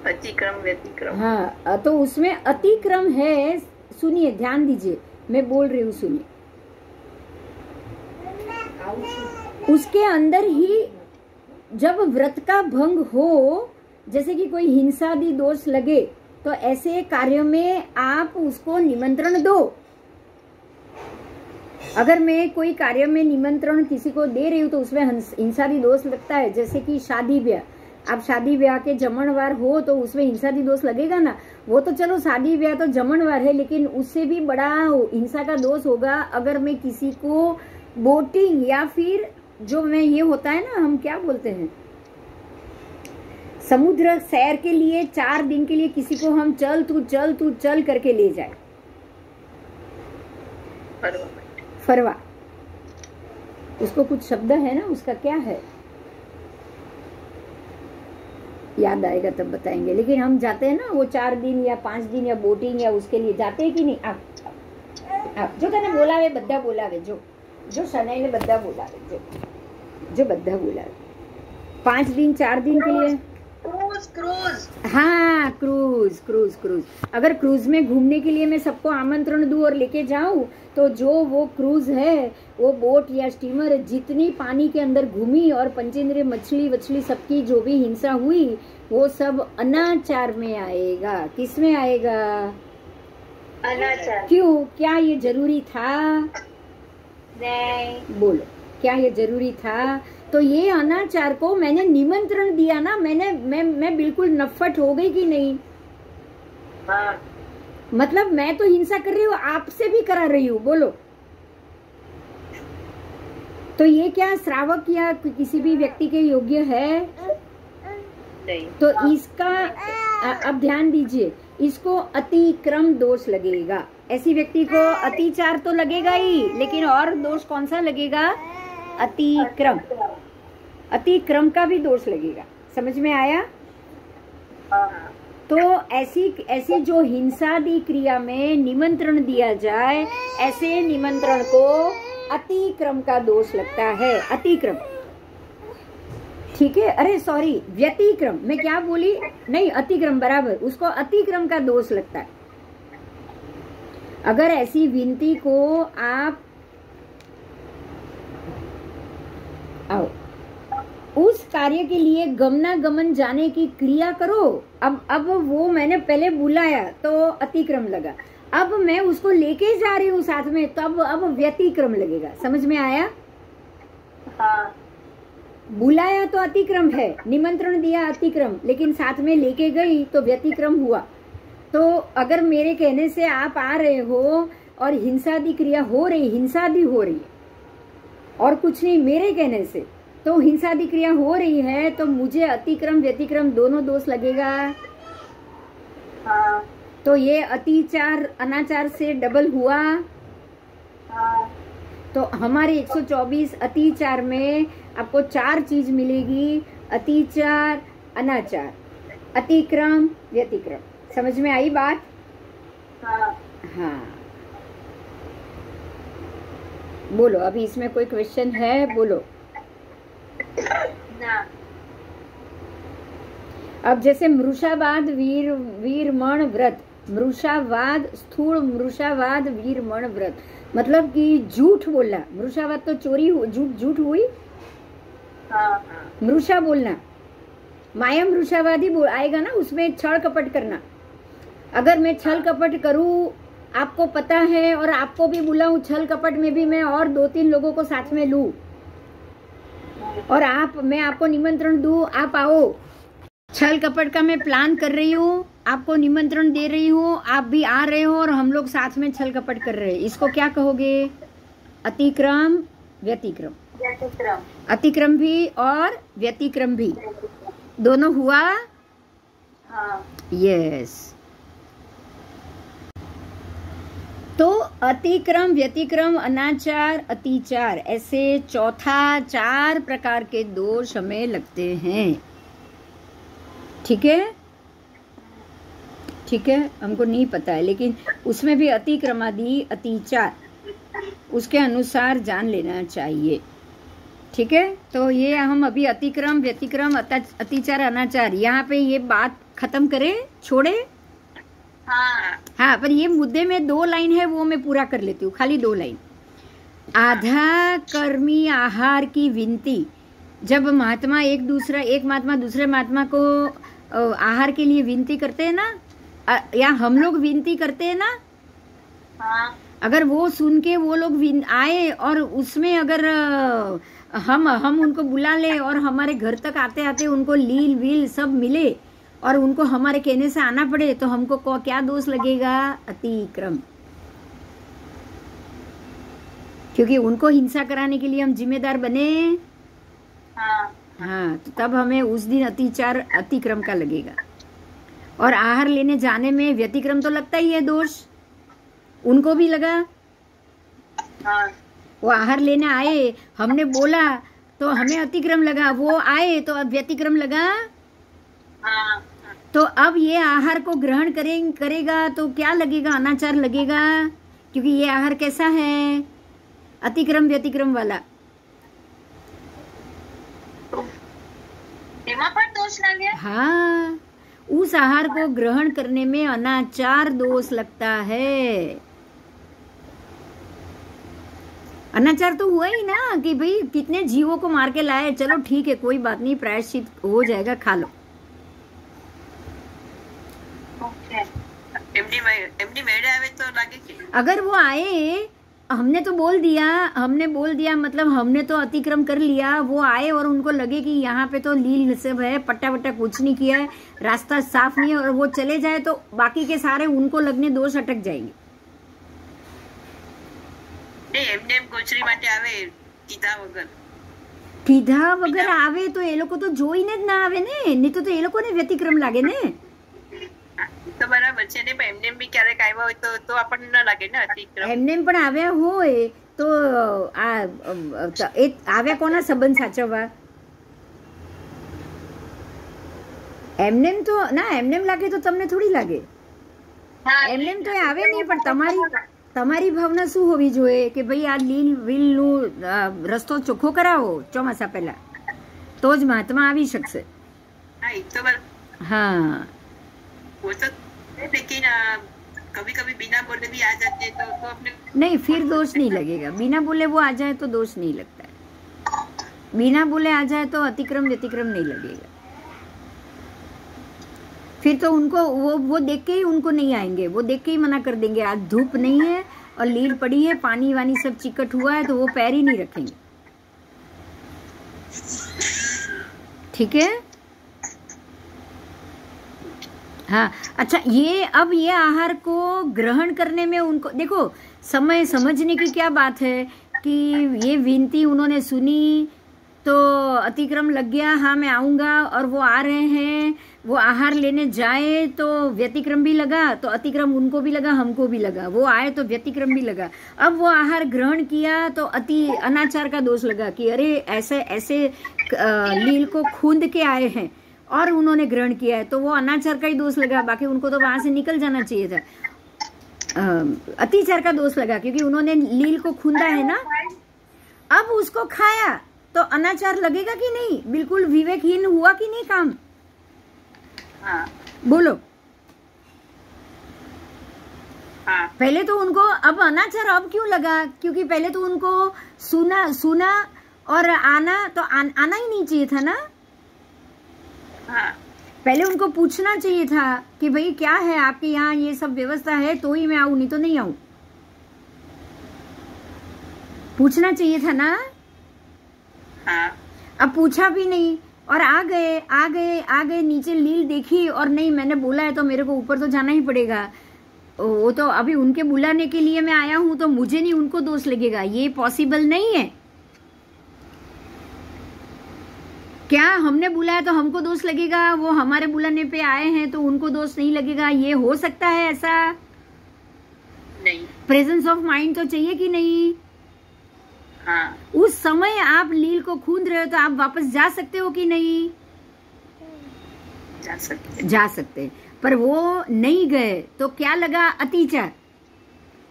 अतिक्रम व्यतिक्रम। हाँ, तो उसमें अतिक्रम है, सुनिए ध्यान दीजिए, मैं बोल रही हूँ सुनिए। उसके अंदर ही जब व्रत का भंग हो, जैसे कि कोई हिंसादि दोष लगे, तो ऐसे कार्यों में आप उसको निमंत्रण दो। अगर मैं कोई कार्य में निमंत्रण किसी को दे रही हूँ तो उसमें हिंसादि दोष लगता है। जैसे कि शादी ब्याह, आप शादी ब्याह के जमणवार हो तो उसमें हिंसादि दोष लगेगा ना। वो तो चलो शादी ब्याह तो जमणवार है, लेकिन उससे भी बड़ा हिंसा का दोष होगा अगर मैं किसी को बोटिंग या फिर जो मैं ये होता है ना, हम क्या बोलते हैं, समुद्र सैर के लिए 4 दिन के लिए किसी को हम चल तू चल करके ले जाए, फरवा, उसको कुछ शब्द है ना, उसका क्या है, याद आएगा तब बताएंगे। लेकिन हम जाते हैं ना वो 4 दिन या 5 दिन या बोटिंग या उसके लिए जाते हैं कि नहीं? आप जो तने बोलावे बद्धा बोलावे, जो शनाई ने बद्धा बोलावे, जो बद्धा बोलावे 5 दिन 4 दिन के लिए क्रूज। हाँ, क्रूज। अगर क्रूज में घूमने के लिए मैं सबको आमंत्रण दूं और लेके जाऊं, तो जो वो क्रूज है, वो बोट या स्टीमर जितनी पानी के अंदर घूमी और पंचेंद्रिय मछली सबकी जो भी हिंसा हुई, वो सब अनाचार में आएगा। किस में आएगा? अनाचार। क्यों? क्या ये जरूरी था? नहीं। बोलो, क्या ये जरूरी था? तो ये अनाचार को मैंने निमंत्रण दिया ना, मैं बिल्कुल नफट हो गई कि नहीं? हाँ। मतलब मैं तो हिंसा कर रही हूँ, आपसे भी करा रही हूँ, बोलो। तो ये क्या श्रावक या किसी भी व्यक्ति के योग्य है? नहीं। तो इसका अब ध्यान दीजिए, इसको अतिक्रम दोष लगेगा। ऐसी व्यक्ति को अतिचार तो लगेगा ही, लेकिन और दोष कौन सा लगेगा? अतिक्रम का भी दोष लगेगा। समझ में आया? तो ऐसी जो हिंसादि क्रिया में निमंत्रण दिया जाए, ऐसे निमंत्रण को अतिक्रम का दोष लगता है। अतिक्रम, ठीक है? अरे सॉरी, व्यतिक्रम, मैं क्या बोली? नहीं, अतिक्रम बराबर, उसको अतिक्रम का दोष लगता है। अगर ऐसी विनती को आप आओ, उस कार्य के लिए गमनागमन जाने की क्रिया करो। अब वो मैंने पहले बुलाया तो अतिक्रम लगा, अब मैं उसको लेके जा रही हूँ साथ में, तब अब व्यतिक्रम लगेगा। समझ में आया? हाँ। बुलाया तो अतिक्रम है, निमंत्रण दिया अतिक्रम, लेकिन साथ में लेके गई तो व्यतिक्रम हुआ। तो अगर मेरे कहने से आप आ रहे हो और हिंसादि क्रिया हो रही, हिंसादि हो रही है और कुछ नहीं, मेरे कहने से तो हिंसादि क्रिया हो रही है, तो मुझे अतिक्रम व्यतिक्रम दोनों दोष लगेगा। हाँ। तो ये अतिचार अनाचार से डबल हुआ। हाँ। तो हमारे 124 अतिचार में आपको 4 चीज मिलेगी: अतिचार, अनाचार, अतिक्रम, व्यतिक्रम। समझ में आई बात? हाँ। हाँ, बोलो, अभी इसमें कोई क्वेश्चन है? बोलो ना। अब जैसे मृषावाद वीरमण व्रत, मृषावाद स्थूल मृषावाद वीरमण व्रत, मतलब कि झूठ बोलना। मृषावाद तो चोरी, झूठ हुई। हाँ। मृषा बोलना, माया मृषावादी आएगा ना, उसमें छल कपट करना। अगर मैं छल कपट करूं, आपको पता है, और आपको भी बुलाऊं, छल कपट में भी मैं और 2-3 लोगों को साथ में लूं, और मैं आपको निमंत्रण दूं, आप आओ, छल कपट का मैं प्लान कर रही हूँ, आपको निमंत्रण दे रही हूँ, आप भी आ रहे हो और हम लोग साथ में छल कपट कर रहे हैं, इसको क्या कहोगे? अतिक्रम, व्यतिक्रम। व्यतिक्रम। अतिक्रम भी और व्यतिक्रम भी दोनों हुआ। हाँ। यस। तो अतिक्रम, व्यतिक्रम, अनाचार, अतिचार, ऐसे 4 प्रकार के दोष हमें लगते हैं। ठीक है? ठीक है, हमको नहीं पता है, लेकिन उसमें भी अतिक्रमादि अतिचार उसके अनुसार जान लेना चाहिए। ठीक है, तो ये हम अभी अतिक्रम, व्यतिक्रम, अतिचार, अनाचार, यहाँ पे ये बात खत्म करें, छोड़े। हाँ, पर ये मुद्दे में 2 लाइन है, वो मैं पूरा कर लेती हूँ, खाली 2 लाइन। आधा कर्मी आहार की विनती, जब महात्मा एक महात्मा दूसरे महात्मा को आहार के लिए विनती करते हैं ना, या हम लोग विनती करते हैं ना, अगर वो सुन के वो लोग आए और उसमें अगर हम उनको बुला ले और हमारे घर तक आते आते उनको लील वील सब मिले और उनको हमारे कहने से आना पड़े, तो हमको क्या दोष लगेगा? अतिक्रम। क्योंकि उनको हिंसा कराने के लिए हम जिम्मेदार बने। हाँ, तो तब हमें उस दिन अतिचार, अतिक्रम का लगेगा। और आहार लेने जाने में व्यतिक्रम तो लगता ही है दोष, उनको भी लगा। वो आहार लेने आए, हमने बोला तो हमें अतिक्रम लगा, वो आए तो अब व्यतिक्रम लगा। तो अब ये आहार को ग्रहण करेगा तो क्या लगेगा? अनाचार लगेगा, क्योंकि ये आहार कैसा है? अतिक्रम व्यतिक्रम वाला। हाँ, उस आहार को ग्रहण करने में अनाचार दोष लगता है। अनाचार तो हुआ ही ना कि भाई कितने जीवों को मार के लाए, चलो ठीक है कोई बात नहीं, प्रायश्चित हो जाएगा, खा लो। अगर वो आए, हमने बोल दिया मतलब हमने तो अतिक्रम कर लिया, वो आए और उनको लगे कि यहाँ पे तो लील सब है, पट्टा वट्टा कुछ नहीं किया है, रास्ता साफ नहीं है, और वो चले जाए तो बाकी के सारे उनको लगने दोष अटक जाएंगे। કીધા વગર આવે તો એ લોકો તો જોઈને જ ના આવે ને, નહીં તો એ લોકોને વ્યતિક્રમ લાગે ને। તો બરાબર છે ને, પણ એમને બી ક્યારેક આવ્યા હોય તો આપણને ન લાગે ને અતિક્રમ। એમને પણ આવ્યા હોય તો આ આવ્યા કોના સંબંધ સાચવવા? એમનેમ તો ના, એમનેમ લાગે તો તમને થોડી લાગે, એમનેમ તો આવે નહીં, પણ તમારી ભાવના શું હોવી જોઈએ કે ભાઈ આ લીલ વીલનું રસ્તો ચોખ્ખો કરાવો ચોમાસા પહેલા, તો જ મહાત્મા આવી શકશે। हाँ, वो तो लेकिन कभी कभी बिना बोले भी आ जाते हैं तो अपने नहीं, फिर दोष नहीं लगेगा। बिना बोले वो आ जाए तो दोष नहीं लगता है, बिना बोले आ जाए तो अतिक्रम व्यतिक्रम नहीं लगेगा। फिर तो उनको वो देख के ही उनको नहीं आएंगे, वो देख के ही मना कर देंगे, आज धूप नहीं है और लील पड़ी है, पानी वानी सब चिकट हुआ है, तो वो पैर ही नहीं रखेंगे। ठीक है, हाँ। अच्छा, अब ये आहार को ग्रहण करने में उनको देखो, समय समझने की क्या बात है कि ये विनती उन्होंने सुनी तो अतिक्रम लग गया, हाँ मैं आऊँगा, और वो आ रहे हैं, वो आहार लेने जाए तो व्यतिक्रम भी लगा, तो अतिक्रम उनको भी लगा, हमको भी लगा, वो आए तो व्यतिक्रम भी लगा। अब वो आहार ग्रहण किया तो अनाचार का दोष लगा कि अरे ऐसे ऐसे लील को खूंद के आए हैं और उन्होंने ग्रहण किया है, तो वो अनाचार का ही दोष लगा, बाकी उनको तो वहां से निकल जाना चाहिए था। अतिचार का दोष लगा क्योंकि उन्होंने लील को खूंदा है ना, अब उसको खाया तो अनाचार लगेगा कि नहीं? बिल्कुल विवेकहीन हुआ कि नहीं काम? हाँ। बोलो। हाँ। पहले तो उनको अब अनाचार अब क्यों लगा? क्योंकि पहले तो उनको सुना और आना तो आना ही नहीं चाहिए था ना। हाँ। पहले उनको पूछना चाहिए था कि भाई क्या है आपके यहाँ, ये सब व्यवस्था है तो ही मैं आऊं, नहीं तो नहीं आऊं। पूछना चाहिए था ना। हाँ। अब पूछा भी नहीं और आ गए नीचे लील देखी और नहीं, मैंने बोला है तो मेरे को ऊपर तो जाना ही पड़ेगा, वो तो अभी उनके बुलाने के लिए मैं आया हूं, तो मुझे नहीं उनको दोष लगेगा, ये पॉसिबल नहीं है। क्या हमने बुलाया तो हमको दोष लगेगा, वो हमारे बुलाने पे आए हैं तो उनको दोष नहीं लगेगा? ये हो सकता है ऐसा? नहीं। प्रेजेंस ऑफ माइंड तो चाहिए कि नहीं? हाँ। उस समय आप लील को खूंद रहे हो तो आप वापस जा सकते हो कि नहीं? जा सकते। जा सकते। पर वो नहीं गए तो क्या लगा? अतिचार,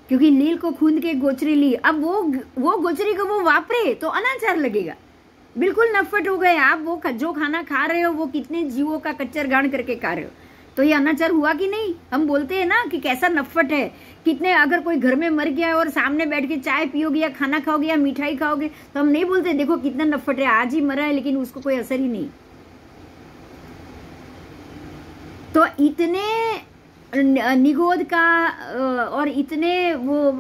क्योंकि नील को खूंद के गोचरी ली। अब वो गोचरी को वो वापरे तो अनाचार लगेगा। बिल्कुल नफट हो गए आप। वो जो खाना खा रहे हो वो कितने जीवों का कच्चर गाड़ करके खा रहे हो, तो ये अनाचार हुआ कि नहीं? हम बोलते हैं ना कि कैसा नफट है। कितने, अगर कोई घर में मर गया और सामने बैठ के चाय पियोगे या खाना खाओगे या मिठाई खाओगे तो हम नहीं बोलते देखो कितना नफट है, आज ही मरा है लेकिन उसको कोई असर ही नहीं। तो इतने निगोद का और इतने वो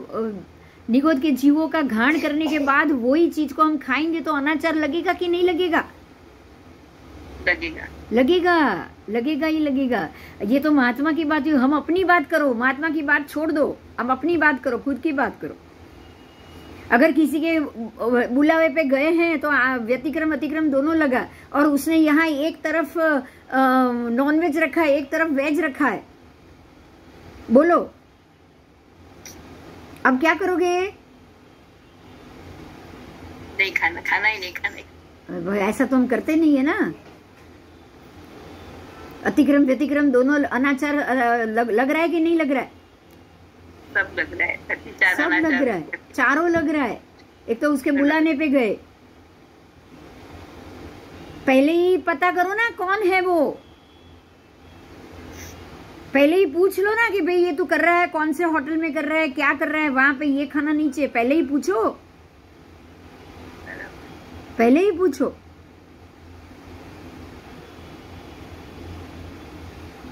निगोद के जीवों का घाण करने के बाद वही चीज को हम खाएंगे तो अनाचार लगेगा कि नहीं लगेगा? लगेगा। लगेगा, लगेगा ही लगेगा। ये तो महात्मा की बात हुई। हम अपनी बात करो, महात्मा की बात छोड़ दो, अब अपनी बात करो, खुद की बात करो। अगर किसी के बुलावे पे गए हैं तो व्यतिक्रम अतिक्रम दोनों लगा, और उसने यहाँ एक तरफ नॉनवेज रखा है, एक तरफ वेज रखा है, बोलो अब क्या करोगे? नहीं खाना, खाना ही नहीं खाना। ऐसा तो हम करते नहीं है ना। अतिक्रम व्यतिक्रम दोनों अनाचार लग रहा है कि नहीं लग रहा है? सब लग रहा है, सब लग रहा है, चारों लग रहा है। एक तो उसके बुलाने पे गए, पहले ही पता करो ना कौन है वो, पहले ही पूछ लो ना कि भाई ये तू कर रहा है, कौन से होटल में कर रहा है, क्या कर रहा है, वहां पे ये खाना नहीं चाहिए, पहले ही पूछो, पहले ही पूछो।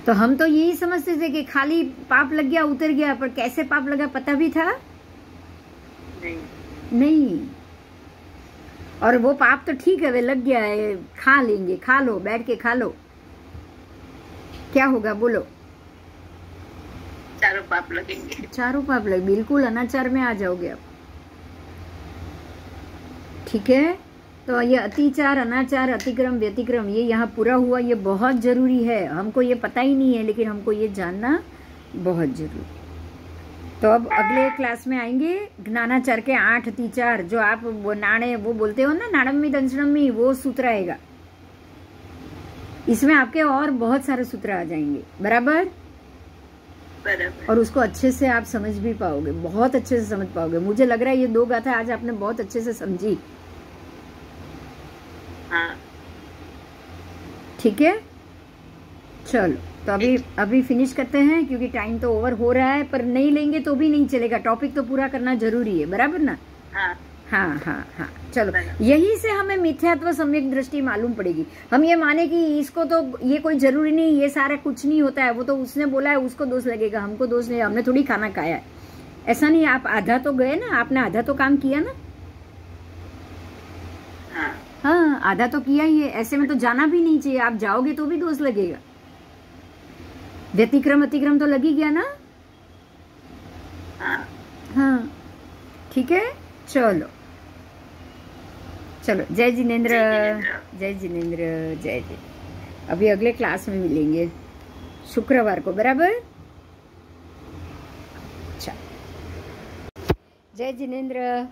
तो हम तो यही समझते थे कि खाली पाप लग गया उतर गया, पर कैसे पाप लगा पता भी था? नहीं। और वो पाप तो ठीक है, वे लग गया है, खा लेंगे, खा लो, बैठ के खा लो, क्या होगा बोलो? चारों पाप लगेंगे। चारों पाप लगे, बिल्कुल अनाचार में आ जाओगे आप। ठीक है, तो ये अतिचार, अनाचार, अतिक्रम, व्यतिक्रम, ये यहाँ पूरा हुआ। ये बहुत जरूरी है, हमको ये पता ही नहीं है लेकिन हमको ये जानना बहुत जरूरी। तो अब अगले क्लास में आएंगे ज्ञानाचार के 8 अतिचार, जो आप नाणे वो बोलते हो ना, नाड़म्मी दंशनम्मी, वो सूत्र आएगा। इसमें आपके और बहुत सारे सूत्र आ जाएंगे, बराबर? और उसको अच्छे से आप समझ भी पाओगे, बहुत अच्छे से समझ पाओगे। मुझे लग रहा है ये 2 गाथा आज आपने बहुत अच्छे से समझी। हाँ। ठीक है, चलो तो अभी फिनिश करते हैं क्योंकि टाइम तो ओवर हो रहा है, पर नहीं लेंगे तो भी नहीं चलेगा, टॉपिक तो पूरा करना जरूरी है, बराबर ना? हाँ हाँ हाँ हाँ, चलो। यही से हमें मिथ्यात्व सम्यक दृष्टि मालूम पड़ेगी। हम ये माने कि इसको तो ये कोई जरूरी नहीं, ये सारा कुछ नहीं होता है, वो तो उसने बोला है उसको दोष लगेगा, हमको दोष नहीं, हमने थोड़ी खाना खाया है। ऐसा नहीं, आप आधा तो गए ना, आपने आधा तो काम किया ना। हाँ, आधा तो किया ही है, ऐसे में तो जाना भी नहीं चाहिए, आप जाओगे तो भी दोष लगेगा। व्यतिक्रम अतिक्रम तो लग ही गया ना। हाँ ठीक है, चलो चलो, जय जिनेंद्र, जय जिनेंद्र, जय जय। अभी अगले क्लास में मिलेंगे शुक्रवार को, बराबर? अच्छा, जय जिनेंद्र।